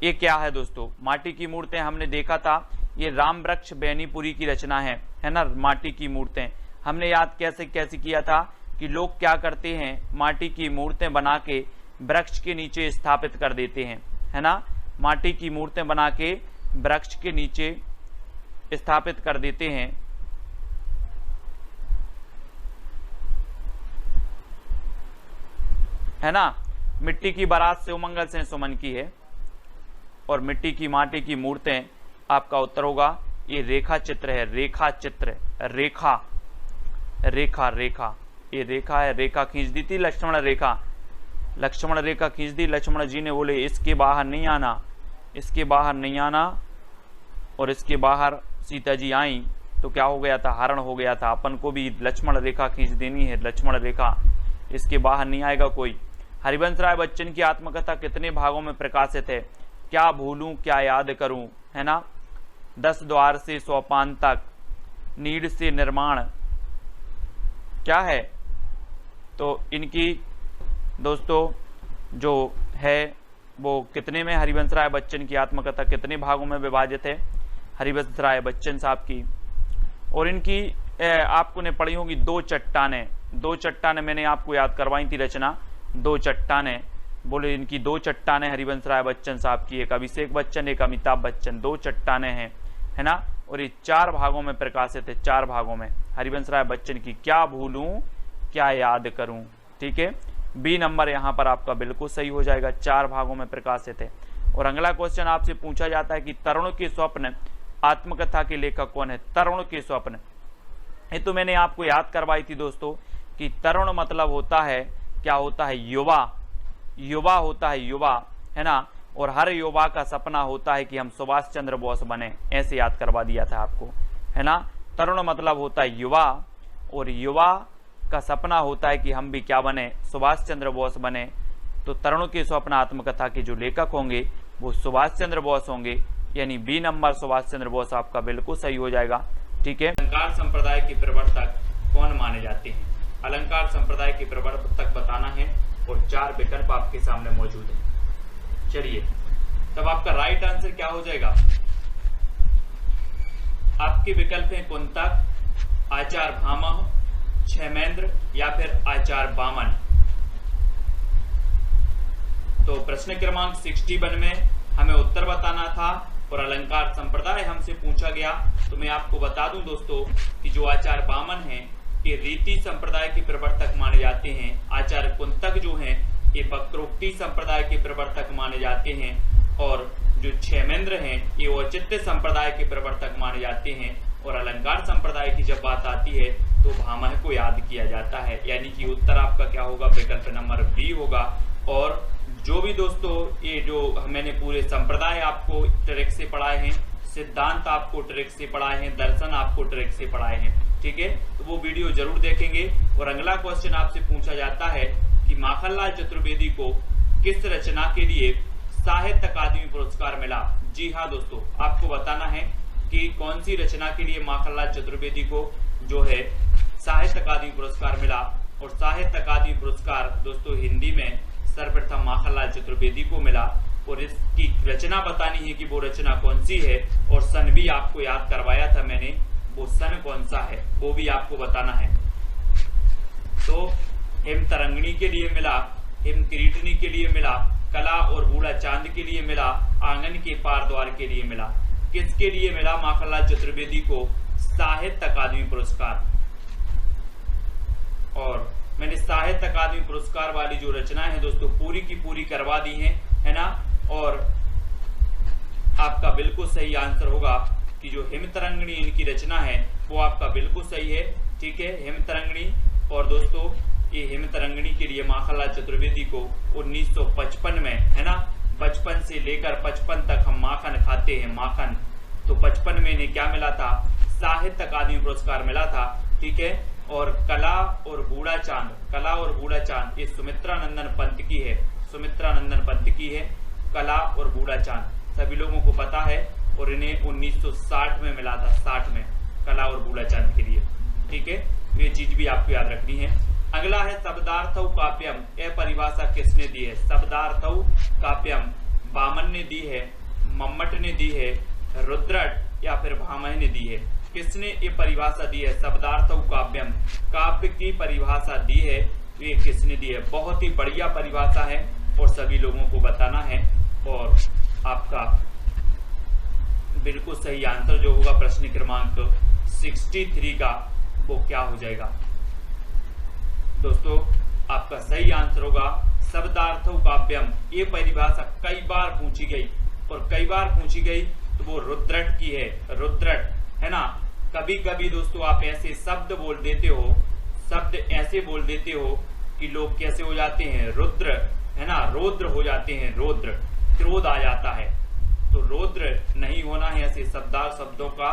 ये क्या है दोस्तों? माटी की मूर्तें हमने देखा था, ये राम वृक्ष बेनीपुरी की रचना है ना। माटी की मूर्तें हमने याद कैसे किया था कि लोग क्या करते हैं, माटी की मूर्तें बना के वृक्ष के नीचे स्थापित कर देते हैं, है ना। माटी की मूर्तें बना के वृक्ष के नीचे स्थापित कर देते हैं, है ना। मिट्टी की बारात से उमंगल से सुमन की है। और मिट्टी की माटी की मूर्तें आपका उत्तर होगा ये रेखा चित्र है। रेखा चित्र, रेखा रेखा रेखा, ये रेखा है। रेखा खींच दी थी लक्ष्मण रेखा, लक्ष्मण रेखा खींच दी। लक्ष्मण जी ने बोले इसके बाहर नहीं आना, इसके बाहर नहीं आना। और इसके बाहर सीता जी आई तो क्या हो गया था? हरण हो गया था। अपन को भी लक्ष्मण रेखा खींच देनी है, लक्ष्मण रेखा, इसके बाहर नहीं आएगा कोई। हरिवंश राय बच्चन की आत्मकथा कितने भागों में प्रकाशित है? क्या भूलूं क्या याद करूं, है ना। 10 द्वार से सोपान तक, नीड से निर्माण, क्या है? तो इनकी दोस्तों जो है वो कितने में, हरिवंश राय बच्चन की आत्मकथा कितने भागों में विभाजित है? हरिवंश राय बच्चन साहब की। और इनकी आपको ने पढ़ी होगी दो चट्टानें मैंने आपको याद करवाई थी रचना, दो चट्टानें। बोले इनकी दो चट्टानें हरिवंश राय बच्चन साहब की, एक अभिषेक बच्चन एक अमिताभ बच्चन, दो चट्टानें हैं, है ना। और ये 4 भागों में प्रकाशित है, 4 भागों में हरिवंश राय बच्चन की। क्या भूलूं क्या याद करूं, ठीक है। बी नंबर यहाँ पर आपका बिल्कुल सही हो जाएगा, 4 भागों में प्रकाशित है। और अगला क्वेश्चन आपसे पूछा जाता है कि तरुण के स्वप्न आत्मकथा के लेखक कौन है। तरुण के स्वप्न, ये तो मैंने आपको याद करवाई थी दोस्तों कि तरुण मतलब होता है, क्या होता है, युवा, युवा होता है, युवा, है ना। और हर युवा का सपना होता है कि हम सुभाष चंद्र बोस बने, ऐसे याद करवा दिया था आपको, है ना। तरुण मतलब होता है युवा, और युवा का सपना होता है कि हम भी क्या बने, सुभाष चंद्र बोस बने। तो तरुण के स्वप्न आत्मकथा के जो लेखक होंगे वो सुभाष चंद्र बोस होंगे, यानी बी नंबर सुभाष चंद्र बोस आपका बिल्कुल सही हो जाएगा, ठीक है। अलंकार संप्रदाय के प्रवर्तक कौन माने जाते हैं। अलंकार संप्रदाय के प्रवर्तक बताना है और 4 विकल्प आपके सामने मौजूद है। चलिए, तब आपका राइट आंसर क्या हो जाएगा। आपके विकल्प हैं कुंतक, आचार्य भामह, क्षेमेंद्र या फिर आचार्य वामन। तो प्रश्न क्रमांक 61 में हमें उत्तर बताना था और अलंकार संप्रदाय हमसे पूछा गया। तो मैं आपको बता दूं दोस्तों कि जो आचार्य वामन हैं ये रीति संप्रदाय के प्रवर्तक माने जाते हैं। आचार्य कुंतक जो हैं ये वक्रोक्ति संप्रदाय के प्रवर्तक माने जाते हैं। और जो क्षेमेंद्र हैं ये औचित्य संप्रदाय के प्रवर्तक माने जाते हैं। और अलंकार संप्रदाय की जब बात आती है तो भामह को याद किया जाता है, यानी कि उत्तर आपका क्या होगा, विकल्प नंबर बी होगा। और जो भी दोस्तों ये जो मैंने पूरे संप्रदाय आपको ट्रिक से पढ़ाए हैं, सिद्धांत आपको ट्रिक से पढ़ाए हैं, दर्शन आपको ट्रिक से पढ़ाए हैं, ठीक है, तो वो वीडियो जरूर देखेंगे। और अगला क्वेश्चन आपसे पूछा जाता है कि माखनलाल चतुर्वेदी को किस रचना के लिए साहित्य अकादमी पुरस्कार मिला। जी हाँ दोस्तों, आपको बताना है कि कौन सी रचना के लिए माखनलाल चतुर्वेदी को जो है साहित्य अकादमी पुरस्कार मिला। और साहित्य अकादमी पुरस्कार दोस्तों हिंदी में सर्वप्रथम माखनलाल चतुर्वेदी को मिला। और इसकी रचना बतानी है कि वो रचना कौन सी है, और सन भी आपको याद करवाया था मैंने, वो सन कौन सा है वो भी आपको बताना है। तो हेमतरंगिणी के लिए मिला, हेमकिरीटिनी के लिए मिला, कला और बूढ़ा चांद के लिए मिला, आंगन के पार द्वार के लिए मिला। किसके लिए मिला माखनलाल चतुर्वेदी को साहित्य अकादमी पुरस्कार। और मैंने साहित्य अकादमी पुरस्कार वाली जो रचनाएं हैं दोस्तों पूरी की पूरी करवा दी हैं, है ना। और आपका बिल्कुल सही आंसर होगा कि जो हेमतरंगिणी इनकी रचना है वो आपका बिल्कुल सही है, ठीक है, हेमतरंगिणी। और दोस्तों ये हेमतरंगिणी के लिए माखनलाल चतुर्वेदी को 1955 में, है ना, बचपन से लेकर 55 तक हम माखन खाते हैं, माखन, तो 55 में इन्हें क्या मिला था, साहित्य अकादमी पुरस्कार मिला था, ठीक है। और कला और बूढ़ा चांद, कला और बूढ़ा चांद ये सुमित्रा नंदन पंत की है, सुमित्रा नंदन पंत की है कला और बूढ़ा चांद, सभी लोगों को पता है। और इन्हें 1960 में मिला था, 60 में, कला और बूढ़ा चांद के लिए, ठीक है, ये चीज भी आपको याद रखनी है। अगला है शब्दार्थौ काव्यम, यह परिभाषा किसने दी है। शब्दार्थौ काव्यम वामन ने दी है, मम्मट ने दी है, रुद्रट या फिर भामह ने दी है। किसने ये परिभाषा दी है, शब्दार्थौ काव्यम, काव्य की परिभाषा दी है, तो ये किसने दी है। बहुत ही बढ़िया परिभाषा है और सभी लोगों को बताना है। और आपका बिल्कुल सही आंसर जो होगा प्रश्न क्रमांक 63 का वो क्या हो जाएगा दोस्तों, आपका सही आंसर होगा शब्दार्थौ काव्यम। ये परिभाषा कई बार पूछी गई और कई बार पूछी गई तो वो रुद्रट की है, रुद्रट, है ना। कभी कभी दोस्तों आप ऐसे शब्द बोल देते हो, शब्द ऐसे बोल देते हो कि लोग कैसे हो जाते हैं, रुद्र, है ना, रौद्र हो जाते हैं, रौद्र, क्रोध आ जाता है। तो रौद्र नहीं होना है, ऐसे शब्दों का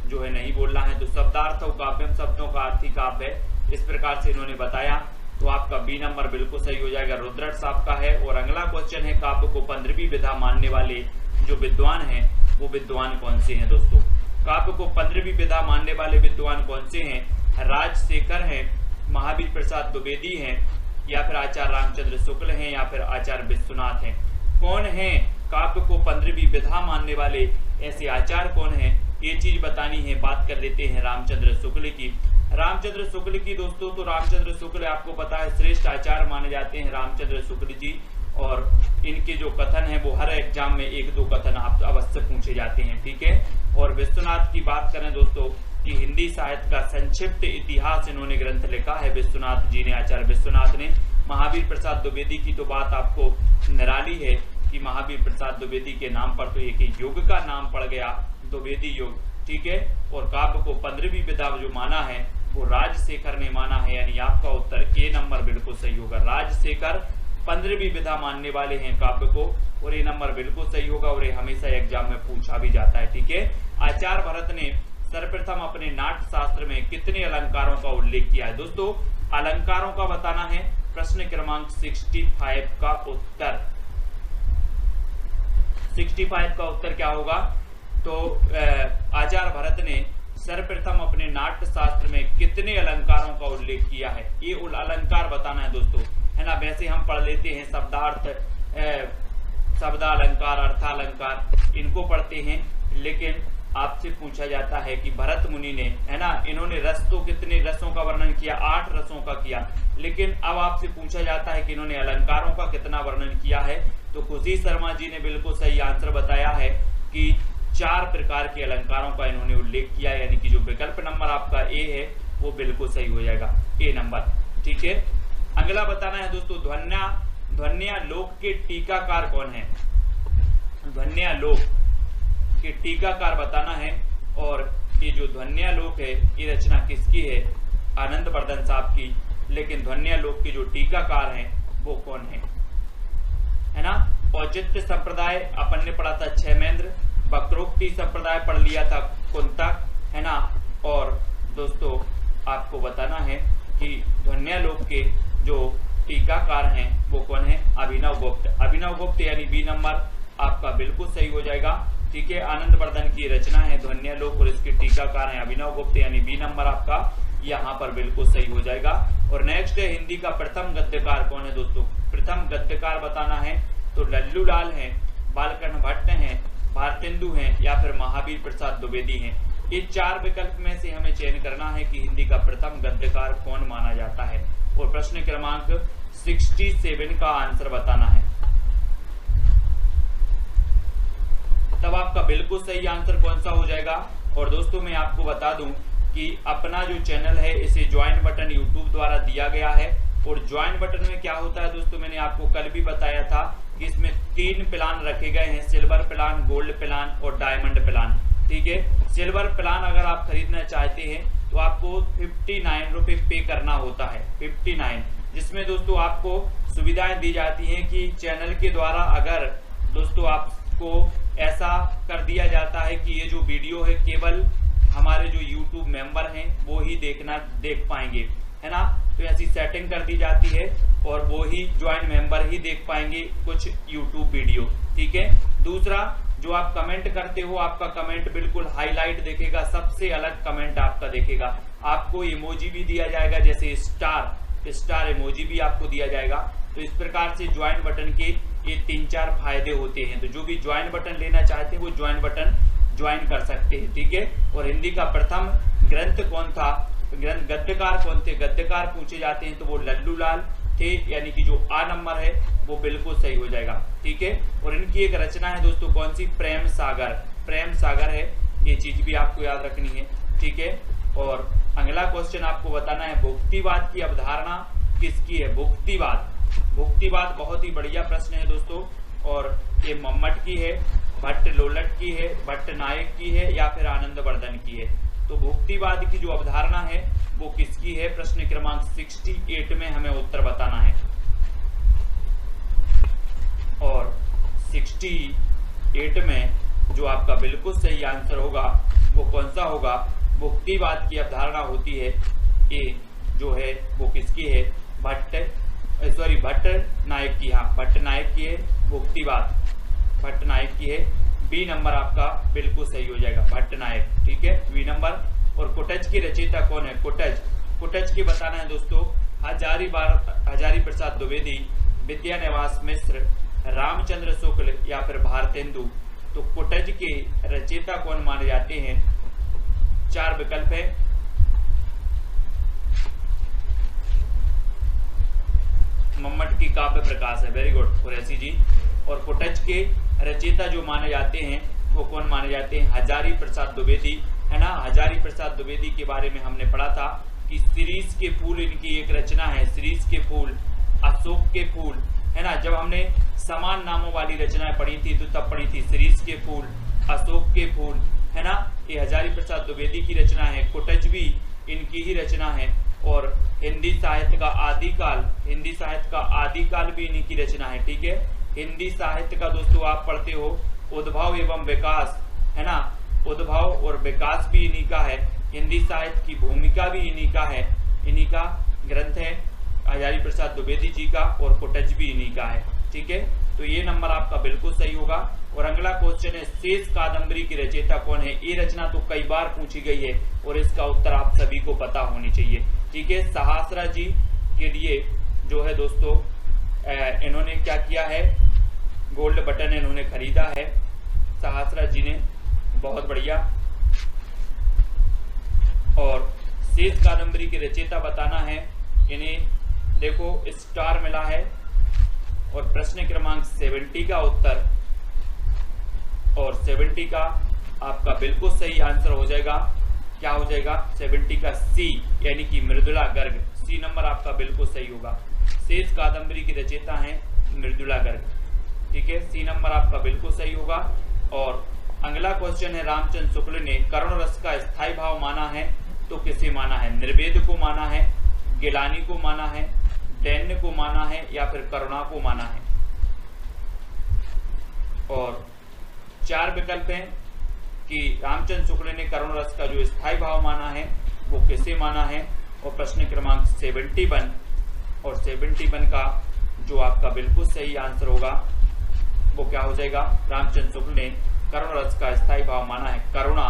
जो है नहीं बोलना है। तो शब्दार्थौ काव्यम शब्दों का अर्थ ही काव्य है, इस प्रकार से इन्होंने बताया। तो आपका बी नंबर बिल्कुल सही हो जाएगा, रुद्रट साहब का है। और अगला क्वेश्चन है, काव्य को 15वीं विधा मानने वाले जो विद्वान हैं वो विद्वान कौन से हैं दोस्तों। काव्य को 15वीं विधा मानने वाले विद्वान कौन से हैं। राजशेखर हैं, महावीर प्रसाद द्विवेदी हैं, या फिर आचार्य रामचंद्र शुक्ल हैं, या फिर आचार्य विश्वनाथ हैं। कौन है काव्य को 15वीं विधा मानने वाले ऐसे आचार्य कौन हैं, ये चीज बतानी है। बात कर लेते हैं रामचंद्र शुक्ल की। रामचंद्र शुक्ल की दोस्तों, तो रामचंद्र शुक्ल आपको पता है श्रेष्ठ आचार्य माने जाते हैं रामचंद्र शुक्ल जी, और इनके जो कथन है वो हर एग्जाम में 1-2 कथन आप अवश्य पूछे जाते हैं, ठीक है। और विश्वनाथ की बात करें दोस्तों कि हिंदी साहित्य का संक्षिप्त इतिहास इन्होंने ग्रंथ लिखा है विश्वनाथ जी ने, आचार्य विश्वनाथ ने। महावीर प्रसाद द्विवेदी की तो बात आपको निराली है कि महावीर प्रसाद द्विवेदी के नाम पर तो एक युग का नाम पड़ गया, द्विवेदी युग, ठीक है। और काव्य को 15वीं विधा जो माना है वो राजशेखर ने माना है, यानी आपका उत्तर ए नंबर बिल्कुल सही होगा। राजशेखर 15वीं विधा मानने वाले हैं काव्य को, और ये नंबर बिल्कुल सही होगा, और ये हमेशा एग्जाम में पूछा भी जाता है, ठीक है। आचार्य भरत ने सर्वप्रथम अपने नाट्य शास्त्र में कितने अलंकारों का उल्लेख किया है? दोस्तों अलंकारों का बताना है, प्रश्न क्रमांक 65 का उत्तर 65 का उत्तर क्या होगा? तो आचार्य भरत ने सर्वप्रथम अपने नाट्य शास्त्र में कितने अलंकारों का उल्लेख किया है? ये अलंकार बताना है दोस्तों, है ना। वैसे हम पढ़ लेते हैं शब्दार्थ, शब्दालंकार, अर्थालंकार, इनको पढ़ते हैं, लेकिन आपसे पूछा जाता है कि भरत मुनि ने, है ना, इन्होंने रस तो कितने रसों का वर्णन किया? 8 रसों का किया। लेकिन अब आपसे पूछा जाता है कि इन्होंने अलंकारों का कितना वर्णन किया है? तो खुशी शर्मा जी ने बिल्कुल सही आंसर बताया है कि 4 प्रकार के अलंकारों का इन्होंने उल्लेख किया, यानी कि जो विकल्प नंबर आपका ए है वो बिल्कुल सही हो जाएगा, ए नंबर, ठीक है। अगला बताना है दोस्तों, ध्वन्यालोक के टीकाकार कौन है? ध्वन्यालोक के टीकाकार बताना है, और ये जो ध्वन्यालोक है ये रचना किसकी है? आनंद वर्धन साहब की। लेकिन ध्वन्यालोक के जो टीकाकार हैं वो कौन है ना। औचित्य संप्रदाय अपन ने पढ़ा था क्षेमेंद्र, वक्रोक्ति संप्रदाय पढ़ लिया था कुंतक, है ना। और दोस्तों आपको बताना है कि ध्वन्यालोक के जो टीकाकार हैं वो कौन है? अभिनव गुप्त। अभिनव गुप्त यानी बी नंबर आपका बिल्कुल सही हो जाएगा, ठीक है। आनंद वर्धन की रचना है ध्वन्यालोक और इसके टीकाकार हैं अभिनव गुप्त, यानी बी नंबर आपका यहाँ पर बिल्कुल सही हो जाएगा। और नेक्स्ट है हिंदी का प्रथम गद्यकार कौन है दोस्तों? प्रथम गद्यकार बताना है, तो लल्लू लाल हैं, बालकर्ण भट्ट हैं, भारतेंदु हैं, या फिर महावीर प्रसाद द्विवेदी हैं। ये 4 विकल्प में से हमें चयन करना है कि हिंदी का प्रथम गद्यकार कौन माना जाता है। और प्रश्न क्रमांक 67 का आंसर बताना है। तब आपका बिल्कुल सही आंसर कौन सा हो जाएगा? और दोस्तों मैं आपको बता दूं कि अपना जो चैनल है इसे ज्वाइन बटन यूट्यूब द्वारा दिया गया है, और ज्वाइन बटन में क्या होता है दोस्तों, मैंने आपको कल भी बताया था कि इसमें 3 प्लान रखे गए हैं, सिल्वर प्लान, गोल्ड प्लान और डायमंड प्लान, ठीक है। सिल्वर प्लान अगर आप खरीदना चाहते हैं तो आपको 59 रुपए पे करना होता है, 59, जिसमें दोस्तों आपको सुविधाएं दी जाती हैं कि चैनल के द्वारा अगर दोस्तों आपको ऐसा कर दिया जाता है कि ये जो वीडियो है केवल हमारे जो YouTube मेंबर हैं वो ही देख पाएंगे, है ना। तो ऐसी सेटिंग कर दी जाती है और वो ही ज्वाइन मेंबर ही देख पाएंगे कुछ YouTube वीडियो, ठीक है। दूसरा, जो आप कमेंट करते हो आपका कमेंट बिल्कुल हाईलाइट दिखेगा, सबसे अलग कमेंट आपका दिखेगा। आपको इमोजी भी दिया जाएगा, जैसे स्टार इमोजी भी आपको दिया जाएगा। तो इस प्रकार से ज्वाइन बटन के ये 3-4 फायदे होते हैं। तो जो भी ज्वाइन बटन लेना चाहते हैं वो ज्वाइन बटन ज्वाइन कर सकते हैं, ठीक है। और हिंदी का प्रथम ग्रंथ कौन था? गद्यकार कौन थे? गद्यकार पूछे जाते हैं तो वो लल्लू लाल थे, यानी कि जो आ नंबर है वो बिल्कुल सही हो जाएगा, ठीक है। और इनकी एक रचना है दोस्तों, कौन सी? प्रेम सागर है, ये चीज भी आपको याद रखनी है, ठीक है। और अगला क्वेश्चन आपको बताना है, भुक्तिवाद की अवधारणा किसकी है? भुक्तिवाद बहुत ही बढ़िया प्रश्न है दोस्तों, और ये मम्मट की है, भट्ट लोलट की है, भट्ट नायक की है, या फिर आनंद वर्धन की है। तो भुक्तिवाद की जो अवधारणा है वो किसकी है? प्रश्न क्रमांक 68 में हमें उत्तर बताना है। और 68 में जो आपका बिल्कुल सही आंसर होगा वो कौन सा होगा? भुक्तिवाद की अवधारणा होती है, ये जो है वो किसकी है? भट्ट नायक की। हाँ, भट्ट नायक की है भुक्तिवाद, भट्ट नायक की है। बी नंबर आपका बिल्कुल सही हो जाएगा, भट्ट नायक, ठीक है, बी नंबर। और कुटज की रचयिता कौन है? कुटज की बताना है दोस्तों, हजारी प्रसाद द्विवेदी, विद्यानिवास मिश्र, रामचंद्र शुक्ल, या फिर भारतेंदु। तो कुटज के रचयिता कौन माने जाते हैं? 4 विकल्प है। मम्मट की काव्य प्रकाश है, वेरी गुड कुरैशी जी। और कुटज के रचयिता जो माने जाते हैं वो कौन माने जाते हैं? हजारी प्रसाद द्विवेदी, है ना। हजारी प्रसाद द्विवेदी के बारे में हमने पढ़ा था कि शिरीष के फूल इनकी एक रचना है, शिरीष के फूल, अशोक के फूल, है ना। जब हमने समान नामों वाली रचनाएं पढ़ी थी तो तब पढ़ी थी शिरीष के फूल, अशोक के फूल, है ना। ये हजारी प्रसाद द्विवेदी की रचना है। कुटज भी इनकी ही रचना है। और हिंदी साहित्य का आदिकाल, हिंदी साहित्य का आदिकाल भी इन्हीं की रचना है, ठीक है। हिंदी साहित्य का दोस्तों आप पढ़ते हो उद्भव एवं विकास, है ना। उद्भव और विकास भी इन्हीं का है। हिंदी साहित्य की भूमिका भी इन्हीं का है, इन्हीं का ग्रंथ है हजारी प्रसाद द्विवेदी जी का, और कुटज भी इन्हीं का है, ठीक है। तो ये नंबर आपका बिल्कुल सही होगा। और अगला क्वेश्चन है शेष कादंबरी की रचयिता कौन है? ये रचना तो कई बार पूछी गई है और इसका उत्तर आप सभी को पता होनी चाहिए, ठीक है। सहास्रा जी के लिए जो है दोस्तों इन्होंने क्या किया है? गोल्ड बटन इन्होंने खरीदा है सहास्रा जी ने, बहुत बढ़िया। और शेष कादंबरी के रचयिता बताना है, इन्हें देखो स्टार मिला है। और प्रश्न क्रमांक 70 का उत्तर, और 70 का आपका बिल्कुल सही आंसर हो जाएगा, क्या हो जाएगा? 70 का सी, यानी कि मृदुला गर्ग। सी नंबर आपका बिल्कुल सही होगा। शेष कादंबरी की रचयिता है मृदुला गर्ग, ठीक है। सी नंबर आपका बिल्कुल सही होगा। और अगला क्वेश्चन है रामचंद्र शुक्ल ने करुण रस का स्थायी भाव माना है तो किसे माना है? निर्वेद को माना है, गिलानी को माना है, दैन्य को माना है, या फिर करुणा को माना है? और 4 विकल्प हैं कि रामचंद्र शुक्ल ने करुण रस का जो स्थायी भाव माना है वो किसे माना है। और प्रश्न क्रमांक 71, और 71 का जो आपका बिल्कुल सही आंसर होगा वो क्या हो जाएगा? रामचंद्र शुक्ल ने करुण रस का स्थायी भाव माना है करुणा।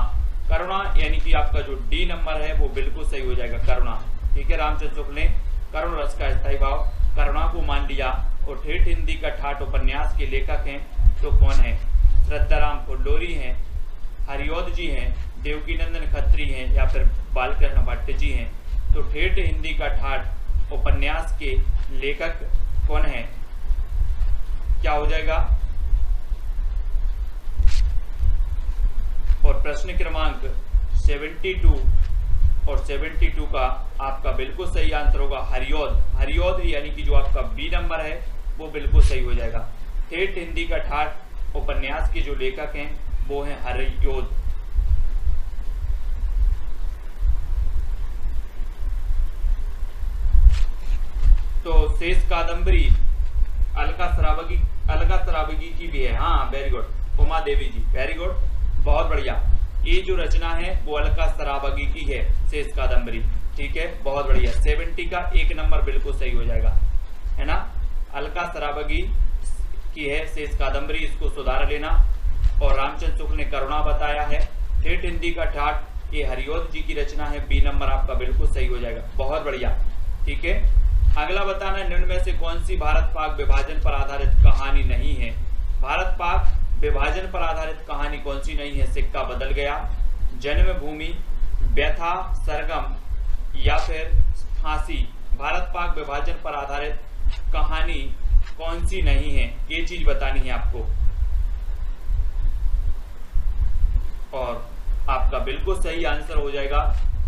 करुणा यानी कि आपका जो डी नंबर है वो बिल्कुल सही हो जाएगा, करुणा, ठीक है। रामचंद्र शुक्ल ने करुण रस का स्थायी भाव करुणा को मान लिया। और ठेठ हिंदी का ठाठ उपन्यास के लेखक हैं तो कौन है? श्रद्धाराम फुल्लोरी हैं, हरिऔध जी हैं, देवकीनंदन खत्री हैं, या फिर बालकृष्ण भट्ट जी हैं। तो ठेठ हिंदी का ठाठ उपन्यास के लेखक कौन है? क्या हो जाएगा? और प्रश्न क्रमांक 72 और 72 का आपका बिल्कुल सही आंसर होगा हरिऔध। हरिऔध यानी कि जो आपका बी नंबर है वो बिल्कुल सही हो जाएगा। ठेठ हिंदी का ठाठ उपन्यास के जो लेखक हैं वो हैं हरिऔध। तो शेष कादंबरी अलका सराबगी की भी है, हाँ वेरी गुड उमा देवी जी, वेरी गुड, बहुत बढ़िया। ये जो रचना है वो अलका सराबगी की है, शेष कादंबरी, ठीक है, बहुत बढ़िया। 70 का 1 नंबर बिल्कुल सही हो जाएगा, है ना। अलका सराबगी की है शेष कादंबरी, इसको सुधार लेना। और रामचंद्र शुक्ल ने करुणा बताया है। ठेठ हिंदी का ठाठ ये हरिऔध जी की रचना है, बी नंबर आपका बिल्कुल सही हो जाएगा, बहुत बढ़िया, ठीक है। अगला बताना है निम्न में से कौन सी भारत पाक विभाजन पर आधारित कहानी नहीं है? भारत पाक विभाजन पर आधारित कहानी कौन सी नहीं है? सिक्का बदल गया, जन्मभूमि, व्यथा, सरगम, या फिर फांसी। भारत पाक विभाजन पर आधारित कहानी कौन सी नहीं है, ये चीज बतानी है आपको। और आपका बिल्कुल सही आंसर हो जाएगा,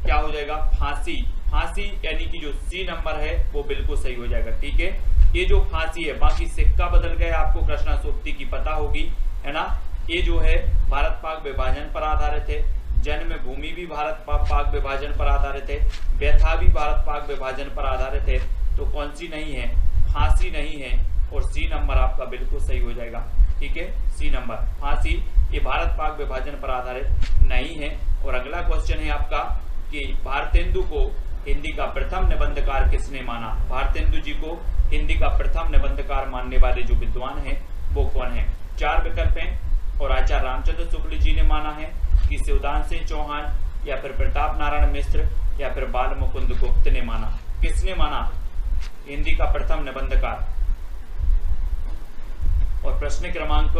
क्या हो जाएगा? फांसी। फांसी यानी कि जो सी नंबर है वो बिल्कुल सही हो जाएगा, ठीक है। ये जो फांसी है, बाकी सिक्का बदल गया आपको कृष्णा सोप्ती की पता होगी, है ना। ये जो है भारत पाक विभाजन पर आधारित है, जन्मभूमि भी भारत पाक विभाजन पर आधारित है, व्यथा भी भारत पाक विभाजन पर आधारित है। तो कौन सी नहीं है? फांसी नहीं है, और सी नंबर आपका बिल्कुल सही हो जाएगा, ठीक है। सी नंबर फांसी ये भारत पाक विभाजन पर आधारित नहीं है। और अगला क्वेश्चन है आपका कि भारतेंदु को हिंदी का प्रथम निबंधकार किसने माना? भारतेंदु जी को हिंदी का प्रथम निबंधकार मानने वाले जो विद्वान हैं वो कौन है? 4 विकल्प हैं। और आचार्य रामचंद्र शुक्ल जी ने माना है, कि शिवदान सिंह चौहान, या फिर प्रताप नारायण मिश्र, या फिर बाल मुकुंद गुप्त ने माना। किसने माना हिंदी का प्रथम निबंधकार? और प्रश्न क्रमांक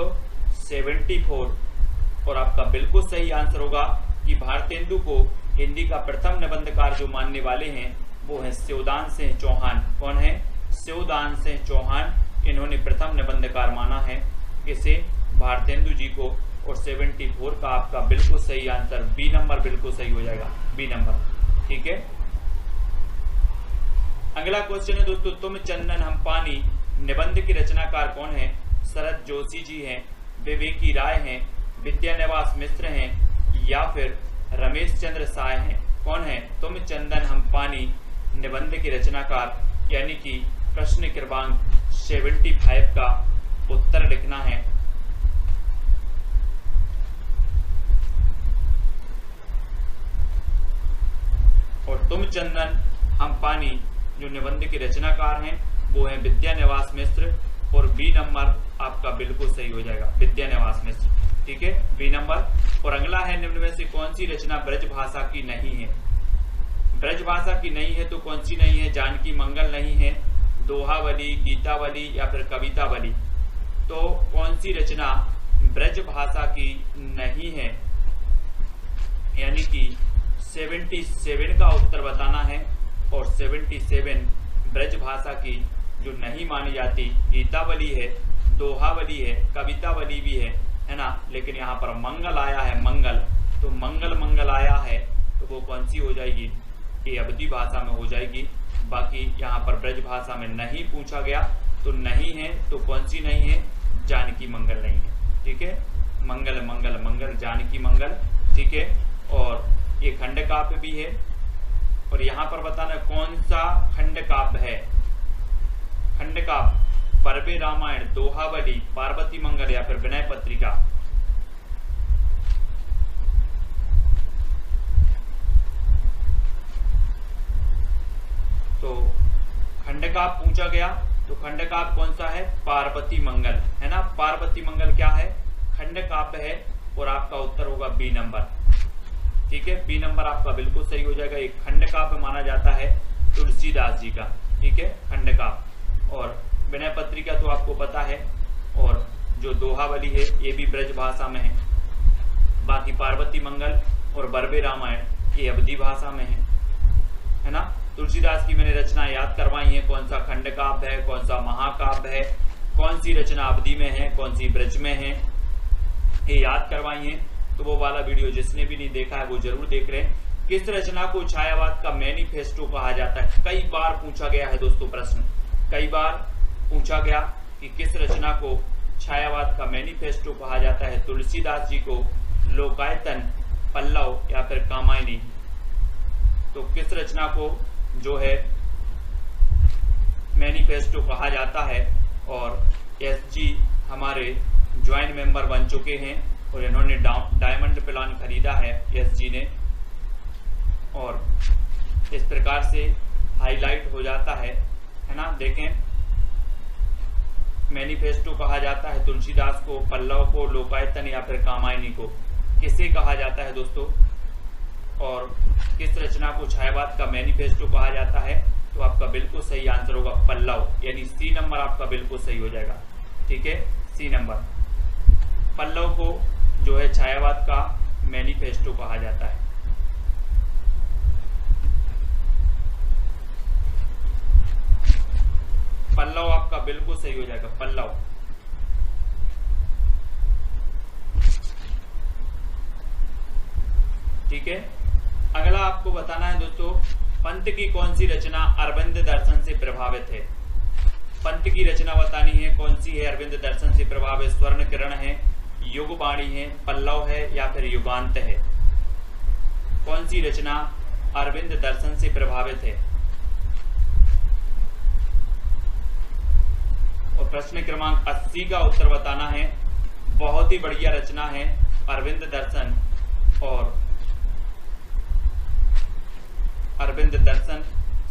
74। और आपका बिल्कुल सही आंसर होगा कि भारतेंदु को हिंदी का प्रथम निबंधकार जो मानने वाले हैं वो है शिवदान सिंह चौहान। कौन है? शिवदान सिंह चौहान। इन्होंने प्रथम निबंधकार माना है किसे? भारतेंदु जी को। और 74 का आपका बिल्कुल सही आंसर बी नंबर बिल्कुल सही हो जाएगा, बी नंबर। ठीक है। अगला क्वेश्चन है दोस्तों, तुम चंदन हम पानी निबंध के रचनाकार कौन है? शरद जोशी जी हैं, विवेकी राय हैं, विद्यानिवास मिश्र हैं या फिर रमेश चंद्र साय हैं। कौन है? तुम चंदन हम पानी निबंध के रचनाकार, यानी कि प्रश्न क्रमांक 75 का उत्तर लिखना है। और तुम चंदन हम पानी जो निबंध के रचनाकार हैं वो है विद्यानिवास मिश्र। और बी नंबर आपका बिल्कुल सही हो जाएगा, विद्यानिवास मिश्र। ठीक है, बी नंबर। और अगला है, निम्न में से कौन सी रचना ब्रज भाषा की नहीं है? ब्रज भाषा की नहीं है तो कौन सी नहीं है? जानकी मंगल नहीं है, दोहावली, गीतावली या फिर कवितावली। तो कौन सी रचना ब्रज भाषा की नहीं है? यानी कि 77 का उत्तर बताना है। और 77 ब्रज भाषा की जो नहीं मानी जाती, गीतावली है, दोहावली है, कवितावली भी है ना। लेकिन यहाँ पर मंगल आया है, मंगल, तो मंगल आया है तो वो कौन सी हो जाएगी? ये अवधी भाषा में हो जाएगी। बाकी यहाँ पर ब्रज भाषा में नहीं पूछा गया तो नहीं है, तो कौन सी नहीं है? जानकी मंगल नहीं है। ठीक है, मंगल मंगल मंगल, जानकी मंगल। ठीक है। और ये खंड काव्य भी है। और यहाँ पर बताना कौन सा खंड काव्य है? खंड काव्य परवे रामायण, दोहावली, पार्वती मंगल या फिर विनय पत्रिका। तो खंड काव्य पूछा गया तो खंड काव्य कौन सा है? पार्वती मंगल, है ना। पार्वती मंगल क्या है? खंड काव्य है। और आपका उत्तर होगा बी नंबर। ठीक है, बी नंबर आपका बिल्कुल सही हो जाएगा। एक खंड काव्य माना जाता है तुलसीदास जी का। ठीक है, खंड काव्य। और विनय पत्रिका तो आपको पता है। और जो दोहावली है ये भी ब्रज भाषा में है। बाकी पार्वती मंगल और बरबे रामायण ये अवधी भाषा में है ना। तुलसीदास की मैंने रचना याद करवाई है, कौन सा खंड काव्य है, कौन सा महाकाव्य है, कौन सी रचना अवधी में है, कौन सी ब्रज में है, ये याद करवाई है। तो वो वाला वीडियो जिसने भी नहीं देखा है वो जरूर देख रहे हैं। किस रचना को छायावाद का मैनिफेस्टो कहा जाता है? कई बार पूछा गया है दोस्तों प्रश्न, कई बार पूछा गया कि किस रचना को छायावाद का मैनिफेस्टो कहा जाता है? तुलसीदास जी को लोकायतन, पल्लव या फिर कामायनी। तो किस रचना को जो है मैनिफेस्टो कहा जाता है? और एसजी हमारे ज्वाइंट मेंबर बन चुके हैं और इन्होंने डायमंड प्लान खरीदा है एसजी ने। और इस प्रकार से हाईलाइट हो जाता है ना। देखें, मैनिफेस्टो कहा जाता है तुलसीदास को, पल्लव को, लोकायतन या फिर कामायनी को। किसे कहा जाता है दोस्तों? और किस रचना को छायावाद का मैनिफेस्टो कहा जाता है? तो आपका बिल्कुल सही आंसर होगा पल्लव, यानी सी नंबर आपका बिल्कुल सही हो जाएगा। ठीक है, सी नंबर। पल्लव को जो है छायावाद का मैनिफेस्टो कहा जाता है। पल्लव आपका बिल्कुल सही हो जाएगा, पल्लव। ठीक है, अगला आपको बताना है दोस्तों, पंत की कौन सी रचना अरविंद दर्शन से प्रभावित है? पंत की रचना बतानी है, कौन सी है अरविंद दर्शन से प्रभावित? स्वर्ण किरण है, युगवाणी है, पल्लव है या फिर युगांत है? कौन सी रचना अरविंद दर्शन से प्रभावित है? और प्रश्न क्रमांक 80 का उत्तर बताना है। बहुत ही बढ़िया रचना है अरविंद दर्शन। और अरविंद दर्शन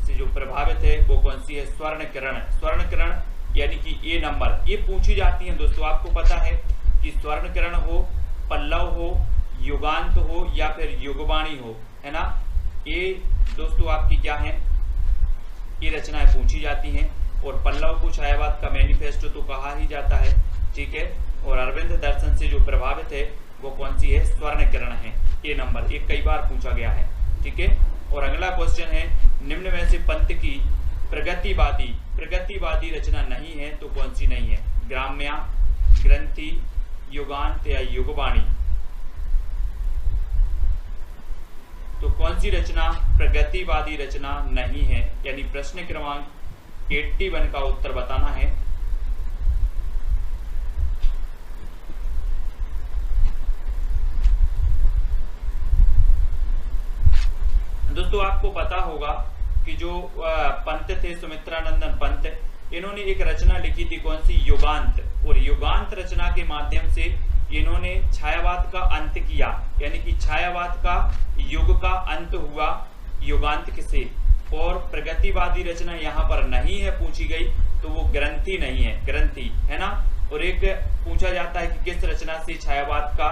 से जो प्रभावित है वो कौन सी है? स्वर्ण किरण। स्वर्ण किरण यानी कि ए नंबर, ये पूछी जाती है दोस्तों। आपको पता है कि स्वर्ण किरण हो, पल्लव हो, युगांत हो या फिर युगवाणी हो, है ना। ये दोस्तों आपकी क्या है? ये रचनाएं पूछी जाती हैं। और पल्लव को छायावाद का मैनिफेस्टो तो कहा ही जाता है। ठीक है, और अरविंद दर्शन से जो प्रभावित है वो कौन सी है, स्वर्ण किरण है। ये नंबर एक कई बार पूछा गया है, ठीक है। और अगला क्वेश्चन है, निम्न में से पंत की प्रगतिवादी रचना नहीं है तो कौन सी नहीं है, ग्राम्या, ग्रंथि, युगांत या युगवाणी। तो कौन सी रचना प्रगतिवादी रचना नहीं है, यानी प्रश्न क्रमांक 81 का उत्तर बताना है। दोस्तों आपको पता होगा कि जो पंत थे सुमित्रानंदन पंत, इन्होंने एक रचना लिखी थी कौन सी, युगांत। और युगांत रचना के माध्यम से इन्होंने छायावाद का अंत किया, यानी कि छायावाद का युग का अंत हुआ युगांत से। और प्रगतिवादी रचना यहाँ पर नहीं है पूछी गई, तो वो ग्रंथि नहीं है, ग्रंथि है ना। और एक पूछा जाता है कि किस रचना से छायावाद का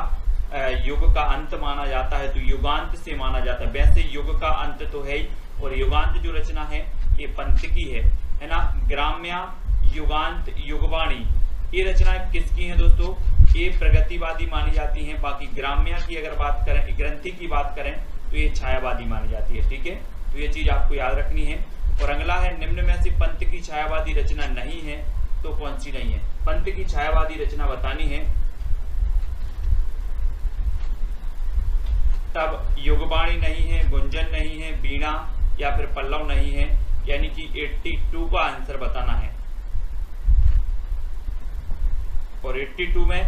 युग का अंत माना जाता है, तो युगांत से माना जाता है। वैसे युग का अंत तो है ही, और युगांत जो रचना है ये पंत की है ना। ग्राम्या, युगांत, युगवाणी ये रचना किसकी है दोस्तों, ये प्रगतिवादी मानी जाती हैं। बाकी ग्राम्या की अगर बात करें, ग्रंथि की बात करें तो ये छायावादी मानी जाती है, ठीक है। तो ये चीज आपको याद रखनी है। और अगला है, निम्न में से पंत की छायावादी रचना नहीं है तो कौन सी नहीं है। पंत की छायावादी रचना बतानी है, तब युगवाणी नहीं है, गुंजन नहीं है, वीणा या फिर पल्लव नहीं है, यानी कि 82 का आंसर बताना है। और 82 में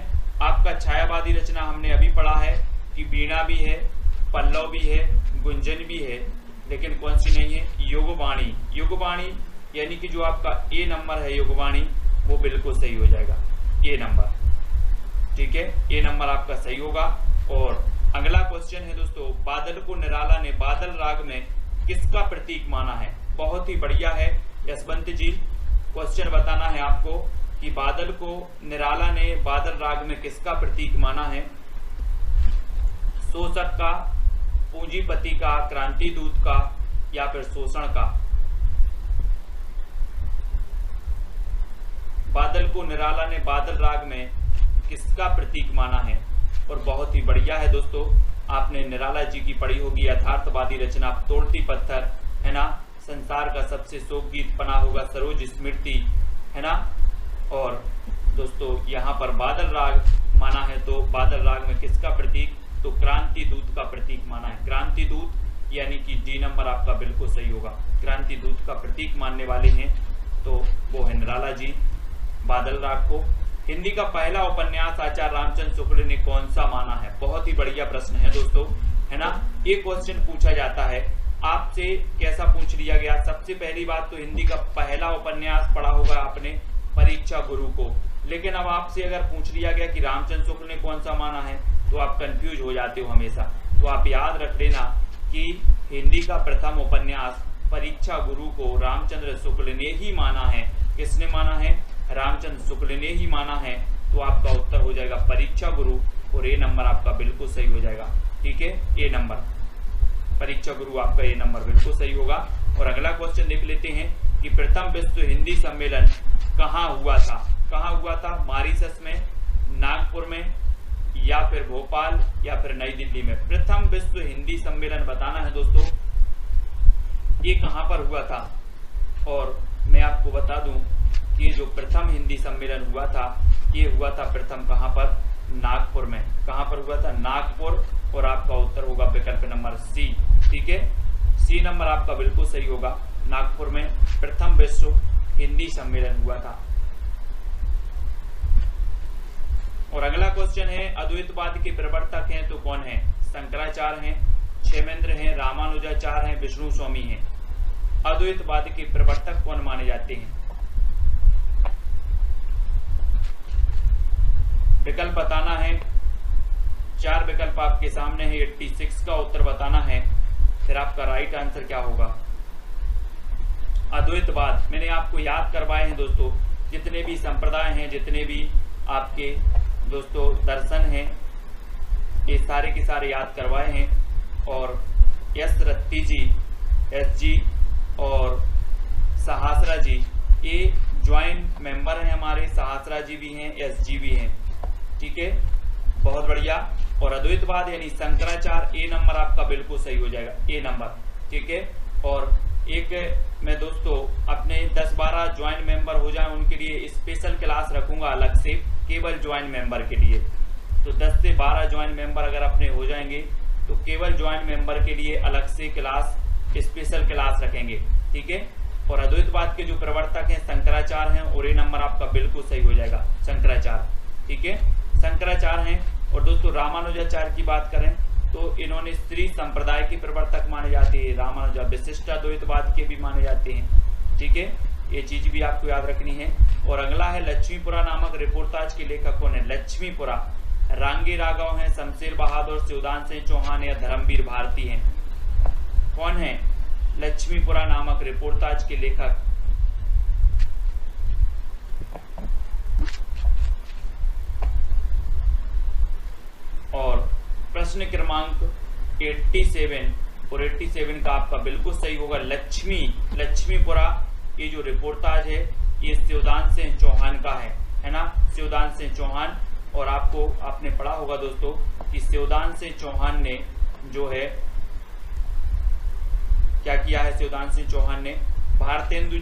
आपका छायावादी रचना हमने अभी पढ़ा है कि वीणा भी है, पल्लव भी है, गुंजन भी है, लेकिन कौन सी नहीं है, युगवाणी। युगवाणी यानी कि जो आपका ए नंबर है युगवाणी, वो बिल्कुल सही हो जाएगा, ए नंबर, ठीक है। ए नंबर आपका सही होगा। और अगला क्वेश्चन है दोस्तों, बादल को निराला ने बादल राग में किसका प्रतीक माना है। बहुत ही बढ़िया है यशवंत जी, क्वेश्चन बताना है आपको कि बादल को निराला ने बादल राग में किसका प्रतीक माना है। शोषक का, पूंजीपति का, क्रांति दूत का या फिर शोषण का। बादल को निराला ने बादल राग में किसका प्रतीक माना है। और बहुत ही बढ़िया है दोस्तों, आपने निराला जी की पढ़ी होगी यथार्थवादी रचना तोड़ती पत्थर, है ना। संसार का सबसे शोक गीत पना होगा सरोज स्मृति, है ना। और दोस्तों यहाँ पर बादल राग माना है, तो बादल राग में किसका प्रतीक, तो क्रांति दूत का प्रतीक माना है। क्रांति दूत यानी कि डी नंबर आपका बिल्कुल सही होगा। क्रांति दूत का प्रतीक मानने वाले हैं तो वो है निराला जी बादल राग को। हिंदी का पहला उपन्यास आचार्य रामचंद्र शुक्ल ने कौन सा माना है। बहुत ही बढ़िया प्रश्न है दोस्तों, है ना। ये क्वेश्चन पूछा जाता है आपसे, कैसा पूछ लिया गया। सबसे पहली बात तो हिंदी का पहला उपन्यास पढ़ा होगा आपने, परीक्षा गुरु को। लेकिन अब आपसे अगर पूछ लिया गया कि रामचंद्र शुक्ल ने कौन सा माना है, तो आप कंफ्यूज हो जाते हो हमेशा। तो आप याद रख लेना कि हिंदी का प्रथम उपन्यास परीक्षा गुरु को रामचंद्र शुक्ल ने ही माना है। किसने माना है, रामचंद्र शुक्ल ने ही माना है। तो आपका उत्तर हो जाएगा परीक्षा गुरु, और ए नंबर आपका बिल्कुल सही हो जाएगा, ठीक है। ए नंबर, परीक्षा गुरु आपका ए नंबर बिल्कुल सही होगा। और अगला क्वेश्चन देख लेते हैं कि प्रथम विश्व हिंदी सम्मेलन कहाँ हुआ था। कहाँ हुआ था, मॉरिशस में, नागपुर में या फिर भोपाल या फिर नई दिल्ली में। प्रथम विश्व हिंदी सम्मेलन बताना है दोस्तों, ये कहाँ पर हुआ था। और मैं आपको बता दूं कि ये जो प्रथम हिंदी सम्मेलन हुआ था, ये हुआ था प्रथम कहाँ पर, नागपुर में। कहाँ पर हुआ था, नागपुर। और आपका उत्तर होगा विकल्प नंबर सी, ठीक है। सी नंबर आपका बिल्कुल सही होगा। नागपुर में प्रथम विश्व हिंदी सम्मेलन हुआ था। और अगला क्वेश्चन है, अद्वैतवाद के प्रवर्तक हैं तो कौन है। शंकराचार्य हैं, क्षेमेंद्र हैं, रामानुजाचार्य हैं, विष्णु स्वामी हैं। अद्वैतवाद के प्रवर्तक कौन माने जाते हैं। विकल्प बताना है, 4 विकल्प आपके सामने है। 86 का उत्तर बताना है, फिर आपका राइट आंसर क्या होगा। अद्वैतवाद मैंने आपको याद करवाए हैं दोस्तों, जितने भी संप्रदाय हैं, जितने भी आपके दोस्तों दर्शन हैं, ये सारे के सारे याद करवाए हैं। और एस रत्ती जी, एस जी और सहासरा जी, ये ज्वाइंट मेंबर हैं हमारे। सहासरा जी भी हैं, एस जी भी हैं, ठीक है, बहुत बढ़िया। और अद्वैतवाद यानी शंकराचार्य, ए नंबर आपका बिल्कुल सही हो जाएगा, ए नंबर, ठीक है। और एक मैं दोस्तों अपने 10-12 ज्वाइंट मेंबर हो जाए उनके लिए स्पेशल क्लास रखूंगा अलग से, केवल ज्वाइंट मेंबर के लिए। तो 10 से 12 ज्वाइंट मेंबर अगर अपने हो जाएंगे तो केवल ज्वाइंट मेंबर के लिए अलग से क्लास, स्पेशल क्लास रखेंगे, ठीक है। और अद्वैतवाद के जो प्रवर्तक हैं शंकराचार्य हैं, और ये नंबर आपका बिल्कुल सही हो जाएगा, शंकराचार्य, ठीक है, शंकराचार्य हैं। और दोस्तों रामानुजाचार्य की बात करें तो इन्होंने श्री संप्रदाय के प्रवर्तक माने जाते हैं। रामानुजा विशिष्टाद्वैतवाद के भी माने जाते हैं, ठीक है, ये चीज भी आपको याद रखनी है। और अगला है लक्ष्मीपुरा नामक रिपोर्टाज के लेखक कौन है? लक्ष्मीपुरा रांगी राघव हैं, शमशेर बहादुर, शिवदान सिंह चौहान या धर्मवीर भारती हैं। कौन है लक्ष्मीपुरा नामक रिपोर्टाज के लेखक? और प्रश्न क्रमांक 87 और 87 का आपका बिल्कुल सही होगा लक्ष्मीपुरा। ये जो रिपोर्टाज है ये शिवदान सिंह चौहान का है ना, शिवदान सिंह चौहान। और आपने पढ़ा होगा दोस्तों कि शिवदान सिंह चौहान ने जो है क्या किया है? शिवदान सिंह चौहान ने भारतेंदु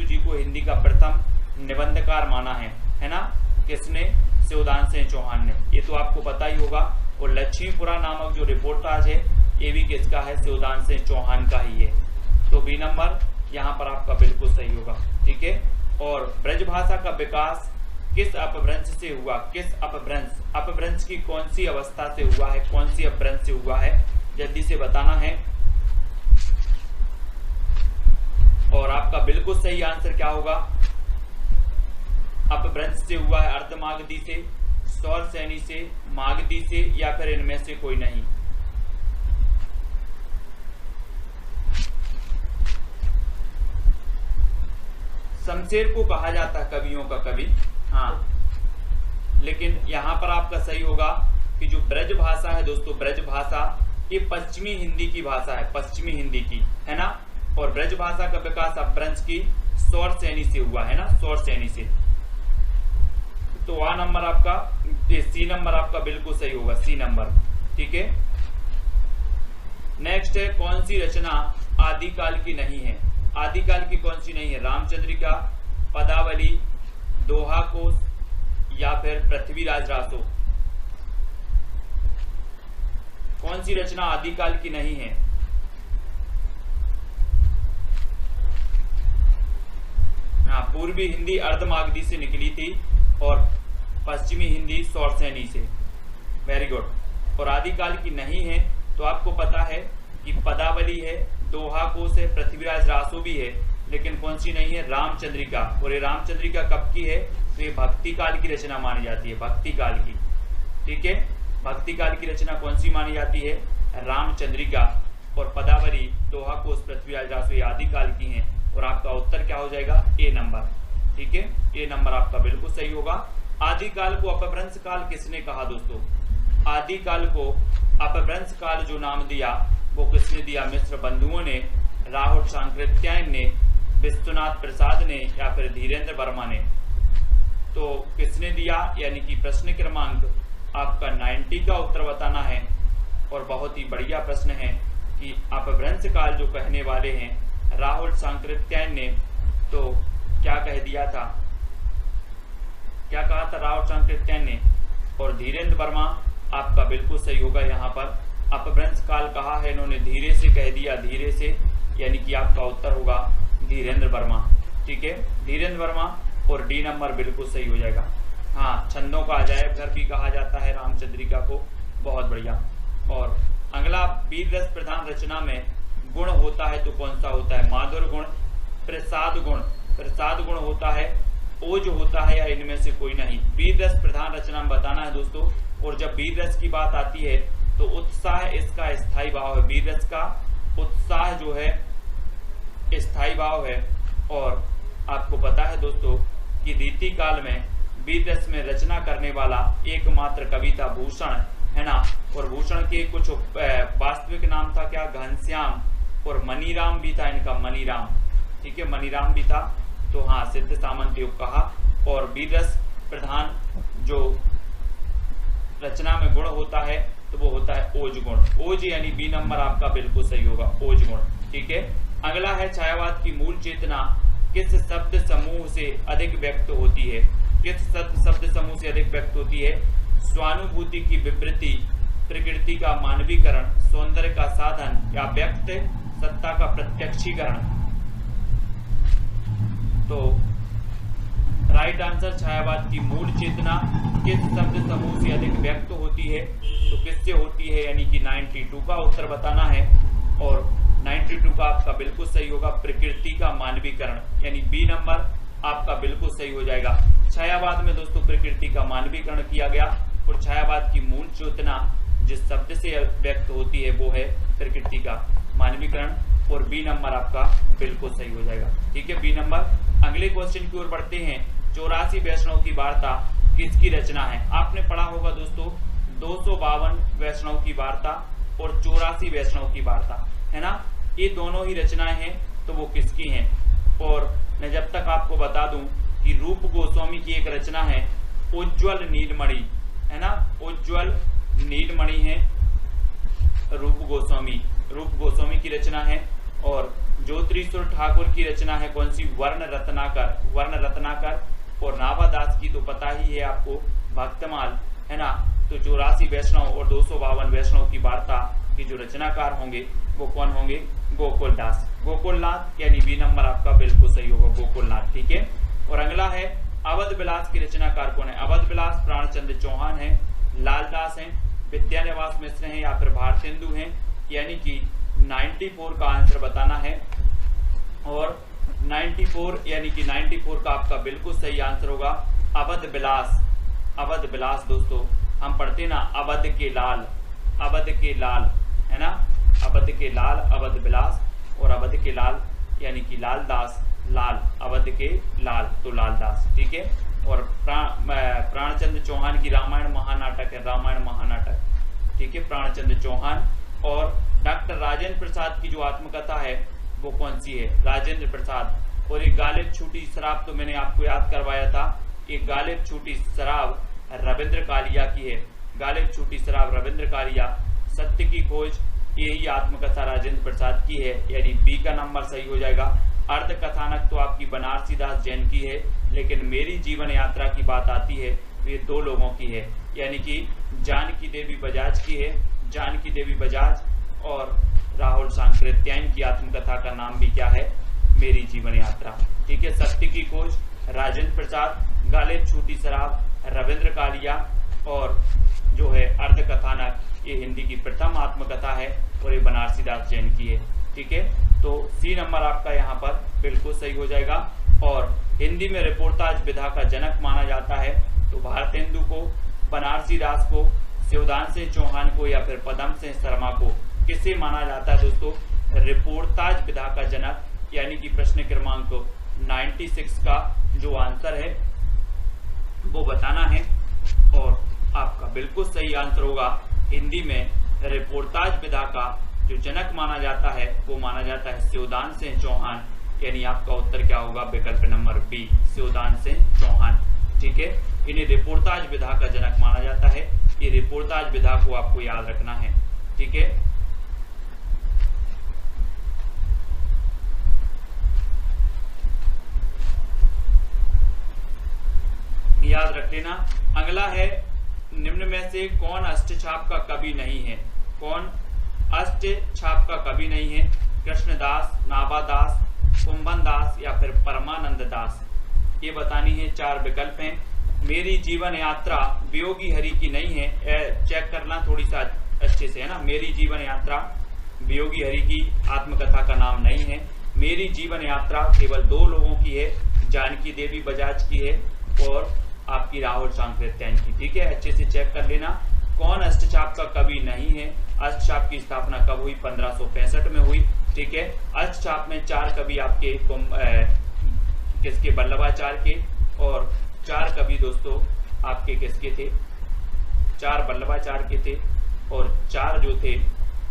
जी को हिंदी का प्रथम निबंधकार माना है ना, किसने? शिवदान सिंह चौहान ने। ये तो आपको पता ही होगा। और लक्ष्मीपुरा नामक जो रिपोर्टाज है ये भी किसका है? शिवदान सिंह चौहान का ही है। तो बी नंबर यहाँ पर आपका बिल्कुल सही होगा, ठीक है। और ब्रजभाषा का विकास किस अपभ्रंश से हुआ? किस अपभ्रंश की कौन सी अवस्था से हुआ है? कौन सी अपभ्रंश से हुआ है? जल्दी से बताना है। और आपका बिल्कुल सही आंसर क्या होगा? अपभ्रंश से हुआ है अर्धमागधी से, सौरसेनी से, मागधी से, या फिर इनमें से कोई नहीं। शमशेर को कहा जाता है कवियों का कवि, हाँ, लेकिन यहां पर आपका सही होगा कि जो ब्रज भाषा है दोस्तों, ब्रज भाषा ये पश्चिमी हिंदी की भाषा है, पश्चिमी हिंदी की, है ना। और ब्रज भाषा का विकास अपभ्रंश की सौरसेनी से हुआ है ना, सौरसेनी से। तो आ नंबर आपका, सी नंबर आपका बिल्कुल सही होगा, सी नंबर, ठीक है। नेक्स्ट है कौन सी रचना आदिकाल की नहीं है? आदिकाल की कौन सी नहीं है? रामचंद्रिका, पदावली, दोहा कोश या फिर पृथ्वीराज रासो? कौन सी रचना आदिकाल की नहीं है? हाँ, पूर्वी हिंदी अर्धमागधी से निकली थी और पश्चिमी हिंदी सौरसेनी से। Very good. और आदिकाल की नहीं है तो आपको पता है कि पदावली है, दोहा कोश है, पृथ्वीराज रासो भी है, लेकिन कौन सी नहीं है? रामचंद्रिका। और ये रामचंद्रिका कब की है? तो ये भक्ति काल की रचना मानी जाती है, भक्ति काल की, ठीक है। भक्ति काल की रचना कौन सी मानी जाती है? रामचंद्रिका। और पदावली, दोहा कोश, पृथ्वीराज रासो ये आदिकाल की हैं। और आपका उत्तर क्या हो जाएगा? ए नंबर, ठीक है, ए नंबर आपका बिल्कुल सही होगा। आदिकाल को अपभ्रंश काल किसने कहा दोस्तों? आदिकाल को अपभ्रंश काल जो नाम दिया वो किसने दिया? मिश्र बंधुओं ने, राहुल सांकृत्यायन ने, विश्वनाथ प्रसाद ने या फिर धीरेन्द्र वर्मा ने? तो किसने दिया? यानी कि प्रश्न क्रमांक आपका 90 का उत्तर बताना है। और बहुत ही बढ़िया प्रश्न है कि अपभ्रंश काल जो कहने वाले हैं राहुल सांकृत्यायन ने, तो क्या कह दिया था? क्या कहा था राहुल सांकृत्यायन ने? और धीरेन्द्र वर्मा आपका बिल्कुल सही होगा। यहाँ पर अपभ्रंश काल कहा है इन्होंने, धीरे से कह दिया, धीरे से, यानी कि आपका उत्तर होगा धीरेन्द्र वर्मा, ठीक है, धीरेन्द्र वर्मा। और डी नंबर बिल्कुल सही हो जाएगा। हाँ, छंदों का अजायब घर भी कहा जाता है रामचंद्रिका को, बहुत बढ़िया। और अगला, वीर रस प्रधान रचना में गुण होता है तो कौन सा होता है? माधुर गुण, प्रसाद गुण, प्रसाद गुण होता है, ओज होता है, या इनमें से कोई नहीं? वीर रस प्रधान रचना में बताना है दोस्तों। और जब वीर रस की बात आती है तो उत्साह इसका स्थायी भाव है, वीर रस का उत्साह जो है स्थायी भाव है। और आपको पता है दोस्तों कि रीति काल में वीर रस में रचना करने वाला एकमात्र कवि था भूषण, है ना। और भूषण के कुछ वास्तविक नाम था क्या? घनश्याम। और मनीराम भी था इनका, मनीराम, ठीक है, मनीराम भी था। तो हाँ, सिद्ध सामंत योग कहा। और वीर रस प्रधान जो रचना में गुण होता है तो वो होता है ओज गुण। ओज यानी बी नंबर आपका बिल्कुल सही होगा, ओज गुण। ठीक है, अगला है छायावाद की मूल चेतना किस शब्द समूह से अधिक व्यक्त होती है? किस शब्द समूह से अधिक व्यक्त होती है? स्वानुभूति की विवृत्ति, प्रकृति का मानवीकरण, सौंदर्य का साधन या व्यक्त सत्ता का प्रत्यक्षीकरण। तो राइट आंसर छायावाद की मूल चेतना किस शब्द समूह से अधिक व्यक्त होती है? तो किससे होती है, यानी कि 92 का उत्तर बताना है। और 92 का आपका बिल्कुल सही होगा, प्रकृति का मानवीकरण, यानी बी नंबर आपका बिल्कुल सही हो जाएगा। छायावाद में दोस्तों प्रकृति का मानवीकरण किया गया और छायावाद की मूल चेतना जिस शब्द से व्यक्त होती है वो है प्रकृति का मानवीकरण, और बी नंबर आपका बिल्कुल सही हो जाएगा। ठीक है, बी नंबर। अगले क्वेश्चन की ओर बढ़ते हैं। 84 वैष्णव की वार्ता किसकी रचना है? आपने पढ़ा होगा दोस्तों 252 वैष्णव की वार्ता और 84 वैष्णव की वार्ता, है ना, ये दोनों ही रचनाएं हैं, तो वो किसकी हैं? और मैं जब तक आपको बता दूं कि रूप गोस्वामी की एक रचना है उज्ज्वल नीलमणि, है ना, उज्ज्वल नीलमणि है रूप गोस्वामी की रचना है। और ज्योतिरीश्वर ठाकुर की रचना है कौन सी? वर्ण रत्नाकर। और नाभादास की तो पता ही है आपको, भक्तमाल, है ना। तो 84 वैष्णव और 252 वैष्णव की वार्ता की जो रचनाकार होंगे वो कौन होंगे? गोकुलनाथ, यानी बी नंबर आपका बिल्कुल सही होगा, गोकुलनाथ। ठीक है, और अगला है अवध विलास की रचनाकार कौन है? अवध विलास प्राणचंद्र चौहान है, लालदास हैं, विद्यानिवास मिश्र हैं या फिर भारतेंदु हैं, यानी कि 94 का आंसर बताना है। और 94 यानी कि 94 का आपका बिल्कुल सही आंसर होगा अवध विलास। दोस्तों हम पढ़ते ना अवध के लाल, है ना, अवध के लाल, अवध विलास, और अवध के लाल यानी कि लालदास, अवध के लाल, तो लालदास। ठीक है, और प्राणचंद्र चौहान की रामायण महानाटक है, ठीक है, प्राणचंद्र चौहान। और डॉक्टर राजेंद्र प्रसाद की जो आत्मकथा है वो कौन सी है? राजेंद्र प्रसाद। और एक गालिब छूटी शराब तो मैंने आपको याद करवाया था, एक गालिब छूटी शराब रविंद्र कालिया की है, गालिब छूटी शराब रविंद्र कालिया। सत्य की खोज, यही आत्मकथा राजेंद्र प्रसाद की है, यानी बी का नंबर सही हो जाएगा। अर्ध कथानक तो आपकी बनारसी दास जैन की है, लेकिन मेरी जीवन यात्रा की बात आती है तो ये दो लोगों की है, यानी कि जानकी देवी बजाज की है, जानकी देवी बजाज। और राहुल सांकृत्यायन की आत्मकथा का नाम भी क्या है? मेरी जीवन यात्रा। ठीक है, सत्य की खोज राजेंद्र प्रसाद, गालिब छूटी शराब रविंद्र कालिया, और जो है अर्ध कथानक ये हिंदी की प्रथम आत्मकथा है और ये बनारसी दास जैन की है। ठीक है, तो सी नंबर आपका यहाँ पर बिल्कुल सही हो जाएगा। और हिंदी में रिपोर्टाज विधा का जनक माना जाता है तो भारतेंदु को, बनारसी दास को, शिवदान सिंह चौहान को या फिर पदम सिंह शर्मा को किसे माना जाता है दोस्तों? रिपोर्टाज विधा का जनक, यानी कि प्रश्न क्रमांक 96 का जो आंसर है वो बताना है। और आपका बिल्कुल सही आंसर होगा हिंदी में रिपोर्टाज विधा का जो जनक माना जाता है वो माना जाता है शिवदान सिंह चौहान, यानी आपका उत्तर क्या होगा? विकल्प नंबर बी, शिवदान सिंह चौहान। ठीक है, इन्हें रिपोर्टाज विधा का जनक माना जाता है। ये रिपोर्टाज विधा को आपको याद रखना है। ठीक है, याद रख लेना। अगला है निम्न में से कौन अष्टछाप का कवि नहीं है? कौन अष्टछाप का कवि नहीं है? कृष्णदास, नाभादास, कुंभन दास या फिर परमानंद दास, ये बतानी है। 4 विकल्प हैं। मेरी जीवन यात्रा वियोगी हरि की नहीं है, चेक करना थोड़ी सा अच्छे से, है ना। मेरी जीवन यात्रा वियोगी हरि की आत्मकथा का नाम नहीं है। मेरी जीवन यात्रा केवल 2 लोगों की है, जानकी देवी बजाज की है और आपकी राहुल सांकृत्यायन की। ठीक है, अच्छे से चेक कर लेना। कौन अष्टछाप का कवि नहीं है? अष्टछाप की स्थापना कब हुई? 1565 में हुई। ठीक है, अष्टछाप में 4 कवि आपके किसके? वल्लभाचार्य के, और 4 कवि दोस्तों आपके किसके थे? 4 वल्लभाचार्य के थे और 4 जो थे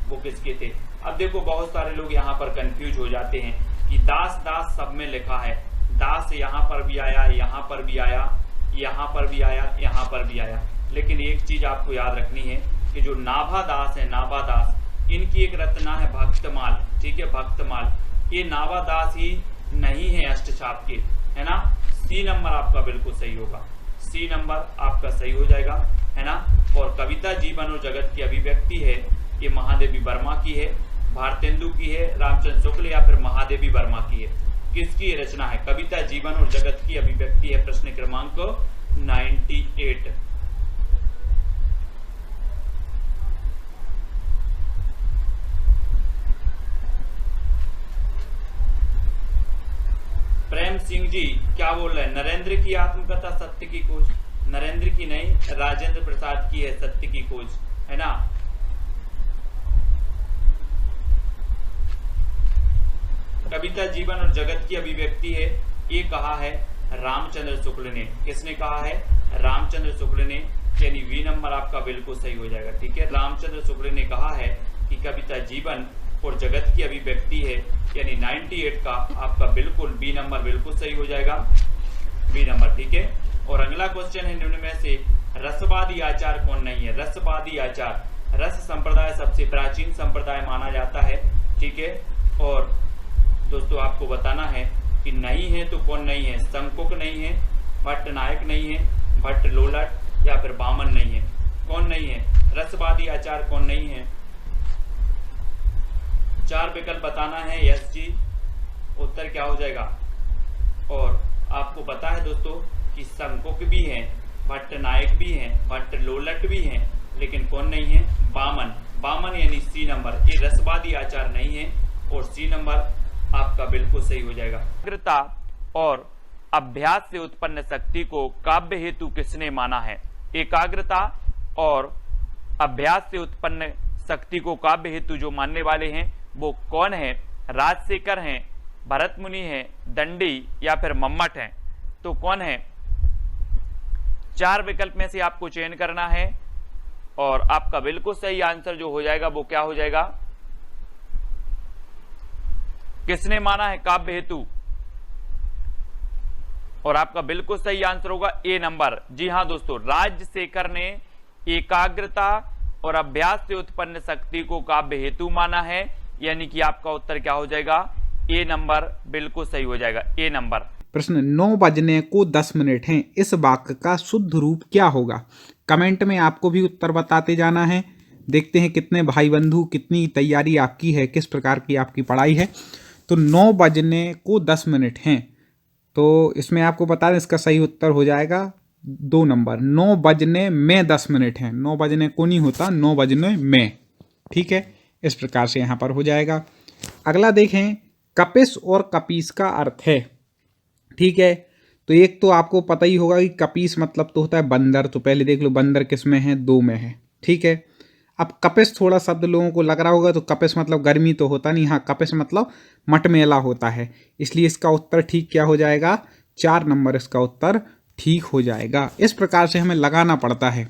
वो किसके थे? अब देखो बहुत सारे लोग यहाँ पर कंफ्यूज हो जाते हैं कि दास दास सब में लिखा है, दास यहाँ पर भी आया, यहाँ पर भी आया, यहाँ पर भी आया, यहाँ पर भी आया। लेकिन एक चीज आपको याद रखनी है कि जो नाभादास है, नाभादास, इनकी एक रचना है भक्तमाल, ठीक है, भक्तमाल। ये नाभादास ही नहीं है अष्टछाप के, है ना। सी नंबर आपका बिल्कुल सही होगा, सी नंबर आपका सही हो जाएगा, है ना। और कविता जीवन और जगत की अभिव्यक्ति है, ये महादेवी वर्मा की है, भारतेंदु की है, रामचंद्र शुक्ल या फिर महादेवी वर्मा की है। किसकी रचना है? कविता जीवन और जगत की अभिव्यक्ति है। प्रश्न क्रमांक 98। प्रेम सिंह जी क्या बोल रहे हैं? नरेंद्र की आत्मकथा सत्य की खोज, नरेंद्र की नहीं, राजेंद्र प्रसाद की है सत्य की खोज, है ना। कविता जीवन और जगत की अभिव्यक्ति है, ये कहा है रामचंद्र शुक्ल ने। किसने कहा है? रामचंद्र शुक्ल ने, यानी वी नंबर आपका बिल्कुल सही हो जाएगा, ठीक है। रामचंद्र शुक्ल ने कहा है कि कविता जीवन और जगत की अभिव्यक्ति है, यानी 98 का आपका बिल्कुल बी नंबर बिल्कुल सही हो जाएगा, बी नंबर, ठीक है। और अगला क्वेश्चन है निम्न में से रसवादी आचार कौन नहीं है? रसवादी आचार, रस संप्रदाय सबसे प्राचीन संप्रदाय माना जाता है, ठीक है। और दोस्तों आपको बताना है कि नहीं है तो कौन नहीं है? शंकुक नहीं है, भट्ट नायक नहीं है, भट्ट लोलट या फिर बामन नहीं है। कौन नहीं है? रसवादी आचार कौन नहीं है? 4 विकल्प बताना है। यस जी, उत्तर क्या हो जाएगा? और आपको पता है दोस्तों कि शंकुक भी है, भट्ट नायक भी है, भट्ट लोलट भी है, लेकिन कौन नहीं है? बामन। बामन यानी सी नंबर, ये रसवादी आचार नहीं है और सी नंबर आपका बिल्कुल सही हो जाएगा। एकाग्रता और अभ्यास से उत्पन्न शक्ति को काव्य हेतु किसने माना है? एकाग्रता और अभ्यास से उत्पन्न शक्ति को काव्य हेतु जो मानने वाले हैं वो कौन है? राजशेखर हैं, भरत मुनि हैं, दंडी या फिर मम्मट हैं। तो कौन है? 4 विकल्प में से आपको चयन करना है और आपका बिल्कुल सही आंसर जो हो जाएगा वो क्या हो जाएगा? किसने माना है काव्य हेतु? और आपका बिल्कुल सही आंसर होगा ए नंबर। जी हां दोस्तों, राजशेखर ने एकाग्रता और अभ्यास से उत्पन्न शक्ति को काव्य हेतु माना है, यानी कि आपका उत्तर क्या हो जाएगा? ए नंबर बिल्कुल सही हो जाएगा, ए नंबर। प्रश्न 9 बजने को 10 मिनट हैं, इस वाक्य का शुद्ध रूप क्या होगा? कमेंट में आपको भी उत्तर बताते जाना है। देखते हैं कितने भाई बंधु, कितनी तैयारी आपकी है, किस प्रकार की आपकी पढ़ाई है। तो 9 बजने को 10 मिनट हैं, तो इसमें आपको बता दें इसका सही उत्तर हो जाएगा 2 नंबर। 9 बजने में 10 मिनट हैं, 9 बजने को नहीं होता, 9 बजने में, ठीक है। इस प्रकार से यहाँ पर हो जाएगा। अगला देखें, कपिस और कपीस का अर्थ है, ठीक है। तो एक तो आपको पता ही होगा कि कपीस मतलब तो होता है बंदर, तो पहले देख लो बंदर किस में है? 2 में है, ठीक है। अब कपिस थोड़ा शब्द लोगों को लग रहा होगा, तो कपिस मतलब गर्मी तो होता नहीं, हाँ कपिस मतलब मटमेला होता है, इसलिए इसका उत्तर ठीक क्या हो जाएगा? 4 नंबर इसका उत्तर ठीक हो जाएगा। इस प्रकार से हमें लगाना पड़ता है,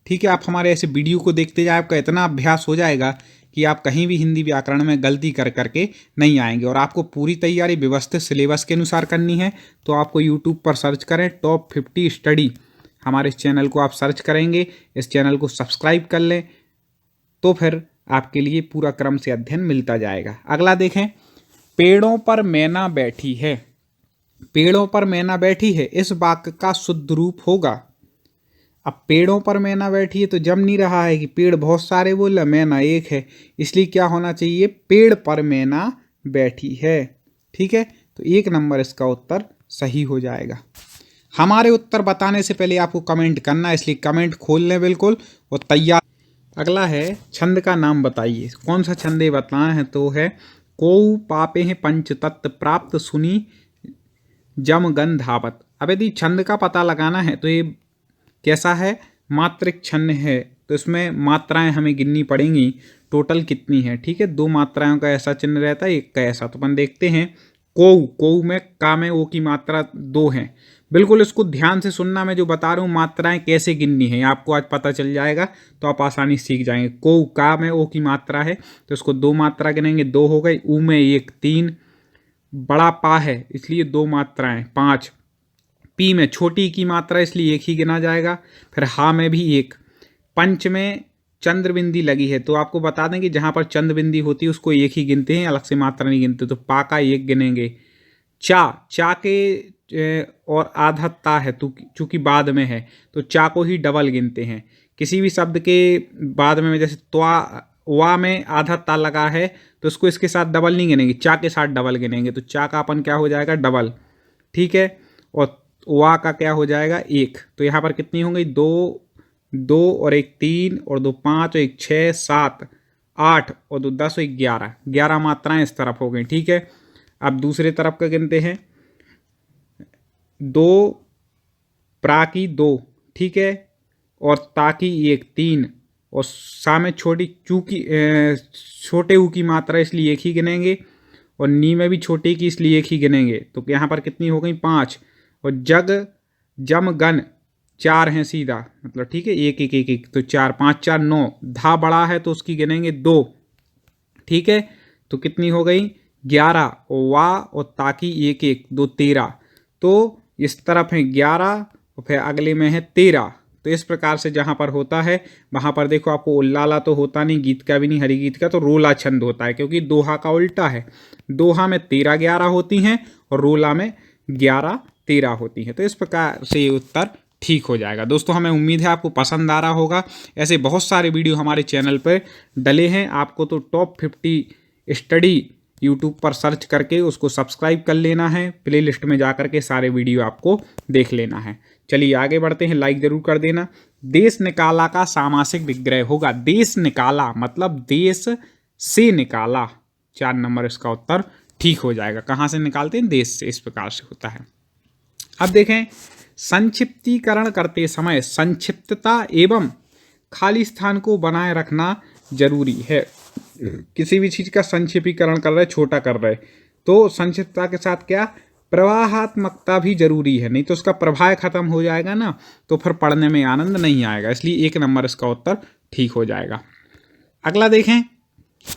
ठीक है। आप हमारे ऐसे वीडियो को देखते जाए, आपका इतना अभ्यास हो जाएगा कि आप कहीं भी हिंदी व्याकरण में गलती कर करके नहीं आएंगे। और आपको पूरी तैयारी व्यवस्थित सिलेबस के अनुसार करनी है, तो आपको यूट्यूब पर सर्च करें टॉप 50 स्टडी, हमारे इस चैनल को आप सर्च करेंगे, इस चैनल को सब्सक्राइब कर लें, तो फिर आपके लिए पूरा क्रम से अध्ययन मिलता जाएगा। अगला देखें, पेड़ों पर मैना बैठी है, पेड़ों पर मैना बैठी है, इस वाक्य का शुद्ध रूप होगा। अब पेड़ों पर मैना बैठी है तो जम नहीं रहा है कि पेड़ बहुत सारे बोल रहे, मैना एक है, इसलिए क्या होना चाहिए? पेड़ पर मैना बैठी है, ठीक है। तो 1 नंबर इसका उत्तर सही हो जाएगा। हमारे उत्तर बताने से पहले आपको कमेंट करना है, इसलिए कमेंट खोल लें बिल्कुल और तैयार। अगला है, छंद का नाम बताइए। कौन सा छंद बताना है? तो है कोउ पापे हैं पंच तत्व प्राप्त सुनी जम गंधावत। अब यदि छंद का पता लगाना है तो ये कैसा है? मात्रिक छंद है, तो इसमें मात्राएं हमें गिननी पड़ेंगी, टोटल कितनी है, ठीक है। 2 मात्राओं का ऐसा चिन्ह रहता है, एक का ऐसा। तो अपन देखते हैं, कोउ, कोउ में का में ओ की मात्रा 2 है। बिल्कुल इसको ध्यान से सुनना, मैं जो बता रहा हूँ मात्राएं कैसे गिननी है आपको आज पता चल जाएगा, तो आप आसानी सीख जाएंगे। कोउ का में ओ की मात्रा है, तो इसको 2 मात्रा गिनेंगे, 2 हो गई। ऊ में 1, 3, बड़ा पा है इसलिए 2 मात्राएं 5, पी में छोटी की मात्रा इसलिए एक ही गिना जाएगा। फिर हा में भी एक। पंच में चंद्र बिंदी लगी है तो आपको बता दें कि जहाँ पर चंद्र बिंदी होती है उसको एक ही गिनते हैं, अलग से मात्रा नहीं गिनते। तो पा का एक गिनेंगे। चा के और आधा ता है तो चूंकि बाद में है तो चा को ही डबल गिनते हैं। किसी भी शब्द के बाद में जैसे त्वा वा में आधा ता लगा है तो उसको इसके साथ डबल नहीं गिनेंगे, चा के साथ डबल गिनेंगे। तो चा का अपन क्या हो जाएगा, डबल। ठीक है। और वा का क्या हो जाएगा, एक। तो यहाँ पर कितनी होंगी, दो, दो और एक 3 और 2 5 और एक 6 7 8 और 2 10 और 11, 11 मात्राएं इस तरफ हो गई। ठीक है। अब दूसरे तरफ का गिनते हैं। 2 प्रा की 2, ठीक है, और ता की एक 3 और सा में छोटी चूकी छोटे ऊ की मात्रा इसलिए एक ही गिनेंगे और नी में भी छोटे की इसलिए एक ही गिनेंगे। तो यहाँ पर कितनी हो गई, 5। और जग जम गन 4 हैं सीधा, मतलब ठीक है, एक एक एक एक तो 4 5 4 9। धा बड़ा है तो उसकी गिनेंगे 2। ठीक है। तो कितनी हो गई, 11। और वा और ताकी एक एक 2 13। तो इस तरफ है 11 और फिर अगले में है 13। तो इस प्रकार से जहाँ पर होता है वहाँ पर देखो आपको उल्लाला तो होता नहीं, गीत का भी नहीं, हरि गीत का, तो रोला छंद होता है क्योंकि दोहा का उल्टा है। दोहा में 13 11 होती हैं और रोला में 11 13 होती हैं। तो इस प्रकार से ये उत्तर ठीक हो जाएगा। दोस्तों हमें उम्मीद है आपको पसंद आ रहा होगा। ऐसे बहुत सारे वीडियो हमारे चैनल पर डले हैं। आपको तो टॉप 50 स्टडी यूट्यूब पर सर्च करके उसको सब्सक्राइब कर लेना है, प्लेलिस्ट में जा करके सारे वीडियो आपको देख लेना है। चलिए आगे बढ़ते हैं, लाइक जरूर कर देना। देश निकाला का सामासिक विग्रह होगा। देश निकाला मतलब देश से निकाला, 4 नंबर इसका उत्तर ठीक हो जाएगा। कहाँ से निकालते हैं, देश से। इस प्रकार से होता है। अब देखें, संक्षिप्तीकरण करते समय संक्षिप्तता एवं खाली स्थान को बनाए रखना जरूरी है। किसी भी चीज का संक्षिप्तीकरण कर रहे, छोटा कर रहे, तो संक्षिप्तता के साथ क्या, प्रवाहात्मकता भी जरूरी है, नहीं तो उसका प्रवाह खत्म हो जाएगा ना, तो फिर पढ़ने में आनंद नहीं आएगा। इसलिए 1 नंबर इसका उत्तर ठीक हो जाएगा। अगला देखें,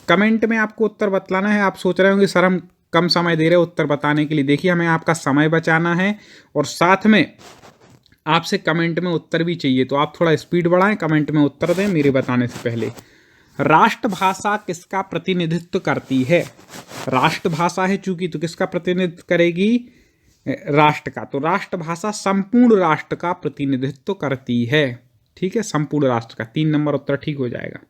कमेंट में आपको उत्तर बतलाना है। आप सोच रहे होंगे सर हम कम समय दे रहे उत्तर बताने के लिए। देखिए हमें आपका समय बचाना है और साथ में आपसे कमेंट में उत्तर भी चाहिए, तो आप थोड़ा स्पीड बढ़ाएं, कमेंट में उत्तर दें मेरे बताने से पहले। राष्ट्रभाषा किसका प्रतिनिधित्व करती है। राष्ट्रभाषा है चूंकि, तो किसका प्रतिनिधित्व करेगी, राष्ट्र का। तो राष्ट्रभाषा संपूर्ण राष्ट्र का प्रतिनिधित्व करती है। ठीक है, संपूर्ण राष्ट्र का। 3 नंबर उत्तर ठीक हो जाएगा।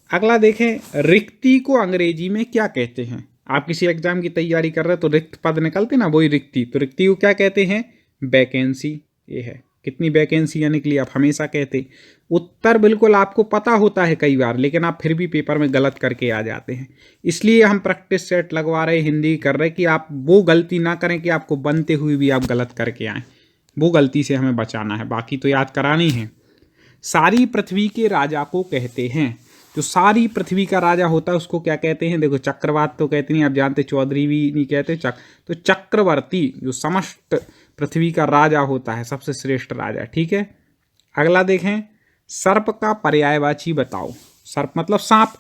अगला देखें, रिक्ति को अंग्रेजी में क्या कहते हैं। आप किसी एग्जाम की तैयारी कर रहे हैं तो रिक्त पद निकलते ना, वही रिक्ति। तो रिक्ति को क्या कहते हैं, वैकेंसी। ये है, कितनी वैकेंसियां निकली आप हमेशा कहते। उत्तर बिल्कुल आपको पता होता है कई बार, लेकिन आप फिर भी पेपर में गलत करके आ जाते हैं। इसलिए हम प्रैक्टिस सेट लगवा रहे, हिंदी कर रहे कि आप वो गलती ना करें कि आपको बनते हुए भी आप गलत करके आए। वो गलती से हमें बचाना है, बाकी तो याद करानी है। सारी पृथ्वी के राजा को कहते हैं। जो सारी पृथ्वी का राजा होता है उसको क्या कहते हैं, देखो चक्रवात तो कहते नहीं, आप जानते, चौधरी भी नहीं कहते, तो चक्रवर्ती जो समस्त पृथ्वी का राजा होता है, सबसे श्रेष्ठ राजा। ठीक है। अगला देखें, सर्प का पर्यायवाची बताओ। सर्प मतलब सांप,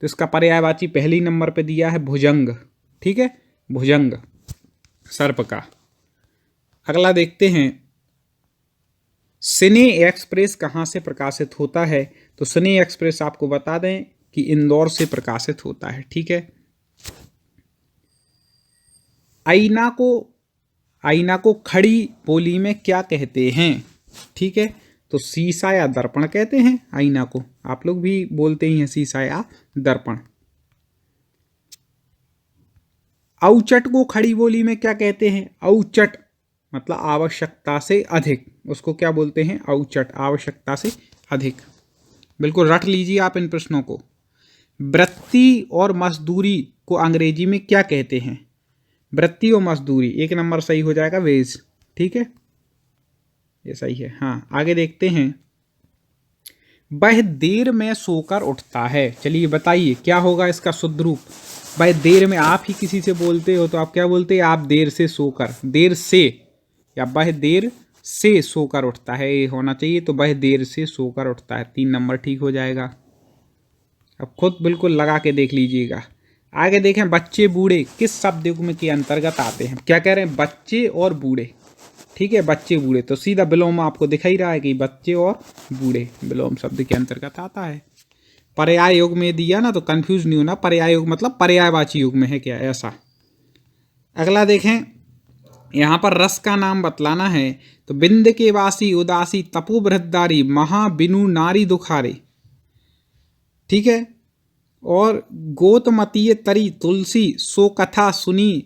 तो इसका पर्यायवाची पहली नंबर पे दिया है भुजंग। ठीक है, भुजंग सर्प का। अगला देखते हैं, सिने एक्सप्रेस कहाँ से प्रकाशित होता है। तो सिने एक्सप्रेस आपको बता दें कि इंदौर से प्रकाशित होता है। ठीक है। आईना को खड़ी बोली में क्या कहते हैं। ठीक है, तो शीशा या दर्पण कहते हैं आईना को। आप लोग भी बोलते ही हैं शीशा या दर्पण। औचट को खड़ी बोली में क्या कहते हैं। औचट मतलब आवश्यकता से अधिक, उसको क्या बोलते हैं, औचट, आवश्यकता से अधिक। बिल्कुल रट लीजिए आप इन प्रश्नों को। वृत्ति और मजदूरी को अंग्रेजी में क्या कहते हैं। वृत्ति और मजदूरी, 1 नंबर सही हो जाएगा, वेज। ठीक है, ये सही है। हाँ, आगे देखते हैं, वह देर में सोकर उठता है। चलिए बताइए क्या होगा इसका शुद्ध रूप। वह देर में, आप ही किसी से बोलते हो तो आप क्या बोलते हैं, आप देर से सोकर, देर से, या वह देर से सोकर उठता है, ये होना चाहिए। तो वह देर से सोकर उठता है, 3 नंबर ठीक हो जाएगा। अब खुद बिल्कुल लगा के देख लीजिएगा। आगे देखें, बच्चे बूढ़े किस शब्द युग्म के अंतर्गत आते हैं? क्या कह रहे हैं? बच्चे और बूढ़े। ठीक है, बच्चे बूढ़े, तो सीधा विलोम आपको दिख ही रहा है कि बच्चे और बूढ़े विलोम शब्द के अंतर्गत आता है। पर्याय युग में दिया ना, तो कंफ्यूज नहीं होना, पर्याय युग मतलब पर्यायवाची युग में है क्या, ऐसा। अगला देखें, यहाँ पर रस का नाम बतलाना है, तो बिंद के वासी उदासी तपो बृहदारी महा बिनु नारी दुखारे। ठीक है, और गोतमतीय तरी तुलसी सो कथा सुनी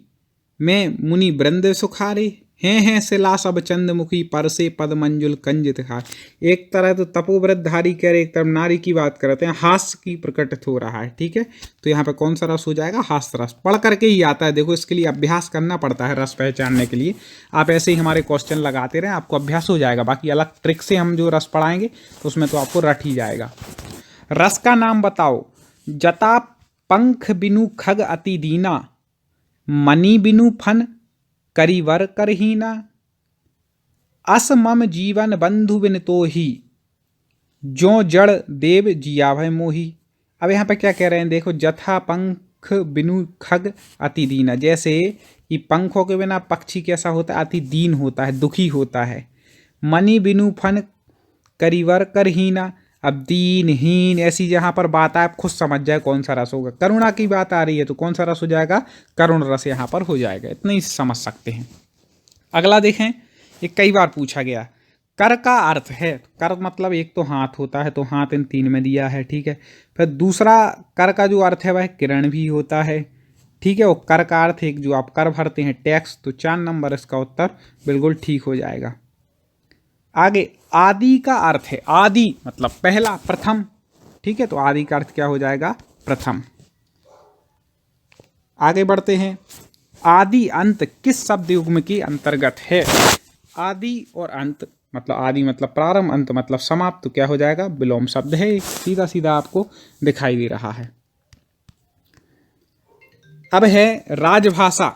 मैं मुनि वृंद सुखारे हैं सिला सब चंद्रमुखी परसे पद मंजुल कंजित खार। एक तरह तो तपोव्रतधारी कह रहे, एक तरफ नारी की बात करते हैं, हास्य की प्रकटित हो रहा है। ठीक है, तो यहाँ पे कौन सा रस हो जाएगा? हास्य रस। पढ़ करके ही आता है, देखो इसके लिए अभ्यास करना पड़ता है रस पहचानने के लिए। आप ऐसे ही हमारे क्वेश्चन लगाते रहें, आपको अभ्यास हो जाएगा। बाकी अलग ट्रिक से हम जो रस पढ़ाएंगे तो उसमें तो आपको रट ही जाएगा। रस का नाम बताओ। जता पंख बिनु खग अति दीना मणि बिनु फन करिवर करहीना अस मम जीवन बंधु बिन तो ही जो जड़ देव जिया भय मोही। अब यहाँ पे क्या कह रहे हैं? देखो, जथा पंख बिनु खग अति दीना, जैसे ये पंखों के बिना पक्षी कैसा होता है? अति दीन होता है, दुखी होता है। मणि बिनु फन करिवर करहीना, अब दीनहीन ऐसी जहां पर बात है, आप खुद समझ जाए कौन सा रस होगा। करुणा की बात आ रही है तो कौन सा रस हो जाएगा? करुण रस यहां पर हो जाएगा। इतना ही समझ सकते हैं। अगला देखें, ये कई बार पूछा गया, कर का अर्थ है। कर मतलब एक तो हाथ होता है, तो हाथ इन तीन में दिया है। ठीक है, फिर दूसरा कर का जो अर्थ है वह किरण भी होता है। ठीक है, और कर का अर्थ एक जो आप कर भरते हैं टैक्स, तो 4 नंबर इसका उत्तर बिल्कुल ठीक हो जाएगा। आगे आदि का अर्थ है, आदि मतलब पहला, प्रथम। ठीक है, तो आदि का अर्थ क्या हो जाएगा? प्रथम। आगे बढ़ते हैं, आदि अंत किस शब्द युग्म के अंतर्गत है? आदि और अंत मतलब आदि मतलब प्रारंभ, अंत मतलब समाप्त, तो क्या हो जाएगा? विलोम शब्द है। सीधा सीधा आपको दिखाई दे रहा है। अब है राजभाषा।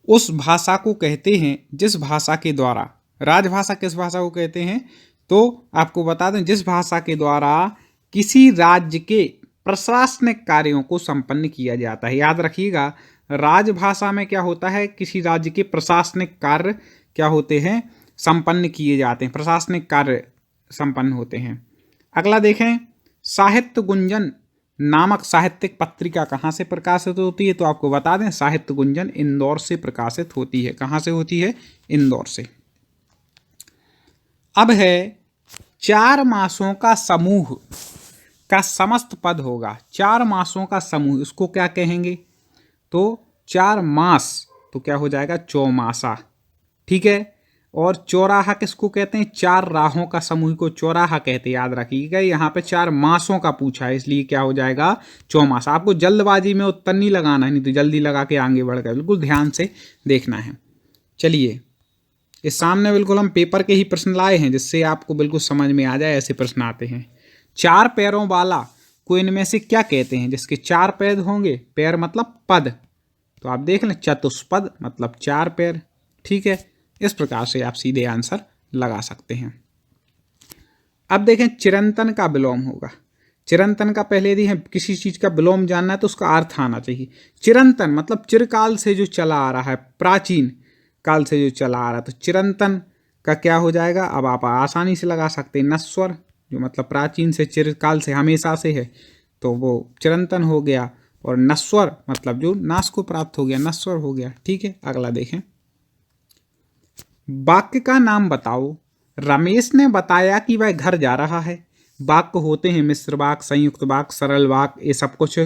उस भाषा को कहते हैं जिस भाषा के द्वारा, राजभाषा किस भाषा को कहते हैं? तो आपको बता दें, जिस भाषा के द्वारा किसी राज्य के प्रशासनिक कार्यों को संपन्न किया जाता है। याद रखिएगा, राजभाषा में क्या होता है? किसी राज्य के प्रशासनिक कार्य क्या होते हैं? संपन्न किए जाते हैं, प्रशासनिक कार्य संपन्न होते हैं। अगला देखें, साहित्य गुंजन नामक साहित्यिक पत्रिका कहाँ से प्रकाशित होती है? तो आपको बता दें, साहित्य गुंजन इंदौर से प्रकाशित होती है। कहाँ से होती है? इंदौर से। अब है 4 मासों का समूह का समस्त पद होगा। 4 मासों का समूह, इसको क्या कहेंगे? तो 4 मास तो क्या हो जाएगा? चौमासा। ठीक है, और चौराहा किसको कहते हैं? 4 राहों का समूह को चौराहा कहते हैं। याद रखिएगा, यहाँ पे 4 मासों का पूछा है, इसलिए क्या हो जाएगा? चौमासा। आपको जल्दबाजी में उत्तर नहीं लगाना है, नहीं तो जल्दी लगा के आगे बढ़ गए। बिल्कुल ध्यान से देखना है। चलिए, इस सामने बिल्कुल हम पेपर के ही प्रश्न लाए हैं, जिससे आपको बिल्कुल समझ में आ जाए। ऐसे प्रश्न आते हैं। 4 पैरों वाला को इनमें से क्या कहते हैं? जिसके 4 पैर होंगे, पैर मतलब पद, तो आप देख लें, चतुष्पद मतलब 4 पैर। ठीक है, इस प्रकार से आप सीधे आंसर लगा सकते हैं। अब देखें, चिरंतन का विलोम होगा। चिरंतन का पहले यदि है किसी चीज का विलोम जानना है तो उसका अर्थ आना चाहिए। चिरंतन मतलब चिरकाल से जो चला आ रहा है, प्राचीन काल से जो चला आ रहा है, तो चिरंतन का क्या हो जाएगा? अब आप आसानी से लगा सकते हैं। नश्वर जो मतलब प्राचीन से, चिरकाल से, हमेशा से है, तो वो चिरंतन हो गया। और नश्वर मतलब जो नाश को प्राप्त हो गया, नश्वर हो गया। ठीक है, अगला देखें, वाक्य का नाम बताओ। रमेश ने बताया कि वह घर जा रहा है। वाक्य होते हैं मिश्र वाक्य, संयुक्त वाक्य, सरल वाक्य, ये सब कुछ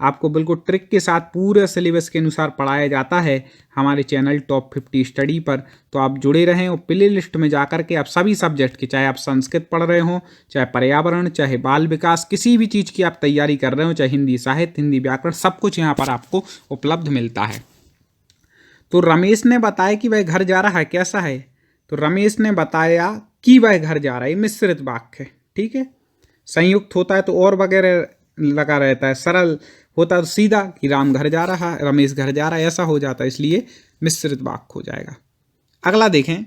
आपको बिल्कुल ट्रिक के साथ पूरे सिलेबस के अनुसार पढ़ाया जाता है हमारे चैनल टॉप 50 स्टडी पर। तो आप जुड़े रहें और प्ले लिस्ट में जाकर के आप सभी सब्जेक्ट के, चाहे आप संस्कृत पढ़ रहे हो, चाहे पर्यावरण, चाहे बाल विकास, किसी भी चीज़ की आप तैयारी कर रहे हो, चाहे हिंदी साहित्य, हिंदी व्याकरण, सब कुछ यहाँ पर आपको उपलब्ध मिलता है। तो रमेश ने बताया कि वह घर जा रहा है, कैसा है? तो रमेश ने बताया कि वह घर जा रहा है, मिश्रित वाक्य है। ठीक है, संयुक्त होता है तो और वगैरह लगा रहता है, सरल होता है तो सीधा कि राम घर जा रहा है, रमेश घर जा रहा है, ऐसा हो जाता है, इसलिए मिश्रित वाक्य हो जाएगा। अगला देखें,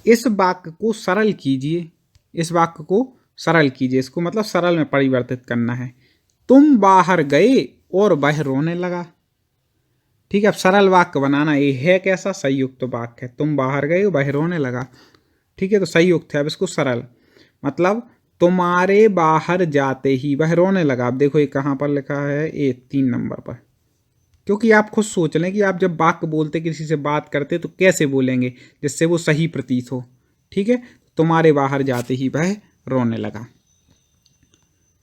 इस वाक्य को सरल कीजिए। इस वाक्य को सरल कीजिए, इसको मतलब सरल में परिवर्तित करना है। तुम बाहर गए और वह रोने लगा। ठीक है, अब सरल वाक्य बनाना, ये है कैसा, संयुक्त वाक्य है। तुम बाहर गए वह रोने लगा। ठीक है, तो संयुक्त है। अब इसको सरल, मतलब तुम्हारे बाहर जाते ही वह रोने लगा। अब देखो ये कहाँ पर लिखा है, ये 3 नंबर पर। क्योंकि आप खुद सोच लें कि आप जब वाक्य बोलते, किसी से बात करते, तो कैसे बोलेंगे जिससे वो सही प्रतीत हो। ठीक है, तुम्हारे बाहर जाते ही वह रोने लगा।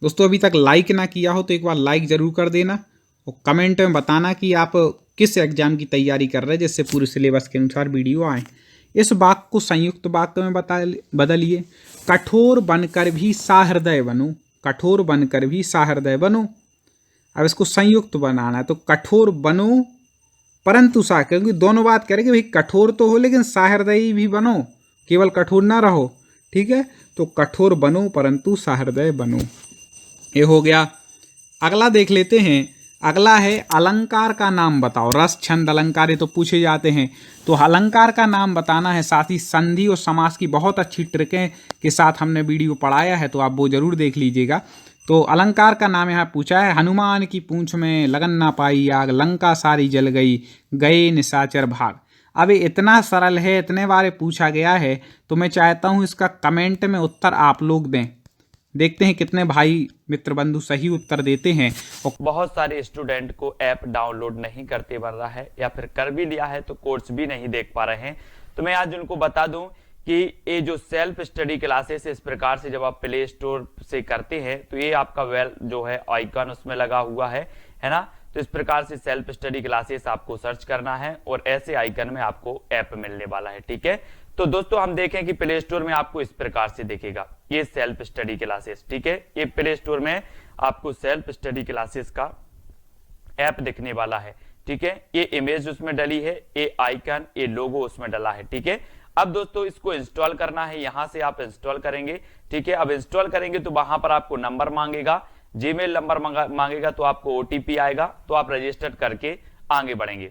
दोस्तों अभी तक लाइक ना किया हो तो एक बार लाइक जरूर कर देना और कमेंट में बताना कि आप किस एग्जाम की तैयारी कर रहे हैं, जिससे पूरे सिलेबस के अनुसार वीडियो आए। इस वाक्य को संयुक्त वाक्य में बदलिए। कठोर बनकर भी सहृदय बनो। कठोर बनकर भी सहृदय बनो। अब इसको संयुक्त बनाना है, तो कठोर बनो परंतु क्योंकि दोनों बात करेंगे भाई, कठोर तो हो लेकिन सहृदयी भी बनो, केवल कठोर ना रहो। ठीक है, तो कठोर बनो परंतु सहृदय बनो, ये हो गया। अगला देख लेते हैं। अगला है अलंकार का नाम बताओ। रस छंद अलंकार ये तो पूछे जाते हैं, तो अलंकार का नाम बताना है। साथ ही संधि और समास की बहुत अच्छी ट्रिकें के साथ हमने वीडियो पढ़ाया है, तो आप वो जरूर देख लीजिएगा। तो अलंकार का नाम यहाँ पूछा है। हनुमान की पूंछ में लगन ना पाई आग, लंका सारी जल गई, गए निशाचर भाग। अब ये इतना सरल है, इतने बार पूछा गया है, तो मैं चाहता हूँ इसका कमेंट में उत्तर आप लोग दें। देखते हैं कितने भाई मित्र बंधु सही उत्तर देते हैं। और बहुत सारे स्टूडेंट को ऐप डाउनलोड नहीं करते बन रहा है, या फिर कर भी लिया है तो कोर्स भी नहीं देख पा रहे हैं। तो मैं आज उनको बता दूं कि ये जो सेल्फ स्टडी क्लासेस इस प्रकार से जब आप प्ले स्टोर से करते हैं, तो ये आपका वेल जो है आइकन उसमें लगा हुआ है ना। तो इस प्रकार से सेल्फ स्टडी क्लासेस आपको सर्च करना है और ऐसे आइकन में आपको ऐप मिलने वाला है। ठीक है, तो दोस्तों हम देखें कि प्ले स्टोर में आपको इस प्रकार से दिखेगा ये सेल्फ स्टडी क्लासेस। ठीक है, ये प्ले स्टोर में आपको सेल्फ स्टडी क्लासेस का ऐप दिखने वाला है। ठीक है, ये इमेज उसमें डली है, ये आइकन, ये लोगो उसमें डला है। ठीक है, अब दोस्तों इसको इंस्टॉल करना है, यहां से आप इंस्टॉल करेंगे। ठीक है, अब इंस्टॉल करेंगे तो वहां पर आपको नंबर मांगेगा, जीमेल नंबर मांगेगा, तो आपको ओटीपी आएगा, तो आप रजिस्टर करके आगे बढ़ेंगे।